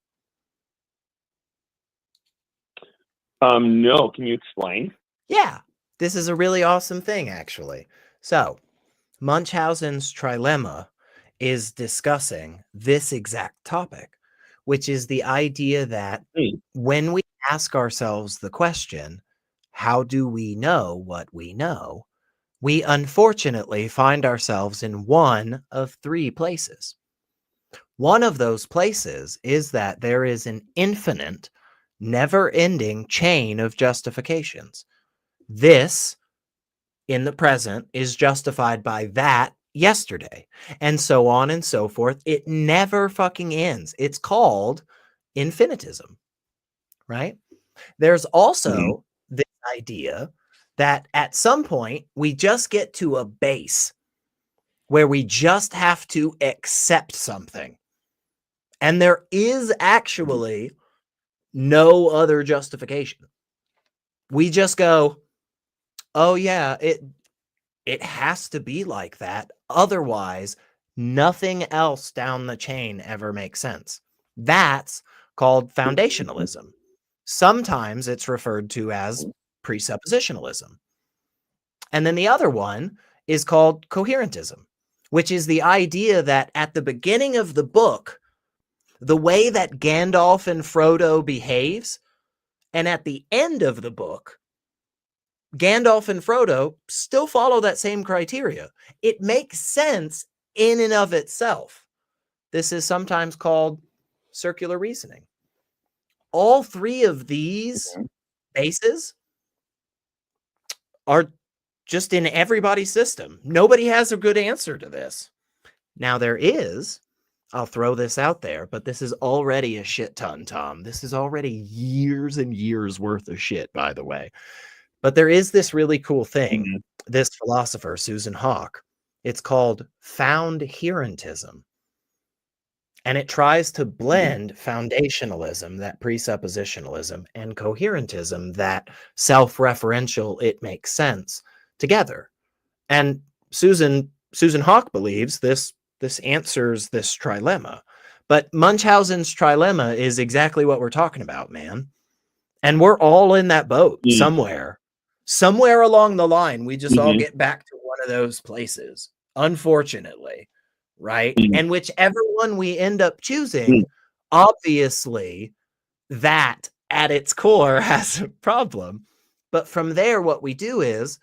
No. Can you explain? Yeah, this is a really awesome thing, actually. So, Munchausen's trilemma is discussing this exact topic, which is the idea that when we ask ourselves the question, how do we know what we know? We unfortunately find ourselves in one of three places. One of those places is that there is an infinite, never-ending chain of justifications. This, in the present, is justified by that yesterday, and so on and so forth. It never fucking ends. It's called infinitism, right? There's also this idea that at some point we just get to a base where we just have to accept something. And there is actually no other justification. We just go, oh yeah, it has to be like that. Otherwise, nothing else down the chain ever makes sense. That's called foundationalism. Sometimes it's referred to as presuppositionalism. And then the other one is called coherentism, which is the idea that at the beginning of the book, the way that Gandalf and Frodo behaves, and at the end of the book, Gandalf and Frodo still follow that same criteria. It makes sense in and of itself. This is sometimes called circular reasoning. All three of these bases are just in everybody's system. Nobody has a good answer to this. Now there is, I'll throw this out there, but this is already a shit ton, Tom. This is already years and years worth of shit, by the way. But there is this really cool thing, this philosopher, Susan Hawke. It's called found-herentism. And it tries to blend foundationalism, that presuppositionalism, and coherentism, that self-referential, it makes sense, together. And Susan Hawke believes this answers this trilemma. But Munchausen's trilemma is exactly what we're talking about, man. And we're all in that boat somewhere. Somewhere along the line, we just all get back to one of those places, unfortunately, right? And whichever one we end up choosing, obviously, that at its core has a problem. But from there, what we do is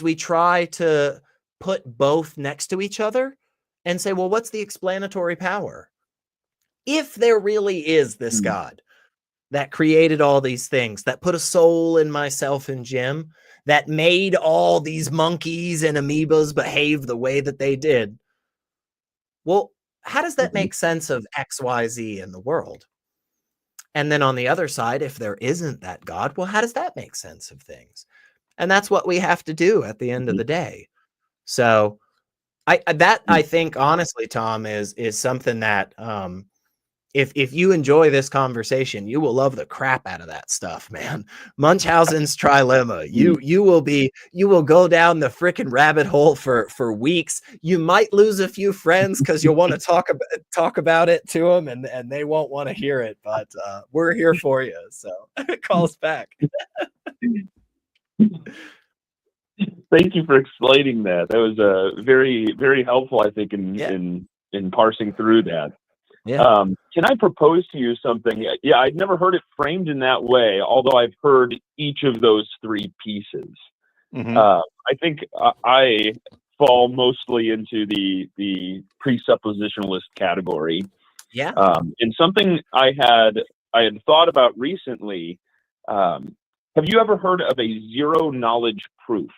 we try to put both next to each other and say, well, what's the explanatory power? If there really is this God that created all these things, that put a soul in myself and Jim, that made all these monkeys and amoebas behave the way that they did, well, how does that make sense of X, Y, Z in the world? And then on the other side, if there isn't that God, well, how does that make sense of things? And that's what we have to do at the end of the day. So I think, honestly, Tom, is something that if you enjoy this conversation, you will love the crap out of that stuff, man. Munchausen's trilemma. You will go down the freaking rabbit hole for weeks. You might lose a few friends because you'll want to talk about it to them, and they won't want to hear it. But we're here for you. So call us back. Thank you for explaining that. That was very, very helpful, I think, in parsing through that. Yeah. Can I propose to you something? Yeah, I'd never heard it framed in that way, although I've heard each of those three pieces. I think I fall mostly into the presuppositionalist category. Yeah. And something I had thought about recently. Have you ever heard of a zero knowledge proof?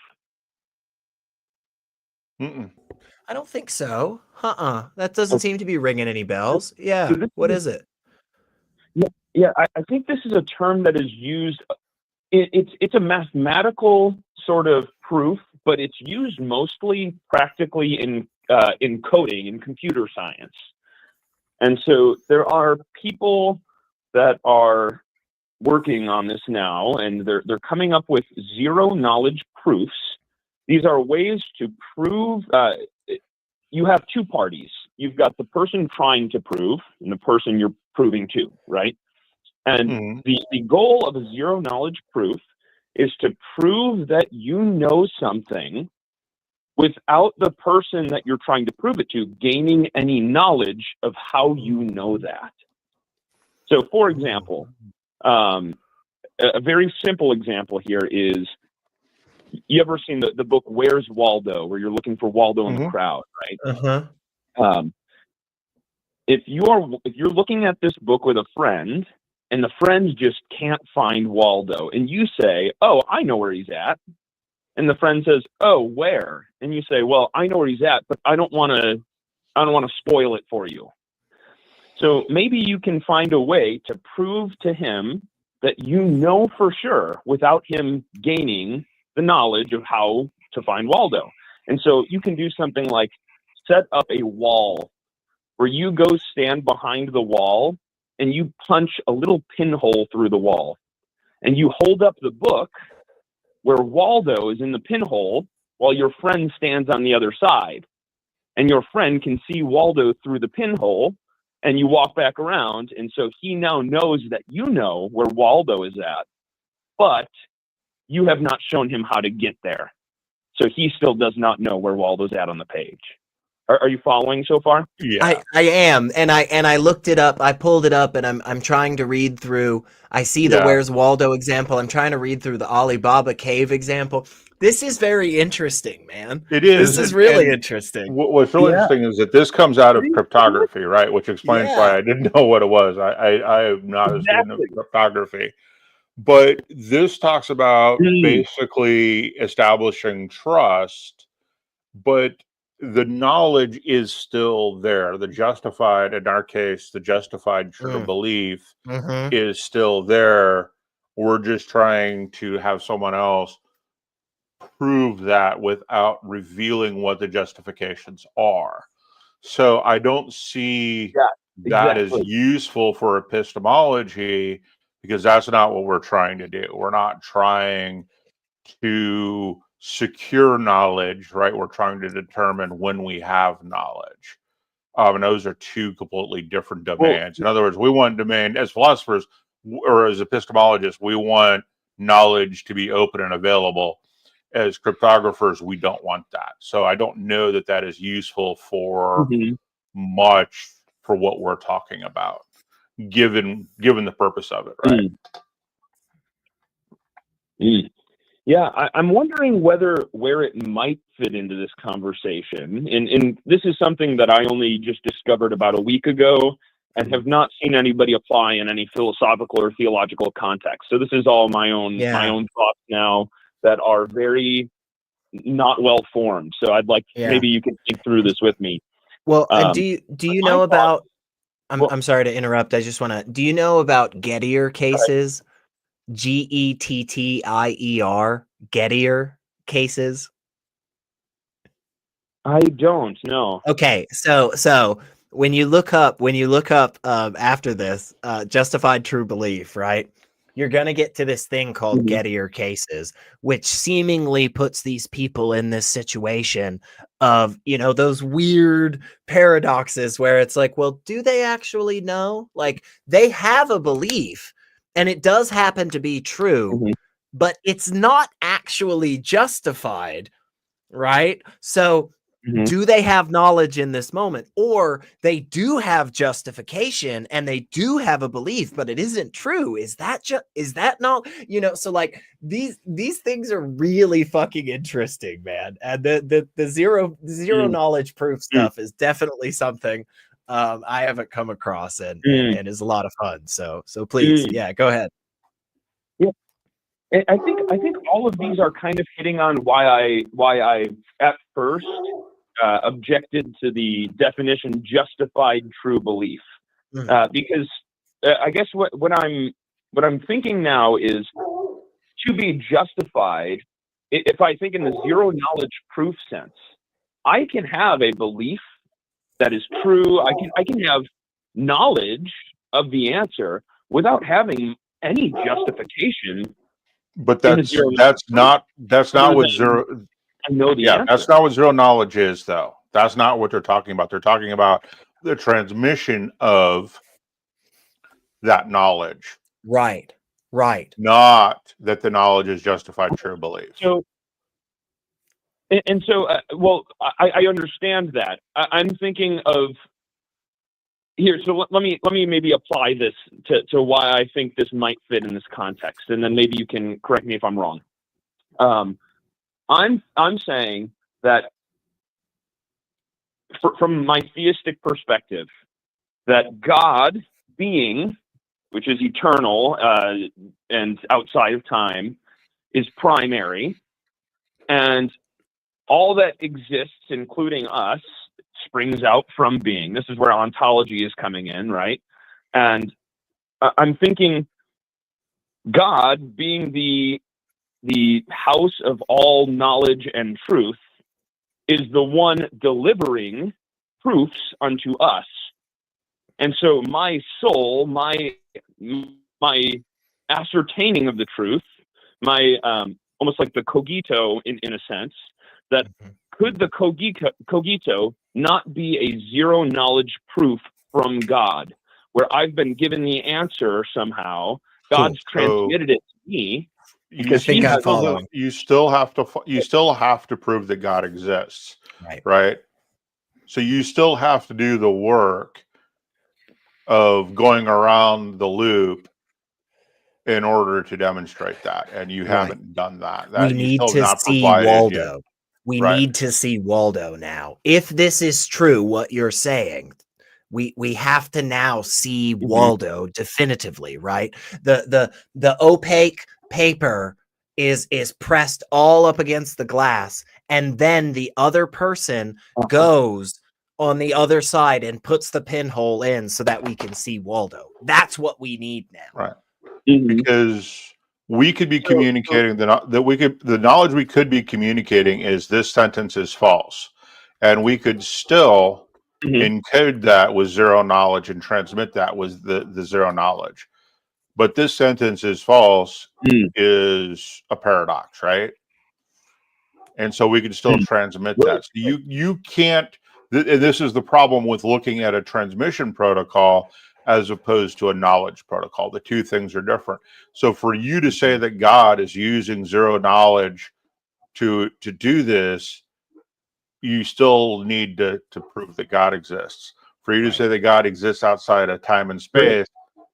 I don't think so. That doesn't seem to be ringing any bells. Yeah. What is it? Yeah, I think this is a term that is used. It's a mathematical sort of proof, but it's used mostly practically in coding, in computer science. And so there are people that are working on this now, and they're coming up with zero knowledge proofs. These are ways to prove. You have two parties. You've got the person trying to prove and the person you're proving to, right? And the goal of a zero knowledge proof is to prove that you know something without the person that you're trying to prove it to gaining any knowledge of how you know that. So, for example, a very simple example here is, you ever seen the book Where's Waldo, where you're looking for Waldo in the crowd, right? If you're looking at this book with a friend, and the friend just can't find Waldo, and you say, "Oh, I know where he's at," and the friend says, "Oh, where?" and you say, "Well, I know where he's at, but I don't want to spoil it for you." So maybe you can find a way to prove to him that you know for sure without him gaining the knowledge of how to find Waldo. And so you can do something like set up a wall where you go stand behind the wall and you punch a little pinhole through the wall. And you hold up the book where Waldo is in the pinhole while your friend stands on the other side. And your friend can see Waldo through the pinhole, and you walk back around. And so he now knows that you know where Waldo is at, but you have not shown him how to get there. So he still does not know where Waldo's at on the page. Are you following so far? Yeah, I am, and I looked it up. I pulled it up, and I'm trying to read through. I see the Where's Waldo example. I'm trying to read through the Alibaba cave example. This is very interesting, man. It is. This is really interesting. What's really interesting is that this comes out of cryptography, right? Which explains why I didn't know what it was. I am not a student of cryptography. But this talks about basically establishing trust, but the knowledge is still there. The justified, in our case, the justified true belief is still there. We're just trying to have someone else prove that without revealing what the justifications are. So I don't see that as useful for epistemology, because that's not what we're trying to do. We're not trying to secure knowledge, right? We're trying to determine when we have knowledge. And those are two completely different domains. In other words, we want domain, as philosophers or as epistemologists, we want knowledge to be open and available. As cryptographers, we don't want that. So I don't know that that is useful for much for what we're talking about, given the purpose of it, right? Yeah, I'm wondering where it might fit into this conversation. And this is something that I only just discovered about a week ago and have not seen anybody apply in any philosophical or theological context. So this is all my own thoughts now that are very not well formed. So I'd like maybe you can think through this with me. Well, and do you know about? I'm sorry to interrupt. I just want to. Do you know about Gettier cases? Gettier, Gettier cases. I don't know. Okay, so when you look up after this justified true belief, right? You're gonna get to this thing called Gettier cases, which seemingly puts these people in this situation of, you know, those weird paradoxes where it's like, well, do they actually know? Like, they have a belief, and it does happen to be true, but it's not actually justified, right? So do they have knowledge in this moment, or they do have justification and they do have a belief, but it isn't true? Is that not, you know? So like these things are really fucking interesting, man. And the zero knowledge proof stuff is definitely something I haven't come across and is a lot of fun. So please, go ahead. Yeah, I think all of these are kind of hitting on why I at first objected to the definition justified true belief, because I guess what I'm thinking now is to be justified. If I think in the zero knowledge proof sense, I can have a belief that is true. I can have knowledge of the answer without having any justification. But that's not what zero. I know the answer. That's not what zero knowledge is, though. That's not what they're talking about. They're talking about the transmission of that knowledge. Right. Not that the knowledge is justified true belief. So, well, I understand that. I'm thinking of here. So let me maybe apply this to why I think this might fit in this context, and then maybe you can correct me if I'm wrong. I'm saying that from my theistic perspective, that God being, which is eternal and outside of time, is primary, and all that exists, including us, springs out from being. This is where ontology is coming in, right? And I'm thinking God being the house of all knowledge and truth is the one delivering proofs unto us. And so my soul, my ascertaining of the truth, my almost like the cogito in a sense, that could the cogito not be a zero knowledge proof from God, where I've been given the answer somehow, God's transmitted it to me, because you still have to prove that God exists, right? So you still have to do the work of going around the loop in order to demonstrate that, and you haven't done that. We need to see Waldo. We need to see Waldo now. If this is true, what you're saying, we have to now see Waldo definitively, right? The opaque paper is pressed all up against the glass, and then the other person goes on the other side and puts the pinhole in so that we can see Waldo. That's what we need now. Right. Because we could be communicating the knowledge we could be communicating is this sentence is false, and we could still encode that with zero knowledge and transmit that with the zero knowledge. But this sentence is false is a paradox, right? And so we can still transmit that. So you can't. And this is the problem with looking at a transmission protocol as opposed to a knowledge protocol. The two things are different. So for you to say that God is using zero knowledge to do this, you still need to prove that God exists. For you to say that God exists outside of time and space,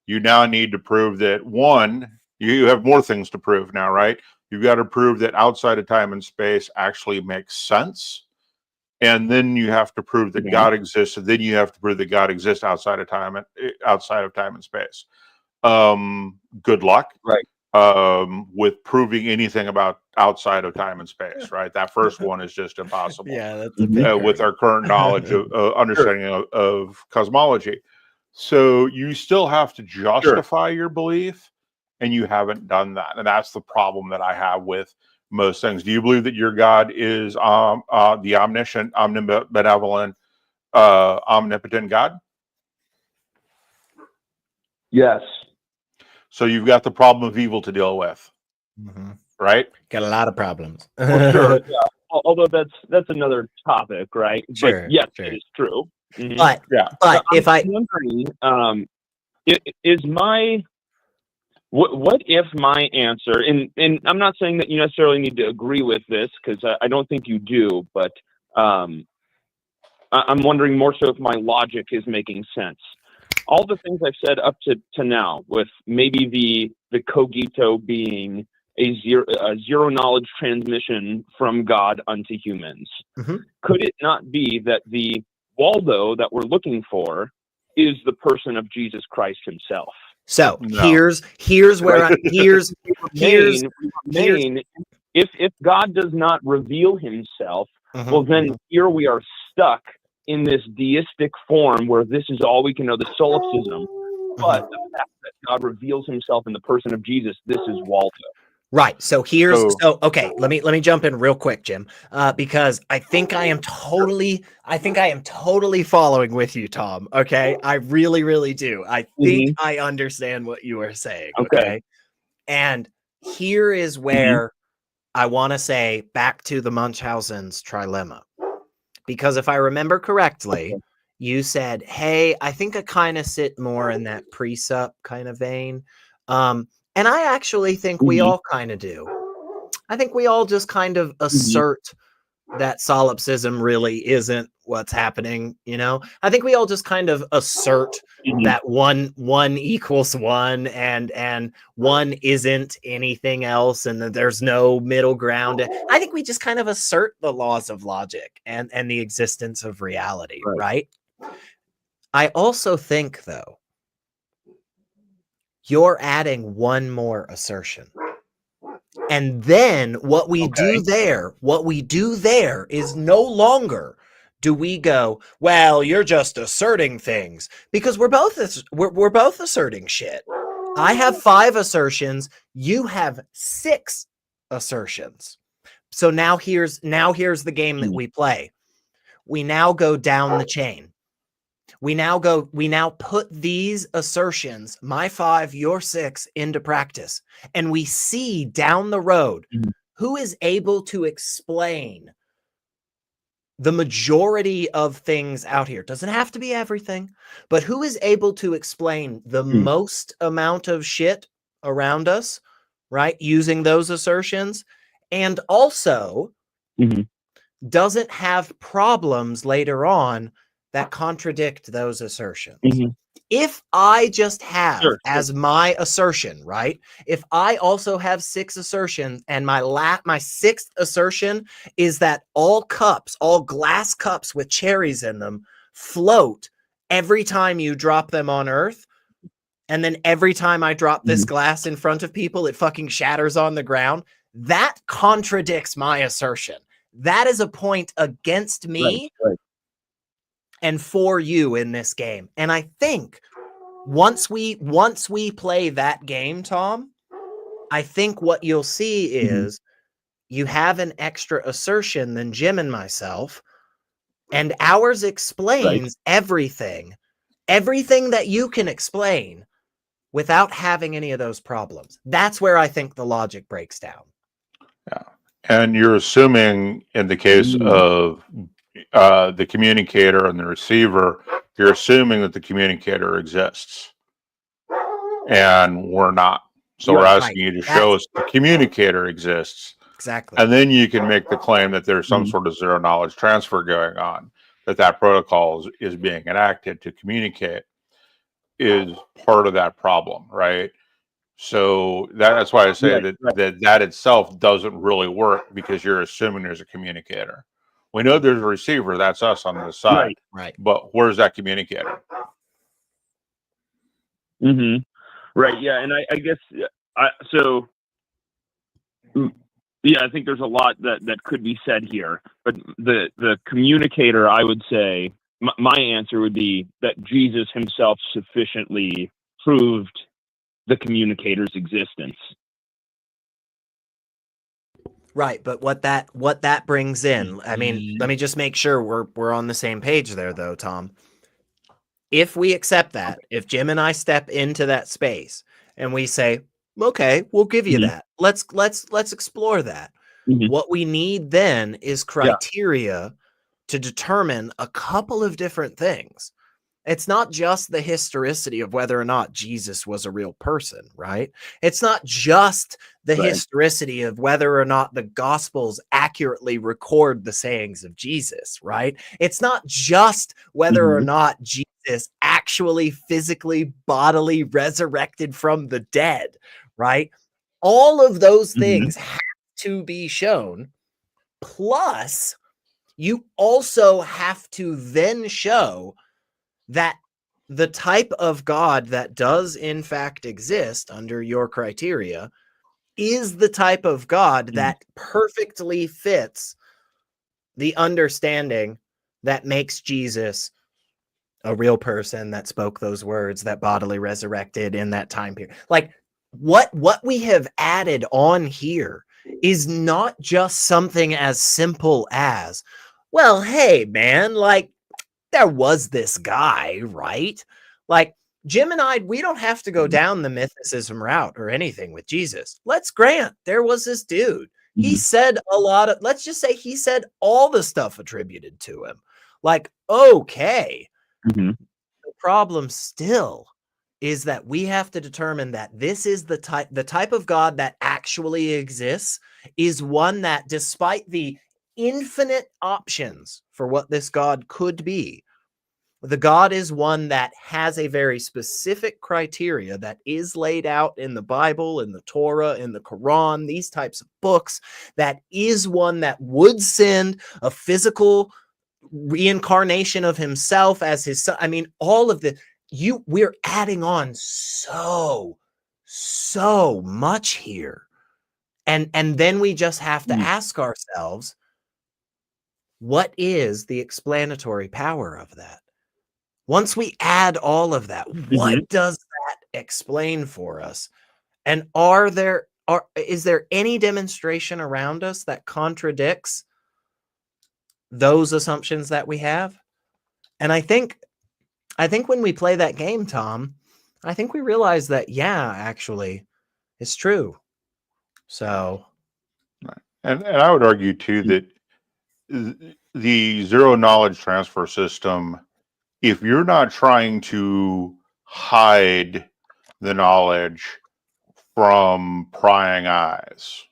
you now need to prove that, one, you have more things to prove now, right? You've got to prove that outside of time and space actually makes sense. And then you have to prove that God exists, and then you have to prove that God exists outside of time and space. Good luck, with proving anything about outside of time and space, right? That first one is just impossible. That's a big with our current knowledge of understanding of cosmology. So you still have to justify your belief, and you haven't done that, and that's the problem that I have with most things. Do you believe that your God is the omniscient, omnibenevolent, omnipotent God? Yes. So you've got the problem of evil to deal with, right? Got a lot of problems. Well, sure. Yeah. Although that's another topic, right? Sure. But yes, it is true. But if I'm wondering, is my what if my answer, and I'm not saying that you necessarily need to agree with this, because I don't think you do, but I'm wondering more so if my logic is making sense. All the things I've said up to now, with maybe the cogito being a zero knowledge transmission from God unto humans, could it not be that the Waldo that we're looking for is the person of Jesus Christ himself? So here's where if God does not reveal himself, well then here we are stuck in this deistic form where this is all we can know, the solipsism. But the fact that God reveals himself in the person of Jesus, this is Waldo. Right. So okay, let me jump in real quick, Jim, because I think I am totally following with you, Tom. Okay. I really, really do. I think I understand what you are saying. Okay. And here is where I want to say back to the Munchausen's trilemma, because if I remember correctly, you said, hey, I think I kind of sit more in that presup kind of vein. And I actually think we all kind of do. I think we all just kind of assert that solipsism really isn't what's happening. I think we all just kind of assert that one equals one, and one isn't anything else, and that there's no middle ground. I think we just kind of assert the laws of logic and the existence of reality, right? I also think, though, you're adding one more assertion. And then what we do there is no longer do we go, well, you're just asserting things, because we're both asserting shit. I have 5 assertions, you have 6 assertions. So now here's the game that we play. We now go down the chain. We now put these assertions, my 5, your 6, into practice. And we see down the road who is able to explain the majority of things out here. Doesn't have to be everything, but who is able to explain the most amount of shit around us, right? Using those assertions, and also doesn't have problems later on that contradict those assertions. If I just have as my assertion, right? If I also have 6 assertions, and my 6th assertion is that all glass cups with cherries in them float every time you drop them on Earth, and then every time I drop this glass in front of people, it fucking shatters on the ground, that contradicts my assertion. That is a point against me and for you in this game. And I think once we play that game, Tom, I think what you'll see is you have an extra assertion than Jim and myself, and ours explains everything that you can explain without having any of those problems. That's where I think the logic breaks down. Yeah. And you're assuming in the case of the communicator and the receiver, you're assuming that the communicator exists, and we're not. So we're asking you to show us the communicator exists. Exactly. And then you can make the claim that there's some sort of zero knowledge transfer going on, that protocol is being enacted to communicate is part of that problem, right? So that's why I say that itself doesn't really work, because you're assuming there's a communicator. We know there's a receiver, that's us on this side. Right. But where's that communicator? Right. Yeah. And I guess, I think there's a lot that could be said here, but the communicator, I would say, my answer would be that Jesus himself sufficiently proved the communicator's existence. Right, but what that brings in, I mean, let me just make sure we're on the same page there, though, Tom. If we accept that, if Jim and I step into that space and we say, okay, we'll give you that. Let's explore that. What we need then is criteria to determine a couple of different things. It's not just the historicity of whether or not Jesus was a real person, right? It's not just the historicity of whether or not the Gospels accurately record the sayings of Jesus, right? It's not just whether or not Jesus actually physically, bodily resurrected from the dead, right? All of those things have to be shown. Plus, you also have to then show that the type of God that does in fact exist under your criteria is the type of God that perfectly fits the understanding that makes Jesus a real person that spoke those words, that bodily resurrected in that time period. Like what we have added on here is not just something as simple as, well, hey man, like there was this guy, right? Like Jim and I, we don't have to go down the mythicism route or anything with Jesus. Let's grant there was this dude. He said let's just say he said all the stuff attributed to him. Like, okay. The problem still is that we have to determine that this is the type of God that actually exists is one that, despite the infinite options for what this God could be, the God is one that has a very specific criteria that is laid out in the Bible, in the Torah, in the Quran, these types of books, that is one that would send a physical reincarnation of himself as his son. I mean, all of we're adding on so much here. And then we just have to ask ourselves, what is the explanatory power of that? Once we add all of that, what does that explain for us? And is there any demonstration around us that contradicts those assumptions that we have? And I think I think when we play that game, Tom, I think we realize that, yeah, actually, it's true. So, and I would argue too that the zero knowledge transfer system, if you're not trying to hide the knowledge from prying eyes,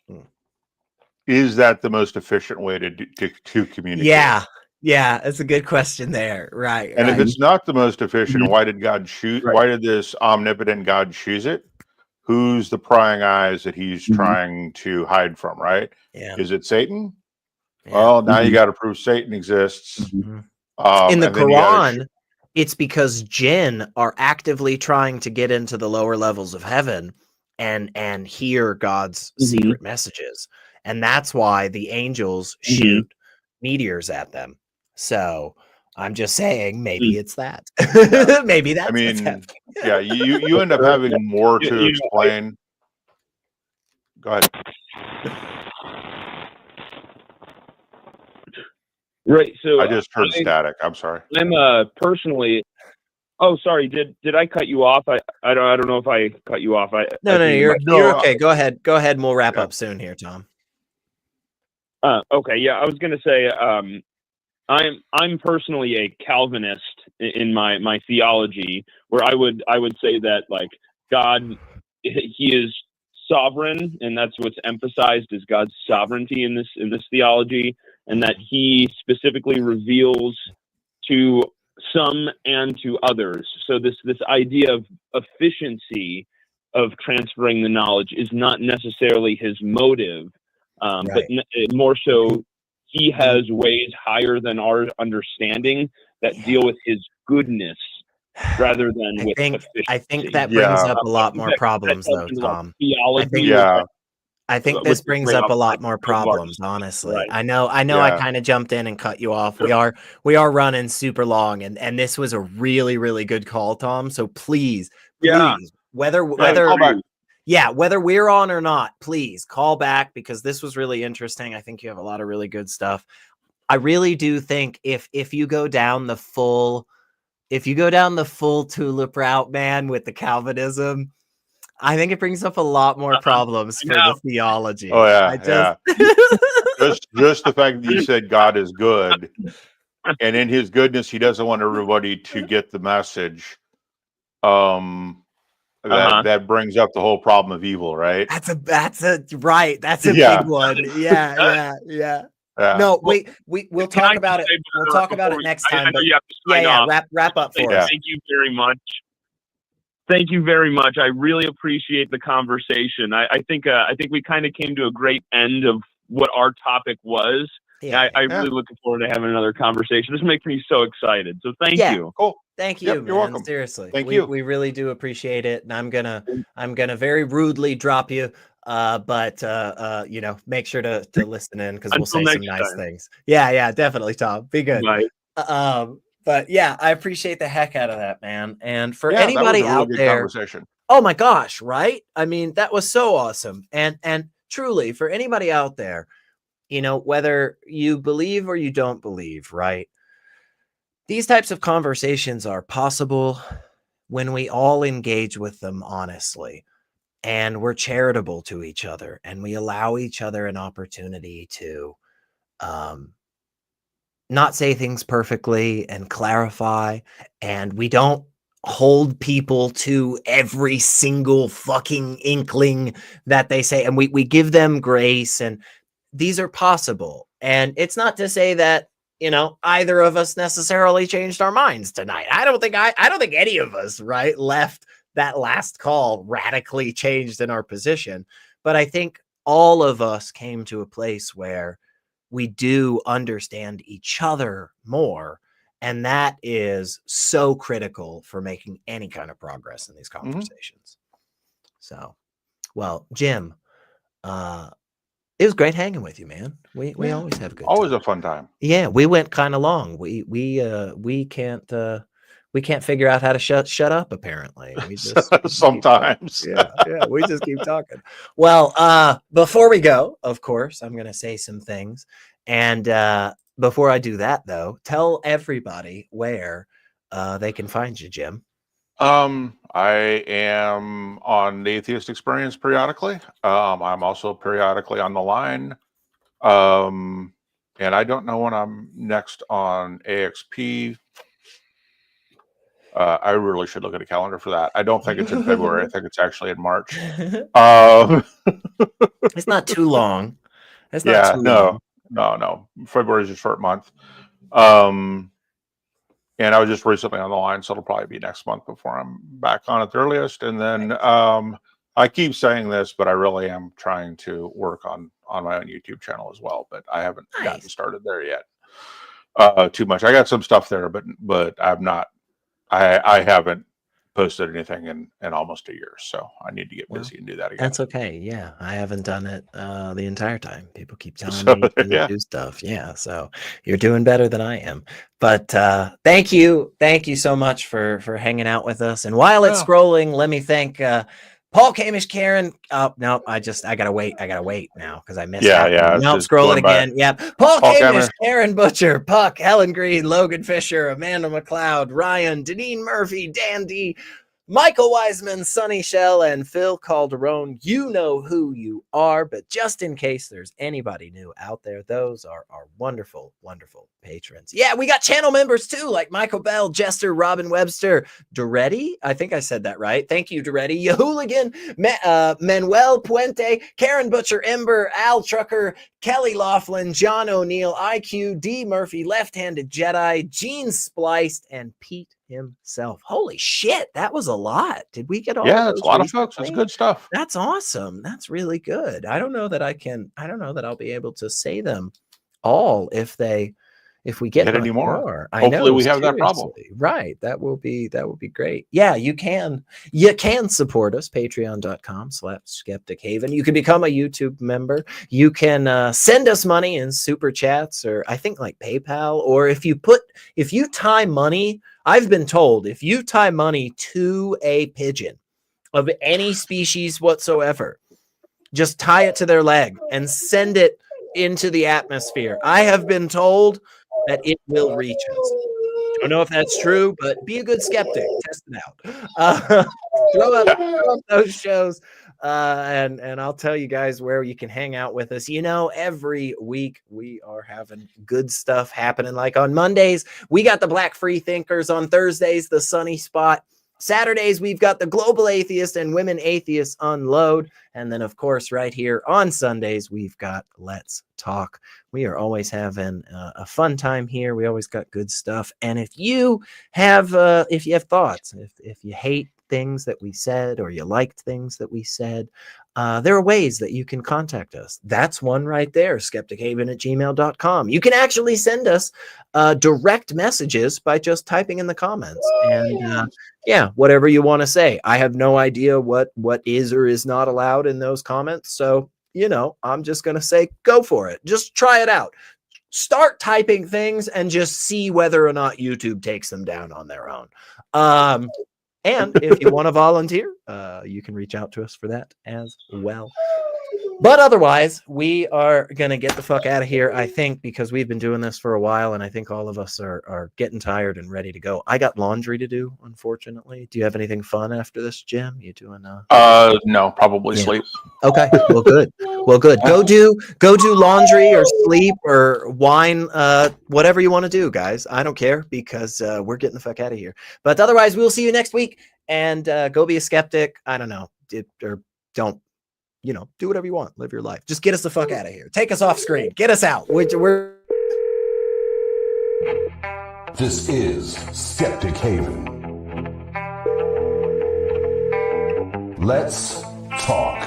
is that the most efficient way to communicate? Yeah, that's a good question there. Right. And if it's not the most efficient, why did God choose? Right. Why did this omnipotent God choose it? Who's the prying eyes that he's trying to hide from? Right? Yeah. Is it Satan? Yeah. Well, now you got to prove Satan exists. In the Quran, it's because jinn are actively trying to get into the lower levels of heaven and hear God's secret messages, and that's why the angels shoot meteors at them. So I'm just saying, maybe it's that. Maybe that's. I mean, yeah, you end up having more to explain. Go ahead. Right. So I just heard static. I'm sorry. I'm personally. Oh, sorry. Did I cut you off? I don't know if I cut you off. No, you're okay. Go ahead, and we'll wrap up soon here, Tom. Okay. Yeah, I was gonna say I'm personally a Calvinist in my theology, where I would say that, like, God, he is sovereign, and that's what's emphasized, is God's sovereignty in this theology, and that he specifically reveals to some and to others. So this idea of efficiency of transferring the knowledge is not necessarily his motive, but more so he has ways higher than our understanding that deal with his goodness rather than with efficiency. I think that brings up a lot more problems, though, Tom. I think this brings up a lot more problems, honestly. Right. I know I kind of jumped in and cut you off. We are running super long, and this was a really, really good call, Tom. So please, whether we're on or not, please call back, because this was really interesting. I think you have a lot of really good stuff. I really do think if you go down the full tulip route, man, with the Calvinism, I think it brings up a lot more problems for the theology. Oh yeah, just the fact that you said God is good, and in his goodness, he doesn't want everybody to get the message. That brings up the whole problem of evil, right? That's a big one. Yeah. No, wait, we'll talk about it. We'll talk about it next time. Wrap up for us. Thank you very much. Thank you very much. I really appreciate the conversation. I think we kind of came to a great end of what our topic was. Yeah, I'm really looking forward to having another conversation. This makes me so excited. So thank you. Cool. Thank you, man. You're welcome. Seriously. Thank you. We really do appreciate it. And I'm gonna very rudely drop you. But make sure to listen in, because we'll say some nice things. Yeah, definitely, Tom. Be good. Bye. But yeah, I appreciate the heck out of that, man. And for anybody out there, conversation. Oh my gosh, right? I mean, that was so awesome. And truly, for anybody out there, whether you believe or you don't believe, right? These types of conversations are possible when we all engage with them honestly, and we're charitable to each other, and we allow each other an opportunity to not say things perfectly and clarify, and we don't hold people to every single fucking inkling that they say, and we give them grace, and these are possible. And it's not to say that either of us necessarily changed our minds tonight. I don't think any of us left that last call radically changed in our position, but I think all of us came to a place where we do understand each other more, and that is so critical for making any kind of progress in these conversations. So, well, Jim, it was great hanging with you, man. We always have a good always time. A fun time. Yeah, we went kind of long. We can't figure out how to shut up, apparently. We just sometimes. We just keep talking. Well, before we go, of course, I'm going to say some things. And before I do that, though, tell everybody where they can find you, Jim? I am on the Atheist Experience periodically. I'm also periodically on the line. And I don't know when I'm next on AXP. I really should look at a calendar for that. I don't think it's in February. I think it's actually in March. It's not too long. It's not Yeah, too long. no. February is a short month. And I was just recently on the line, so it'll probably be next month before I'm back on at the earliest. And then I keep saying this, but I really am trying to work on my own YouTube channel as well. But I haven't gotten started there yet. Too much. I got some stuff there, but I'm not. I haven't posted anything in almost a year, so I need to get busy and do that again. That's okay. Yeah, I haven't done it the entire time. People keep telling me to do stuff. Yeah, so you're doing better than I am. But thank you so much for hanging out with us. And while it's scrolling, let me thank Paul Kamish, Karen. Oh no, I gotta wait now because I missed. Yeah. Nope, scrolling again. Yeah, Paul Kamish, Karen Butcher, Puck, Helen Green, Logan Fisher, Amanda McLeod, Rion, Deneen Murphy, Dandy, Michael Wiseman, Sonny Shell, and Phil Calderone. You know who you are, but just in case there's anybody new out there, those are our wonderful, wonderful patrons. Yeah, we got channel members too, like Michael Bell, Jester, Robin Webster, Duretti. I think I said that right. Thank you, Duretti. Yahooligan, Manuel Puente, Karen Butcher, Ember, Al Trucker, Kelly Laughlin, John O'Neill, IQ, D. Murphy, Left-Handed Jedi, Gene Spliced, and Pete himself. Holy shit, that was a lot. Did we get all? Yeah, it's a lot of folks. That's good stuff. That's awesome. That's really good. I don't know that I'll be able to say them all if we get any more. Hopefully we have that problem. Right. That will be great. Yeah, you can support us. Patreon.com/Skeptic Haven. You can become a YouTube member. You can send us money in super chats, or I think like PayPal, or if you tie money, I've been told if you tie money to a pigeon of any species whatsoever, just tie it to their leg and send it into the atmosphere. I have been told that it will reach us. Don't know if that's true, but be a good skeptic. Test it out. Throw up those shows, and I'll tell you guys where you can hang out with us. You know, every week we are having good stuff happening. Like on Mondays, we got the Black Free Thinkers. On Thursdays, the Sunny Spot. Saturdays, we've got the Global Atheist and Women Atheists Unload. And then, of course, right here on Sundays, we've got Let's Talk. We are always having a fun time here. We always got good stuff. And if you have thoughts, if you hate things that we said or you liked things that we said, there are ways that you can contact us. That's one right there, skeptichaven@gmail.com. You can actually send us direct messages by just typing in the comments. And whatever you want to say. I have no idea what is or is not allowed in those comments. So, I'm just going to say, go for it. Just try it out. Start typing things and just see whether or not YouTube takes them down on their own. And if you want to volunteer, you can reach out to us for that as well. But otherwise, we are going to get the fuck out of here, I think, because we've been doing this for a while, and I think all of us are getting tired and ready to go. I got laundry to do, unfortunately. Do you have anything fun after this, Jim? You doing no, probably sleep. Okay, well, good. Go do laundry or sleep or wine, whatever you want to do, guys. I don't care, because we're getting the fuck out of here. But otherwise, we'll see you next week, and go be a skeptic. I don't know, or don't. Do whatever you want. Live your life. Just get us the fuck out of here. Take us off screen. Get us out. We're... This is Skeptic Haven. Let's talk.